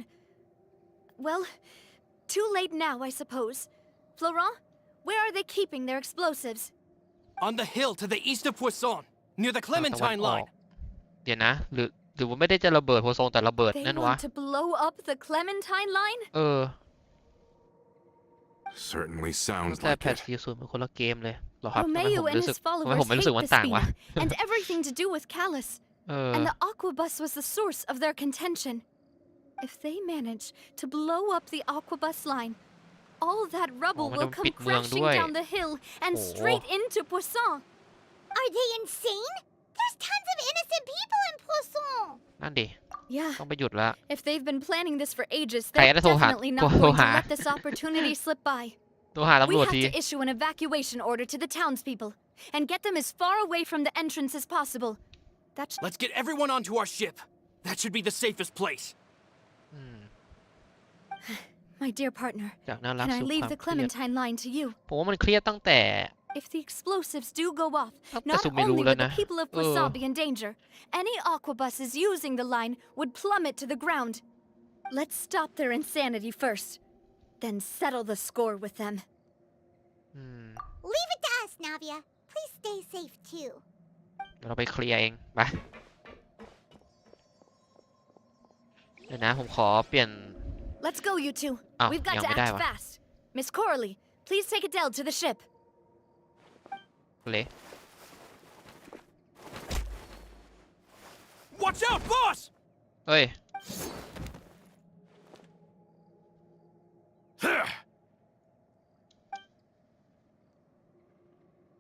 Well, too late now, I suppose. Florent, where are they keeping their explosives? On the hill to the east of Poisson, near the ตะวัน Clementine ออก line. เดี๋ยวนะหรือว่าไม่ได้จะระเบิดโพซงแต่ระเบิด They นั่นวะ want to blow up the Clementine line? Certainly sounds แต่ like แพท it. 40มันคนละเกมเลยเหรอครับทำไม Romeu ผม and รู้สึก his ทำไม followers ผมไม่ hate รู้สึกว่า the มันต่างวะ Spina and everything to do with Callus. And the Aquabus was the source of their contention. If they manage to blow up the Aquabus line, all that rubble will come crashing down the hill and straight into Poisson. Are they insane? There's tons of innocent people in Poisson. นั่นดิ Yeah. ต้องไปหยุดละ If they've been planning this for ages, ใคร they're จะโทรหา definitely not โทร going หา to let this opportunity slip by. โทรหา We ตำรวจ have ที to issue an evacuation order to the townspeople and get them as far away from the entrance as possible. That's Let's get everyone onto our ship. That should be the safest place. my dear partner. จากน่ารัก Can I สู่ leave ความ the เครียด Clementine line to you? ผมว่ามันเครียดตั้งแต่ If the explosives do go off, ตั้งแต่ not สุไม่รู้ only แล้ว would the นะ people of Poisson be in danger, any aquabuses using the line would plummet to the ground. Let's stop their insanity first, then settle the score with them. Leave it to us, Navia. Please stay safe too. เดี๋ยวเราไปเคลียร์เองไปเดี๋ยวนะผมขอเปลี่ยน Let's go, you two. Oh, We've got toยังไม่ได้ act วะ fast. Miss Coralie, please take Adele to the ship. เลย Watch out, boss! เฮ้ย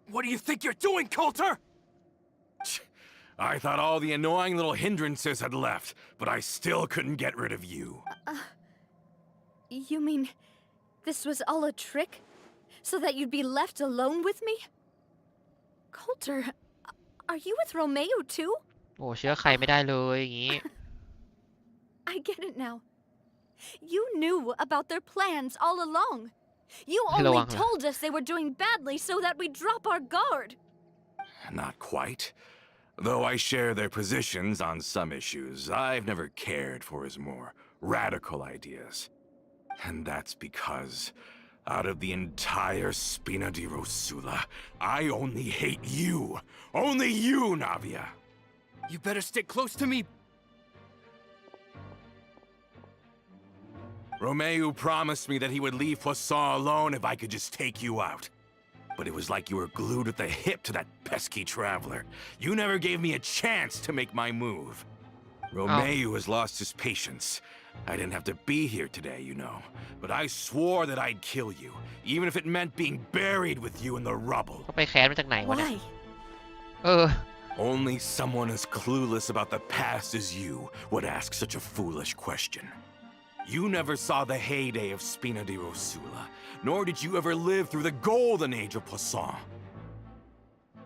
What do you think you're doing, Coulter? I thought all the annoying little hindrances had left, but I still couldn't get rid of you. You mean this was all a trick? So that you'd be left alone with me? Coulter, are you with Romeu too? โอ้เชื่อใครไม่ได้เลยอย่างงี้ I get it now. You knew about their plans all along. You Hello, only Uncle. told us they were doing badly so that we drop our guard. Not quite. Though I share their positions on some issues, I've never cared for his more radical ideas. And that's because, out of the entire Spina di Rosula, I only hate you. Only you, Navia. You better stick close to me. Romeu promised me that he would leave Poisson alone if I could just take you out. But it was like you were glued at the hip to that pesky traveler. You never gave me a chance to make my move. Romeu has lost his patience. I didn't have to be here today, you know. But I swore that I'd kill you, even if it meant being buried with you in the rubble. เขาไปแค้นมาจากไหนวะเนี่ย Why? Only someone as clueless about the past as you would ask such a foolish question. You never saw the heyday of Spina di Rosula, nor did you ever live through the golden age of Poisson.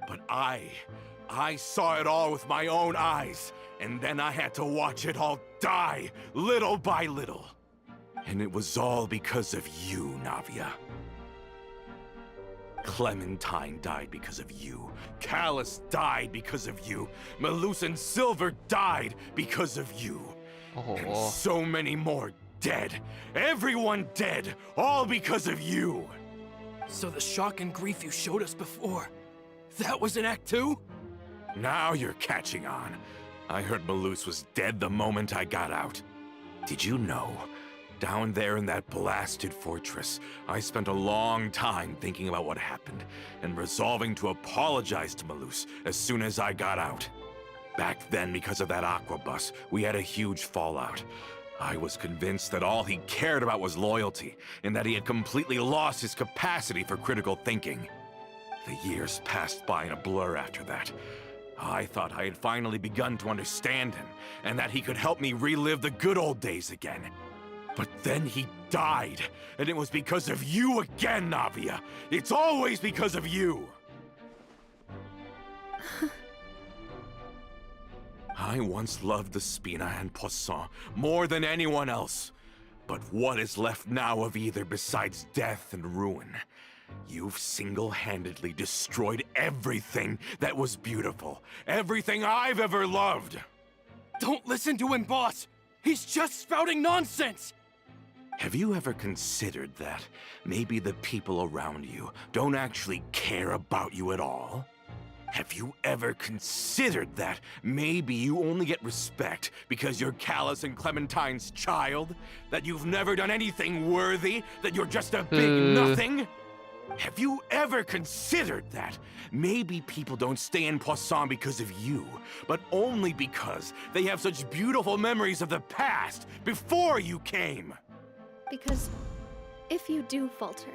But I saw it all with my own eyes, and then I had to watch it all die, little by little. And it was all because of you, Navia. Clementine died because of you. Callus died because of you. Malus and Silver died because of you. โอ้โห And so many more dead. Everyone dead. All because of you. So the shock and grief you showed us before, that was in Act 2? Now you're catching on. I heard Malus was dead the moment I got out. Did you know? Down there in that blasted fortress, I spent a long time thinking about what happened and resolving to apologize to Malus as soon as I got out. Back then, because of that aqua bus, we had a huge fallout. I was convinced that all he cared about was loyalty and that he had completely lost his capacity for critical thinking. The years passed by in a blur after that. I thought I had finally begun to understand him and that he could help me relive the good old days again. But then he died, and it was because of you again, Navia. It's always because of you. I once loved the Spina and Poisson more than anyone else. But what is left now of either besides death and ruin? You've single-handedly destroyed everything that was beautiful, everything I've ever loved. Don't listen to him, boss. He's just spouting nonsense. Have you ever considered that maybe the people around you don't actually care about you at all? Have you ever considered that maybe you only get respect because you're Callus and Clementine's child? That you've never done anything worthy? That you're just a big nothing? Have you ever considered that maybe people don't stay in Poisson because of you, but only because they have such beautiful memories of the past before you came? Because if you do falter,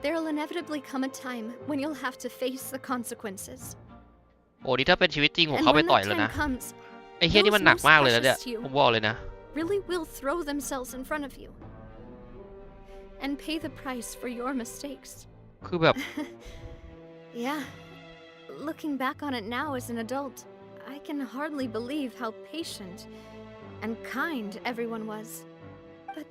there'll inevitably come a time when you'll have to face the consequences. โอ้นี่ถ้าเป็นชีวิตจริงผม And เข้าไป when ต่อย that แล้ว time นะ comes, ไอ้เฮียนี่มันหนักมากเลยนะเนี่ย those most precious to you ผมบอกเลยนะ really will throw themselves in front of you and pay the price for your mistakes. คือแบบ Yeah, looking back on it now as an adult, I can hardly believe how patient and kind everyone was. But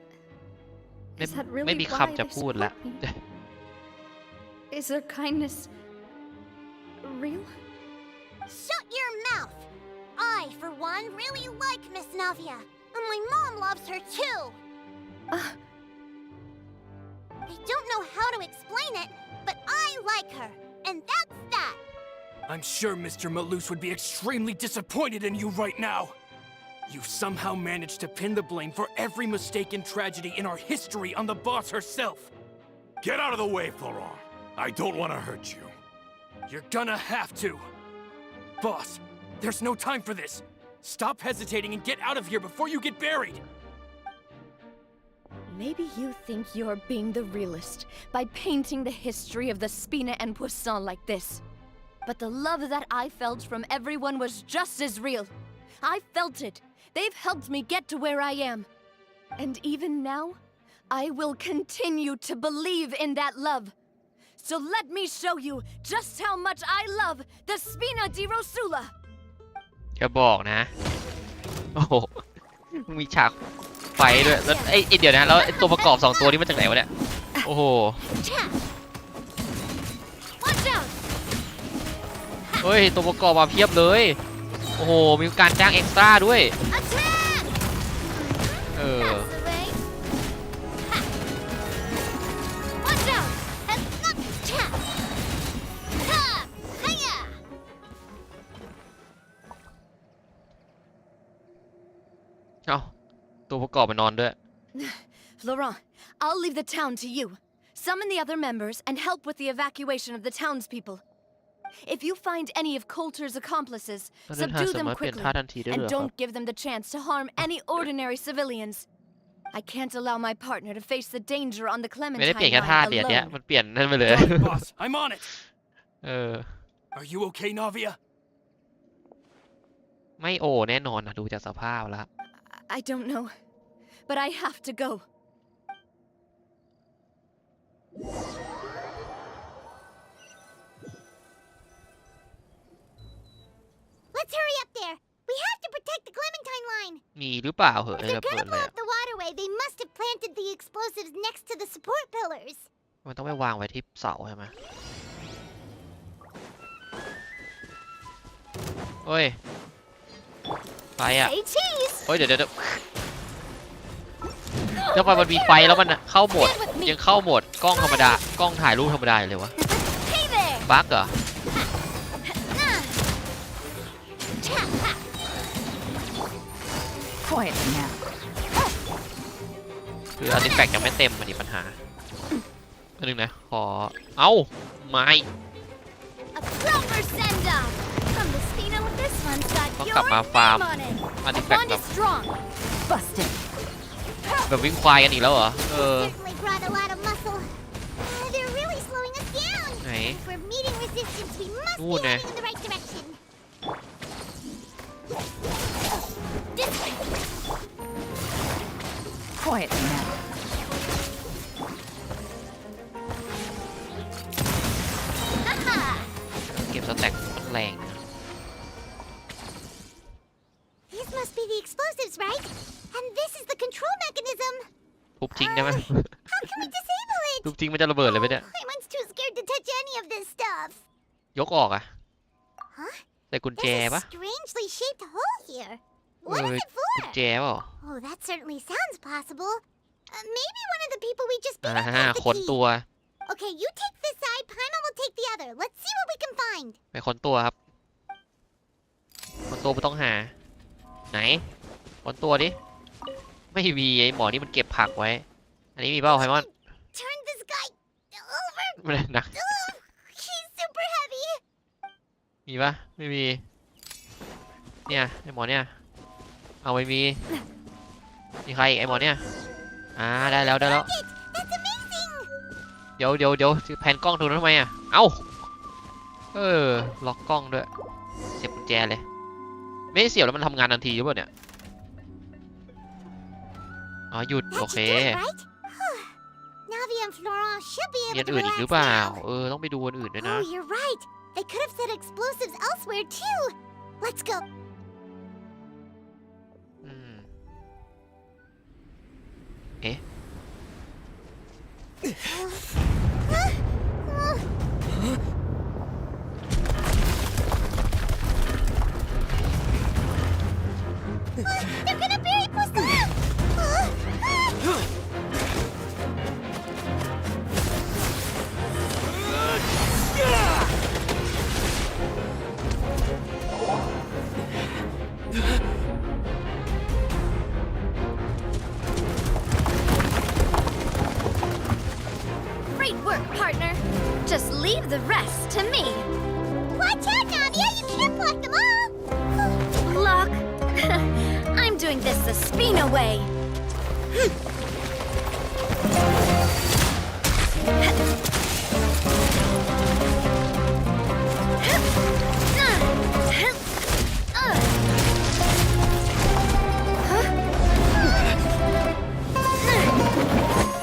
ไม่ is that ไม่ really มี why คำจะ they พูดละ support me? Is their kindness real? Shut your mouth! I, for one, really like Miss Navia, and my mom loves her too. I don't know how to explain it, but I like her, and that's that. I'm sure Mr. Malus would be extremely disappointed in you right now. You've somehow managed to pin the blame for every mistake and tragedy in our history on the boss herself. Get out of the way, Florent. I don't want to hurt you. You're gonna have to. Boss, there's no time for this. Stop hesitating and get out of here before you get buried. Maybe you think you're being the realist by painting the history of the Spina and Poisson like this. But the love that I felt from everyone was just as real. I felt it. They've helped me get to where I am. And even now, I will continue to believe in that love. So let me show you just how much I love the Spina di Rosula. จะบอกนะ โอ้โห มีฉากไฟด้วย แล้วไอ้เดี๋ยวนะ แล้วไอ้ตัวประกอบ2ตัวนี้มาจากไหนวะเนี่ย โอ้โห Watch out! เฮ้ยตัวประกอบมาเพียบเลยโอ้โหมีการจ้างเอ็กซ์ตร้าด้วย Attack! เออ That's the way. Ha. Watch out! And not chat. Ha! Hiya! เอ้าตัวประกอบมานอนด้วย Laurent, I'll leave the town to you. Summon the other members and help with the evacuation of the townspeople. If you find any of Coulter's accomplices, ตอนเดินทาง subdue สา them มารถเปลี่ยน quickly, ท่าทันทีได้ and เลยเหรอครับ don't give them the chance to harm any ordinary civilians. I can't allow my partner to face the danger on the ไม่ได้ Clementine เปลี่ยนแค่ท่า line เดียวเนี้ย alone. มันเปลี่ยนนั่นไปเลย Got it, boss. I'm on it. เออ Are you okay, Navia? ไม่โอแน่นอนนะดูจากสภาพแล้ว I don't know, but I have to go. Let's hurry up there. We have to protect the Clementine line. มีหรือเปล่าเหอะ If ไอ้ they're ระเบิด gonna เลย block the waterway, they must have planted the explosives next to the support pillars. มันต้องไปวางไว้ที่เสาใช่ไหมเฮ้ยไฟอ่ะ Say cheese! เฮ้ยเดี๋ยวแล้วมันมีไฟแล้วมันเข้าโหมดยังเข้าโหมดกล้องธรรมดากล้องถ่ายรูปธรรมดาอยู่เลยวะ Hey there! บั๊กเหรอ Quietly now. คืออาร์ติแฟกต์ยังไม่เต็มมันมีปัญหาอันนึงนะขอเอ้าไม่ A proper send-off! From the Spina with this one's got ต้อง your กลับมาฟาร์ม name on it. อาร์ติ The แฟกต์ bond แบบ is strong. Busted. แบบวิ่งควายกันอีกแล้วเหรอ เออ Certainly brought a lot of muscle. They're really slowing us down. ไหน If we're meeting resistance, we must be Ooh, nè. heading in the right direction. This way. Quietly now. Haha! เก็บสแต็กมันแรงนะ These must be the explosives, right? And this is the control mechanism. ทุบทิ้งได้ไหม How can we disable it? ทุบทิ้งมันจะระเบิดเลยไหมเนี่ย I'm too scared to touch any of this stuff. ยกออกอะ Huh? ใส่กุญแจ There's a ปะ strangely shaped hole here. What เอ is อ it for? กุญแจเปล่า Oh, that certainly sounds possible. Maybe one of the people we just beat อ่า up has the ค้น key. ตัว Okay, you take this side, Paimon will take the other. Let's see what we can find. ไปค้นตัวครับค้นตัวไม่ต้องหา ไหนค้นตัวดิ ไม่มีไอ้หมอนี่มันเก็บผักไว้ อันนี้มีเปล่าไฮมอน Turn this guy over. ไม่ได้หนัก He's super heavy. มีปะไม่มี เนี่ยไอ้หมอเนี่ย เอาไม่มี มีใครอีกไอ้หมอเนี่ย ได้แล้ว It. That's amazing. เดี๋ยวแผนกล้องตรงนั้นทำไมอ่ะ เอ้า ล็อกกล้องด้วย เสียบกุญแจเลย ไม่ได้เสียบแล้วมันทำงานทันทีหรือเปล่าเนี่ย อ๋อหยุด โอ That เค should do it, right? Navi and Florent should be มีอั able น to อื่นอีก relax หรือเปล่า now. ต้องไปดูอันอื่นด้วยนะ Oh, you're right. They could have set explosives elsewhere too. Let's go. อืม เอ๊ะ They're gonna bury Poisson! Great work, partner. Just leave the rest to me. Watch out, Navia! You can't block them all! Block. I'm doing this the Spina way.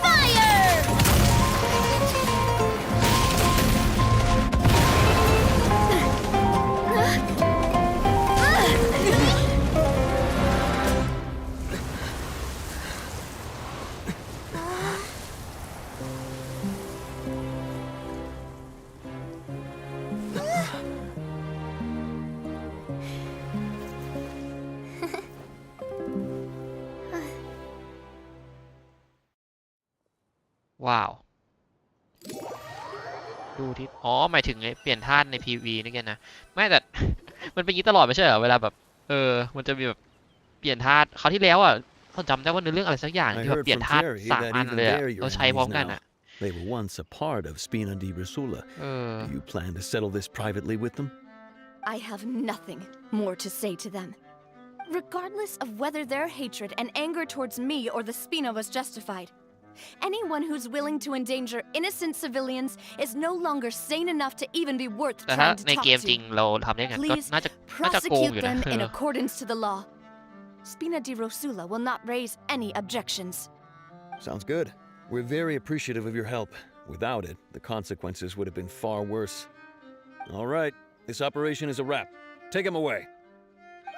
Fire! ว้าว ดูที่อ๋อหมายถึงไอ้เปลี่ยนธาตุใน PV นี่กันนะ ไม่แต่ มันเป็นอย่างนี้ตลอดไม่ใช่เหรอเวลาแบบมันจะมีแบบเปลี่ยนธาตุคราวที่แล้วอ่ะเขาจำได้ว่าในเรื่องอะไรสักอย่าง I ที่แบบ heard เปลี่ยน from ธาตุ Jerry 3 that อัน even เลยอะ they're เรา your ใช้พร้อม enemies กัน now. อ่ะ They were once a part of Spina di Rosula. เออ Do you plan to settle this privately with them? I have nothing more to say to them. Regardless of whether their hatred and anger towards me or the Spina was justified, anyone who's willing to endanger innocent civilians is no longer sane enough to even be worth แต่ถ้า trying to ใน talk เกมจริง to. เราทำได้ไงก็ Please น่าจะโกงอยู่ prosecute นะ them in accordance to the law. Spina di Rosula will not raise any objections. Sounds good. We're very appreciative of your help. Without it, the consequences would have been far worse. All right, this operation is a wrap. Take him away.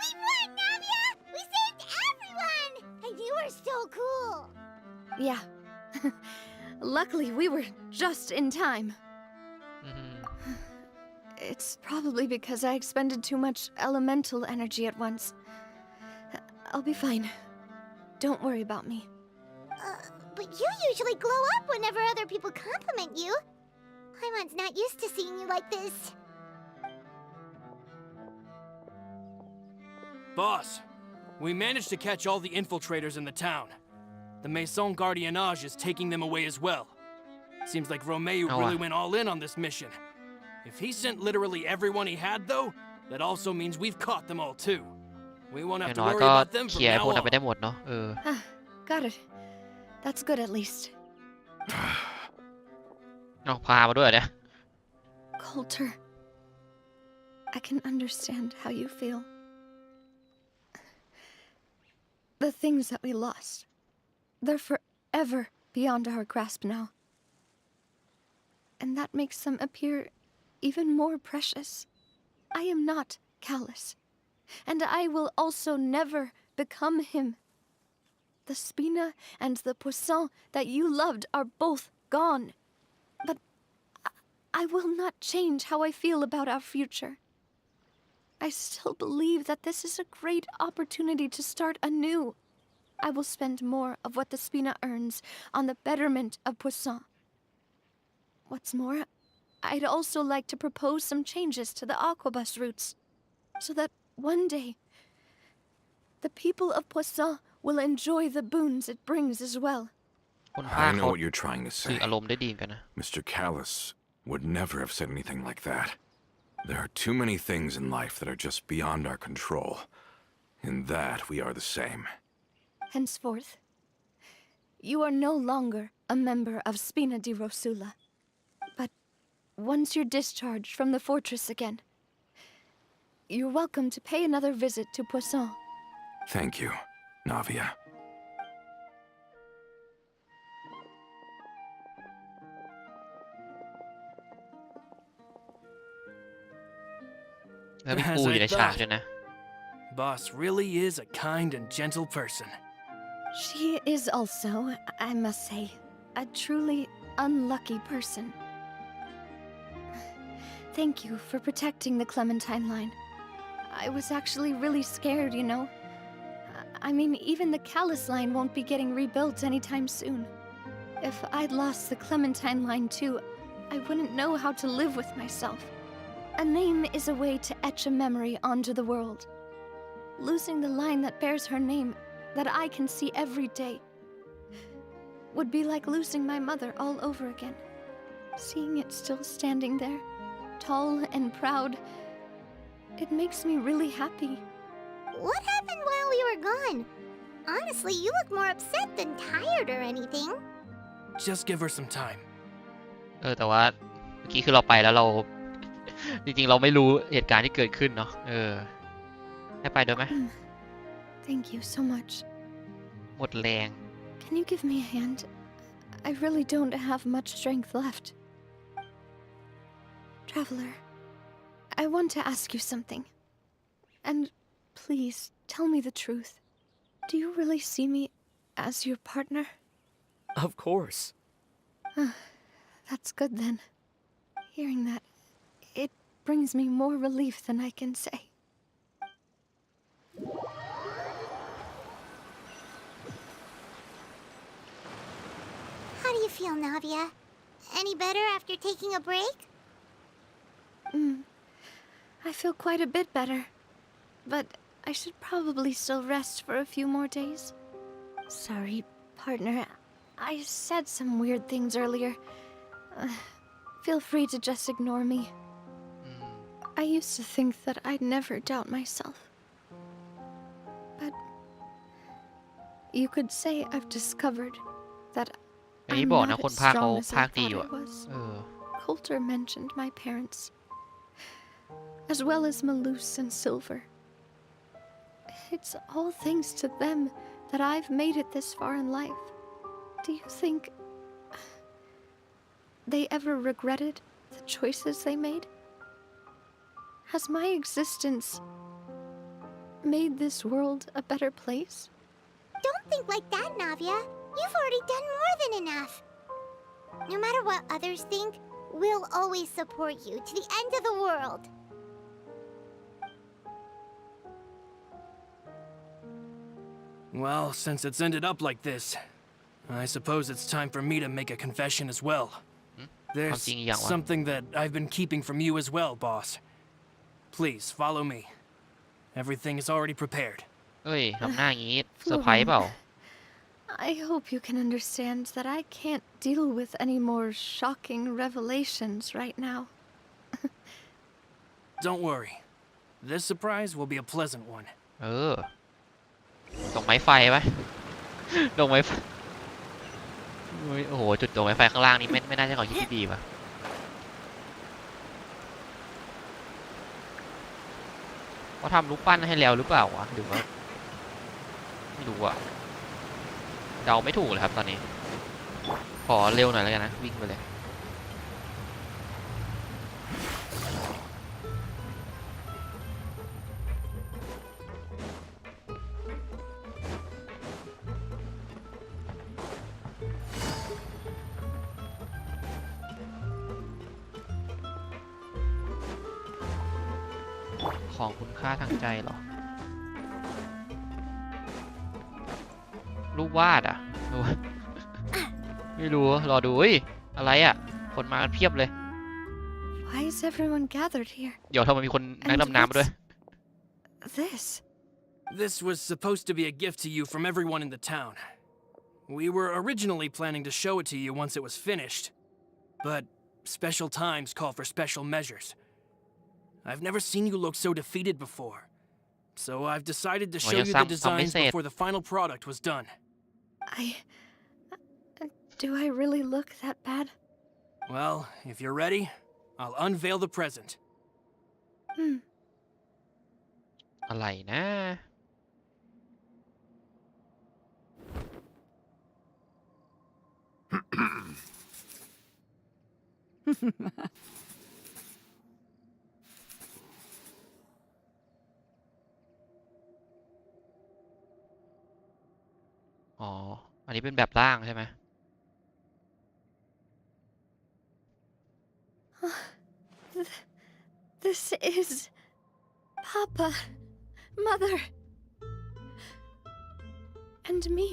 We won, Navia! We saved everyone! And you were so cool! Yeah. Luckily, we were just in time. อืม It's probably because I expended too much elemental energy at once. I'll be fine. Don't worry about me. But you usually glow up whenever other people compliment you. Paimon's not used to seeing you like this. Boss, we managed to catch all the infiltrators in the town. The Maison Gardiennage is taking them away as well. Seems like Romeo really went all in on this mission. If he sent literally everyone he had, though, that also means we've caught them all too. We won't อ have ย่าง to น้อย worry ก็ about them เค from ลียร์ now พวกนั้นไป on. ได้หมดเนาะGot it. That's good at least. เอาพามาด้วยเนี่ย Coulter, I can understand how you feel. The things that we lost, they're forever beyond our grasp now. And that makes them appear even more precious. I am not callous, and I will also never become him. The Spina and the Poisson that you loved are both gone. But I will not change how I feel about our future. I still believe that this is a great opportunity to start anew. I will spend more of what the Spina earns on the betterment of Poisson. What's more, I'd also like to propose some changes to the aquabus routes, so that one day, the people of Poisson will enjoy the boons it brings as well. คนภา I ค know เขา what you're trying to สื่อ say. อารมณ์ได้ดีเหมือนกันนะ Mr. Callus would never have said anything like that. There are too many things in life that are just beyond our control. In that, we are the same. Henceforth, you are no longer a member of Spina di Rosula. But once you're discharged from the fortress again, you're welcome to pay another visit to Poisson. Thank you, Navia. แล้วมีกู As อยู่ใน I ฉาก thought, ด้วยนะ Boss really is a kind and gentle person. She is also, I must say, a truly unlucky person. Thank you for protecting the Clementine line. I was actually really scared, you know. I mean, even the Callus line won't be getting rebuilt anytime soon. If I'd lost the Clementine line too, I wouldn't know how to live with myself. A name is a way to etch a memory onto the world. Losing the line that bears her name, that I can see every day, would be like losing my mother all over again. Seeing it still standing there, tall and proud, it makes me really happy. What happened while we were gone? Honestly, you look more upset than tired or anything. Just give her some time. แต่ว่าเมื่อกี้คือเราไปแล้วเรา จริงๆเราไม่รู้เหตุการณ์ที่เกิดขึ้นเนาะให้ไปด้วยไหม Thank you so much. หมดแรง Can you give me a hand? I really don't have much strength left. Traveler, I want to ask you something. And please, tell me the truth. Do you really see me as your partner? Of course. That's good then. Hearing that, it brings me more relief than I can say. How do you feel, Navia? Any better after taking a break? I feel quite a bit better. But I should probably still rest for a few more days. Sorry, partner. I said some weird things earlier. Feel free to just ignore me. I used to think that I'd never doubt myself. But you could say I've discovered that อย่างที่ I'm บอกนะ not คน as พากย์เขา strong as พา I กย์ดี thought อยู่ I อะ was. เออ Coulter mentioned my parents, as well as Maloose and Silver. It's all thanks to them that I've made it this far in life. Do you think they ever regretted the choices they made? Has my existence made this world a better place? Don't think like that, Navia. You've already done more than enough. No matter what others think, we'll always support you to the end of the world. Well, since it's ended up like this, I suppose it's time for me to make a confession as well. There's something that I've been keeping from you as well, boss. Please, follow me. Everything is already prepared. เฮ้ยทำหน้าอย่างงี้เซอร์ไพรส์เปล่า I hope you can understand that I can't deal with any more shocking revelations right now. Don't worry. This surprise will be a pleasant one. เออดอกไม้ไฟไหม ดอกไม้ไฟโอ้โหจุดดอกไม้ไฟข้างล่างนี่ไม่น่าใช่ของที่ดีป่ะเขาทำรูปปั้นให้แล้วหรือเปล่าวะหรือว่าไม่รู้อะเดาไม่ถูกเลยครับตอนนี้ขอเร็วหน่อยแล้วกันนะวิ่งไปเลยของคุณค่าทางใจเหรอรูปวาดอ่ะไม่รู้รอดูเฮ้ยอะไรอ่ะคนมากันเพียบเลย Why is everyone gathered here? เดี๋ยวทำไมมีคนนักดำน้ำมาด้วย This? This was supposed to be a gift to you from everyone in the town. We were originally planning to show it to you once it was finished, but special times call for special measures. I've never seen you look so defeated before, so I've decided to show you the designs before the final product was done. Do I really look that bad? Well, if you're ready, I'll unveil the present. อะไรนะ อ๋อ อันนี้เป็นแบบล่างใช่ไหม This is Papa, Mother, and me.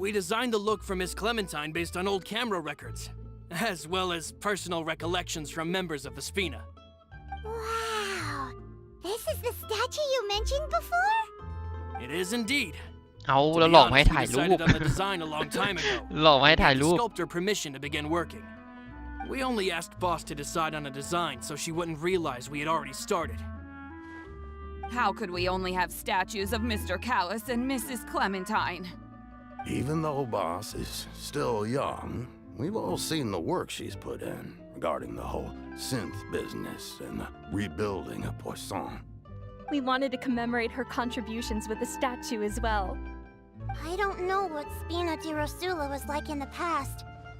We designed the look for Miss Clementine based on old camera records, as well as personal recollections from members of the Spina. Wow! This is the statue you mentioned before? It is indeed. เอา To แล้ว be หลอกมา honest, ให้ we ถ่ายรูป decided on the design a long time ago. หลอกมาให้ถ่าย Gave รู the ป sculptor permission to begin working. We only asked Boss to decide on a design so she wouldn't realize we had already started. How could we only have statues of Mr. Callis and Mrs. Clementine? Even though Boss is still young, we've all seen the work she's put in regarding the whole synth business and the rebuilding of Poisson. We wanted to commemorate her contributions with a statue as well. I don't know what Spina di Rosula was like in the past,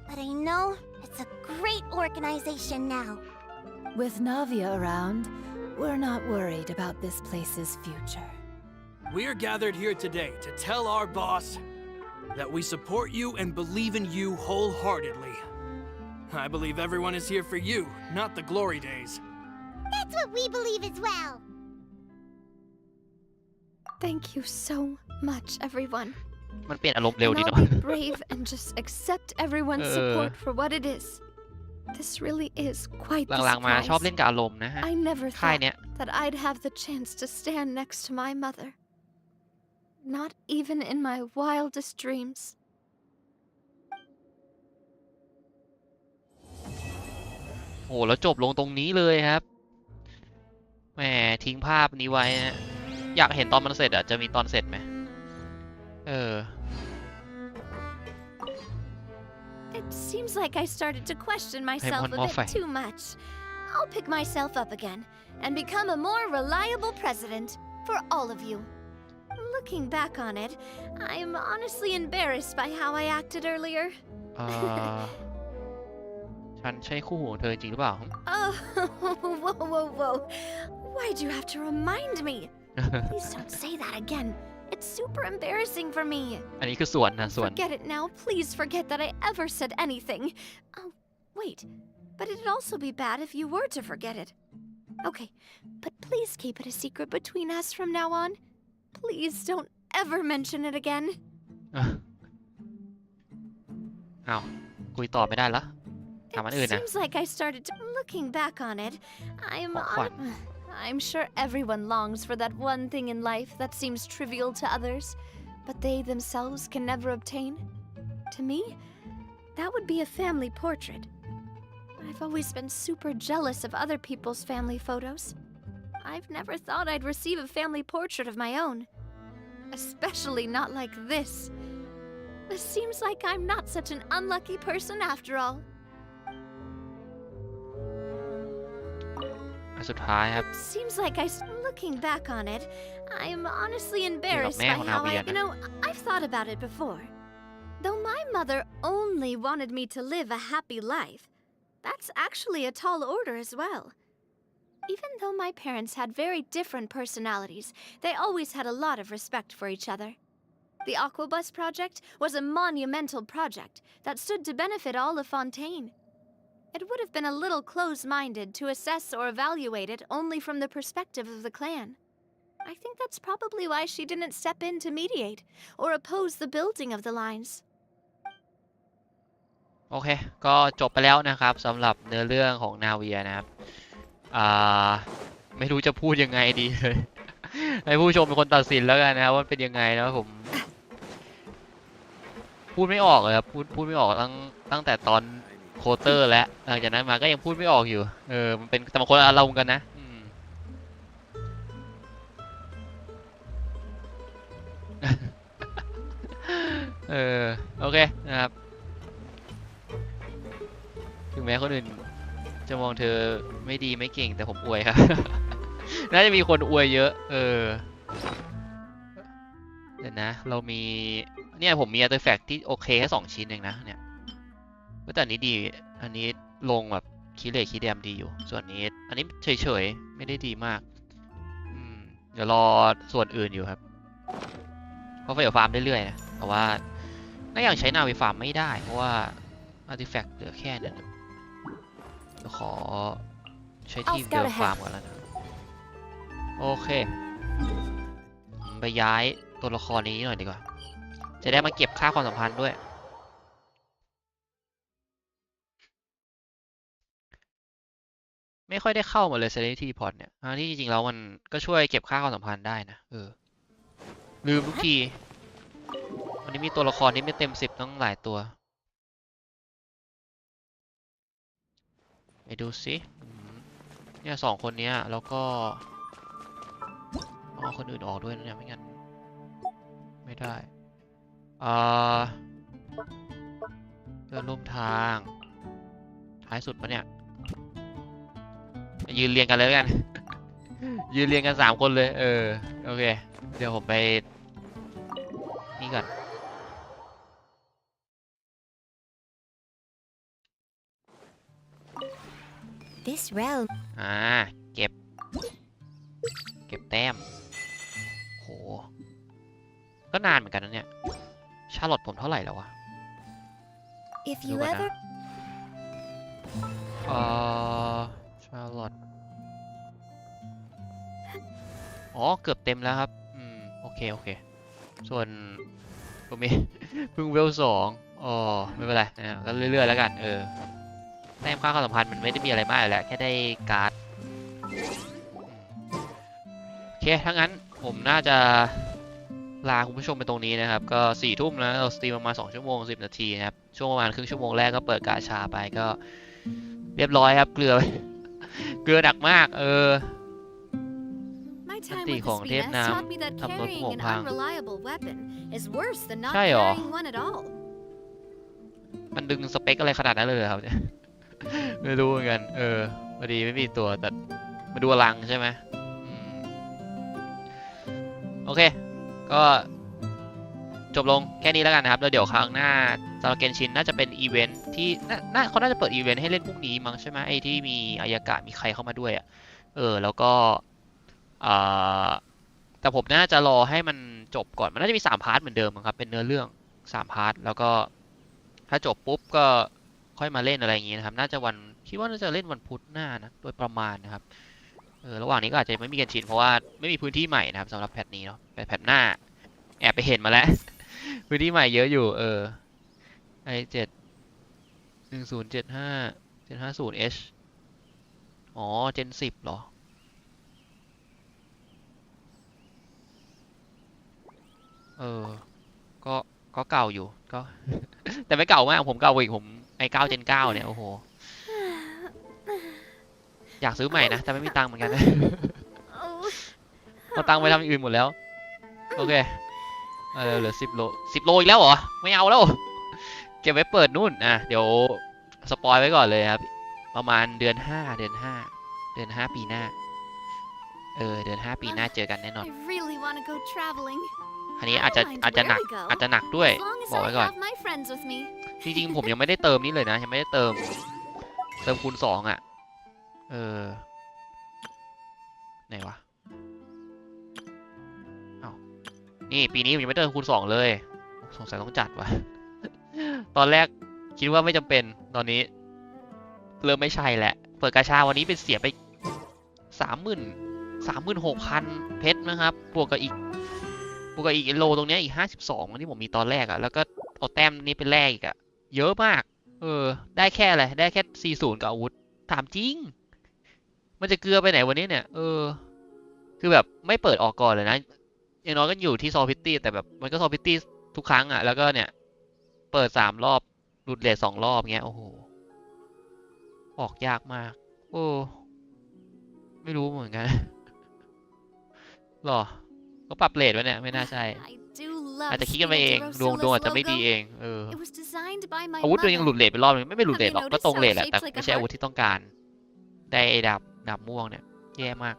but I know it's a great organization now. With Navia around, we're not worried about this place's future. We're gathered here today to tell our boss that we support you and believe in you wholeheartedly. I believe everyone is here for you, not the glory days. That's what we believe as well. Thank you so much, everyone. มันเปลี่ยนอารมณ์เร็ว And ดี I'll เนาะ be brave and just accept everyone's support for what it is. This really is quite the หลังๆมาชอบเล่ surprise. นกับอารมณ์นะฮะ I never ค่าย thought เนี้ย that I'd have the chance to stand next to my mother. Not even in my wildest dreams. โอ้แล้วจบลงตรงนี้เลยครับแหมทิ้งภาพนี้ไว้นะอยากเห็นตอนมันเสร็จอ่ะจะมีตอนเสร็จไหมIt seems like I started to question myself a bit too much. I'll pick myself up again and become a more reliable president for all of you. Looking back on it, I'm honestly embarrassed by how I acted earlier. ฉันใช่คู่หูของเธอจริงหรือเปล่า Oh, whoa. Why'd you have to remind me? Please don't say that again. It's super embarrassing for me. อันนี้คือส่วนนะส่วน Forget it now. Please forget that I ever said anything. Oh, wait. But it'd also be bad if you were to forget it. Okay, but please keep it a secret between us from now on. Please don't ever mention it again. อ้าวคุยต่อไม่ได้ละถามอันอื่น It นะ seems like I started to... Looking back on it, I'm sure everyone longs for that one thing in life that seems trivial to others, but they themselves can never obtain. To me, that would be a family portrait. I've always been super jealous of other people's family photos. I've never thought I'd receive a family portrait of my own. Especially not like this. It seems like I'm not such an unlucky person after all. อันสุดท้ายครับ Seems like looking back on it, I'm honestly embarrassed by how I've thought about it before. Though my mother only wanted me to live a happy life, that's actually a tall order as well. Even though my parents had very different personalities, they always had a lot of respect for each other. The Aquabus project was a monumental project that stood to benefit all of Fontaine. It would have been a little close-minded to assess or evaluate it only from the perspective of the clan. I think that's probably why she didn't step in to mediate or oppose the building of the lines. โอเคก็จบไปแล้วนะครับสำหรับเนื้อเรื่องของนาเวียนะครับไม่รู้จะพูดยังไงดีเลย ให้ผู้ชมเป็นคนตัดสินแล้วกันนะครับว่าเป็นยังไงนะผมพูดไม่ออกเลยครับพูดไม่ออกตั้งแต่ตอนโคเตอร์และหลังจากนั้นมาก็ยังพูดไม่ออกอยู่มันเป็นแต่บางคนอารมณ์กันนะโอเคนะครับถึงแม้คนอื่นจะมองเธอไม่ดีไม่เก่งแต่ผมอวยครับ น่าจะมีคนอวยเยอะเดี๋ยวนะเรามีเนี่ยผมมีอาร์ติแฟกต์ที่โอเคแค่2 ชิ้นเองนะเนี่ยแต่อันนี้ดีอันนี้ลงแบบคีเลคีเดมดีอยู่ส่วนนี้อันนี้เฉยๆไม่ได้ดีมากเดี๋ยวรอส่วนอื่นอยู่ครับเพราะเดี๋ยวฟาร์มเรื่อยๆนะแต่ว่าน่ายังใช้นาวิฟาร์มไม่ได้เพราะว่าอาร์ติแฟกต์เหลือแค่นั้นเดี๋ยวขอใช้ทีมเดิมฟาร์มก่อนแล้วนะโอเคไปย้ายตัวละครนี้หน่อยดีกว่าจะได้มาเก็บค่าความสัมพันธ์ด้วยไม่ค่อยได้เข้ามาเลย Serenity Pot เนี่ยที่จริงๆแล้วมันก็ช่วยเก็บค่าความสัมพันธ์ได้นะลืมทุกทีวันนี้มีตัวละครที่ไม่เต็ม10ต้องหลายตัวไปดูสิเนี่ย2 คนนี้แล้วก็เอาคนอื่นออกด้วยนะเนี่ยไม่งั้นไม่ได้เดินร่วมทางท้ายสุดปะเนี่ยยืนเรียงกันเลยกัน ยืนเรียงกัน3 คนเลยโอเคเดี๋ยวผมไปนี่ก่อน This realm เก็บแต้มโหก็นานเหมือนกันนะเนี่ยชาร์ลอตผมเท่าไหร่แล้ววะ If you ever ชาร์ลอตเกือบเต็มแล้วครับโอเคส่วน ก็มีเพิ่งเวล2อ๋อไม่เป็นไรนะก็เรื่อยๆแล้วกันแต้มค่าความสัมพันธ์มันไม่ได้มีอะไรมากแหละแค่ได้การ์ดโอเคถ้างั้นผมน่าจะลาคุณผู้ชมไปตรงนี้นะครับก็4 ทุ่มนะเราสตรีมประมาณ2 ชั่วโมง 10 นาทีนะครับช่วงประมาณครึ่งชั่วโมงแรกก็เปิดกาชาไปก็เรียบร้อยครับเกลือ เกลือหนักมากMy อัน time ติ with ของ the เทพ Spinas น้ taught me that ำทำรถ carrying ห่วง an พัง unreliable weapon is worse than not ใช่หรอ carrying one at all. มันดึงสเปคอะไรขนาดนั้นเลยเหรอครับเนี่ย ไม่รู้เหมือนกันพอดีไม่มีตัวแต่มาดูอลังใช่ไหมโอเคก็จบลงแค่นี้แล้วกันนะครับแล้วเดี๋ยวครั้งหน้าสำหรับเกนชินน่าจะเป็นอีเวนท์ที่เขาน่าจะเปิดอีเวนท์ให้เล่นพรุ่งนี้มั้งใช่ไหมไอ้ที่มีอายากะมีใครเข้ามาด้วยแล้วก็แต่ผมน่าจะรอให้มันจบก่อนมันน่าจะมี3 พาร์ทเหมือนเดิมครับเป็นเนื้อเรื่อง3 พาร์ทแล้วก็ถ้าจบปุ๊บก็ค่อยมาเล่นอะไรอย่างงี้นะครับน่าจะคิดว่าน่าจะเล่นวันพุธหน้านะโดยประมาณนะครับระหว่างนี้ก็อาจจะไม่มีเกนชินเพราะว่าไม่มีพื้นที่ใหม่นะครับสำหรับแพทนี้เนาะแพทหน้าแอบไปเห็นมาแล้ว พื้นที่ใหม่เยอะอยู่i7 1075750H อ๋อ Gen 10เหรอก็เก่าอยู่ก็ แต่ไม่เก่ามากผมเก่าอีกผมi9 Gen 9เนี่ยโอ้โหอยากซื้อใหม่นะแต่ไม่มีตังค์เหมือนกันนะ เอาตังค์ไปทำอย่างอื่นหมดแล้วโอเคเหลือ10 โลอีกแล้วเหรอไม่เอาแล้วเก็บไว้เปิดนู่นเดี๋ยวสปอยไว้ก่อนเลยครับประมาณเดือน5ปีหน้าเดือน5ปีหน้าเจอกันแน่นอน I really want to go traveling. อันนี้อาจจะหนักด้วย As long as บอกไว้ I ก่อน have my friends with me. จริงๆผมยังไม่ได้เติมนี้เลยนะยังไม่ได้เติมคูณ2ไหนวะนี่ปีนี้ผมยังไม่เติมคูณ2เลยสงสัยต้องจัดว่ะ ตอนแรกคิดว่าไม่จำเป็นตอนนี้เริ่มไม่ใช่แหละเปิดกาชาวันนี้เป็นเสียไป36,000 เพชรนะครับบวกกับอีกโลตรงเนี้ยอีก52ที่ผมมีตอนแรกแล้วก็เอาแต้มนี้เป็นแรกอีกเยอะมากได้แค่อะไรได้แค่40กับอาวุธถามจริงมันจะเกลือไปไหนวันนี้เนี่ยคือแบบไม่เปิดออกก่อนเลยนะอย่างน้อยก็อยู่ที่ซอฟิตี้แต่แบบมันก็ซอฟิตี้ทุกครั้งแล้วก็เนี่ยเปิด3 รอบหลุดเรท2 รอบเงี้ยโอ้โหออกยากมากไม่รู้เหมือนกัน หรอก็ปรับเรทไว้เนี่ยไม่น่าใช่อาจจะคิดกันไปเองดวงอาจจะไม่ดีเองอาวุธตัวยังหลุดเรทไปรอบนึงไม่หลุดเรทหรอกก็ตรงเรทแหละแต่ไม่ใช่อาวุธที่ต้องการได้ดาบม่วงเนี่ยแย่มาก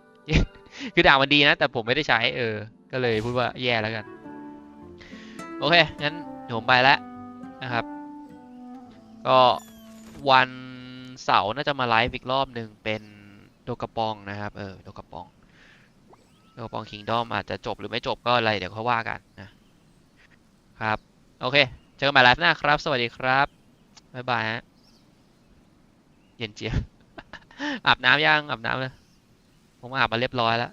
คือดาบมันดีนะแต่ผมไม่ได้ใช้ก็เลยพูดว่าแย่แล้วกันโอเคงั้นผมไปแล้วนะครับก็วันเสาร์น่าจะมาไลฟ์อีกรอบหนึ่งเป็นโดกระปองนะครับโดกระปองคิงดอมอาจจะจบหรือไม่จบก็อะไรเดี๋ยวเขาว่ากันนะครับโอเคเจอกันใหม่ไลฟ์หน้าครับสวัสดีครับบ๊ายบายฮะเย็นเจี๊ยบ อาบน้ำยังอาบน้ำเลยผมอาบมาเรียบร้อยแล้ว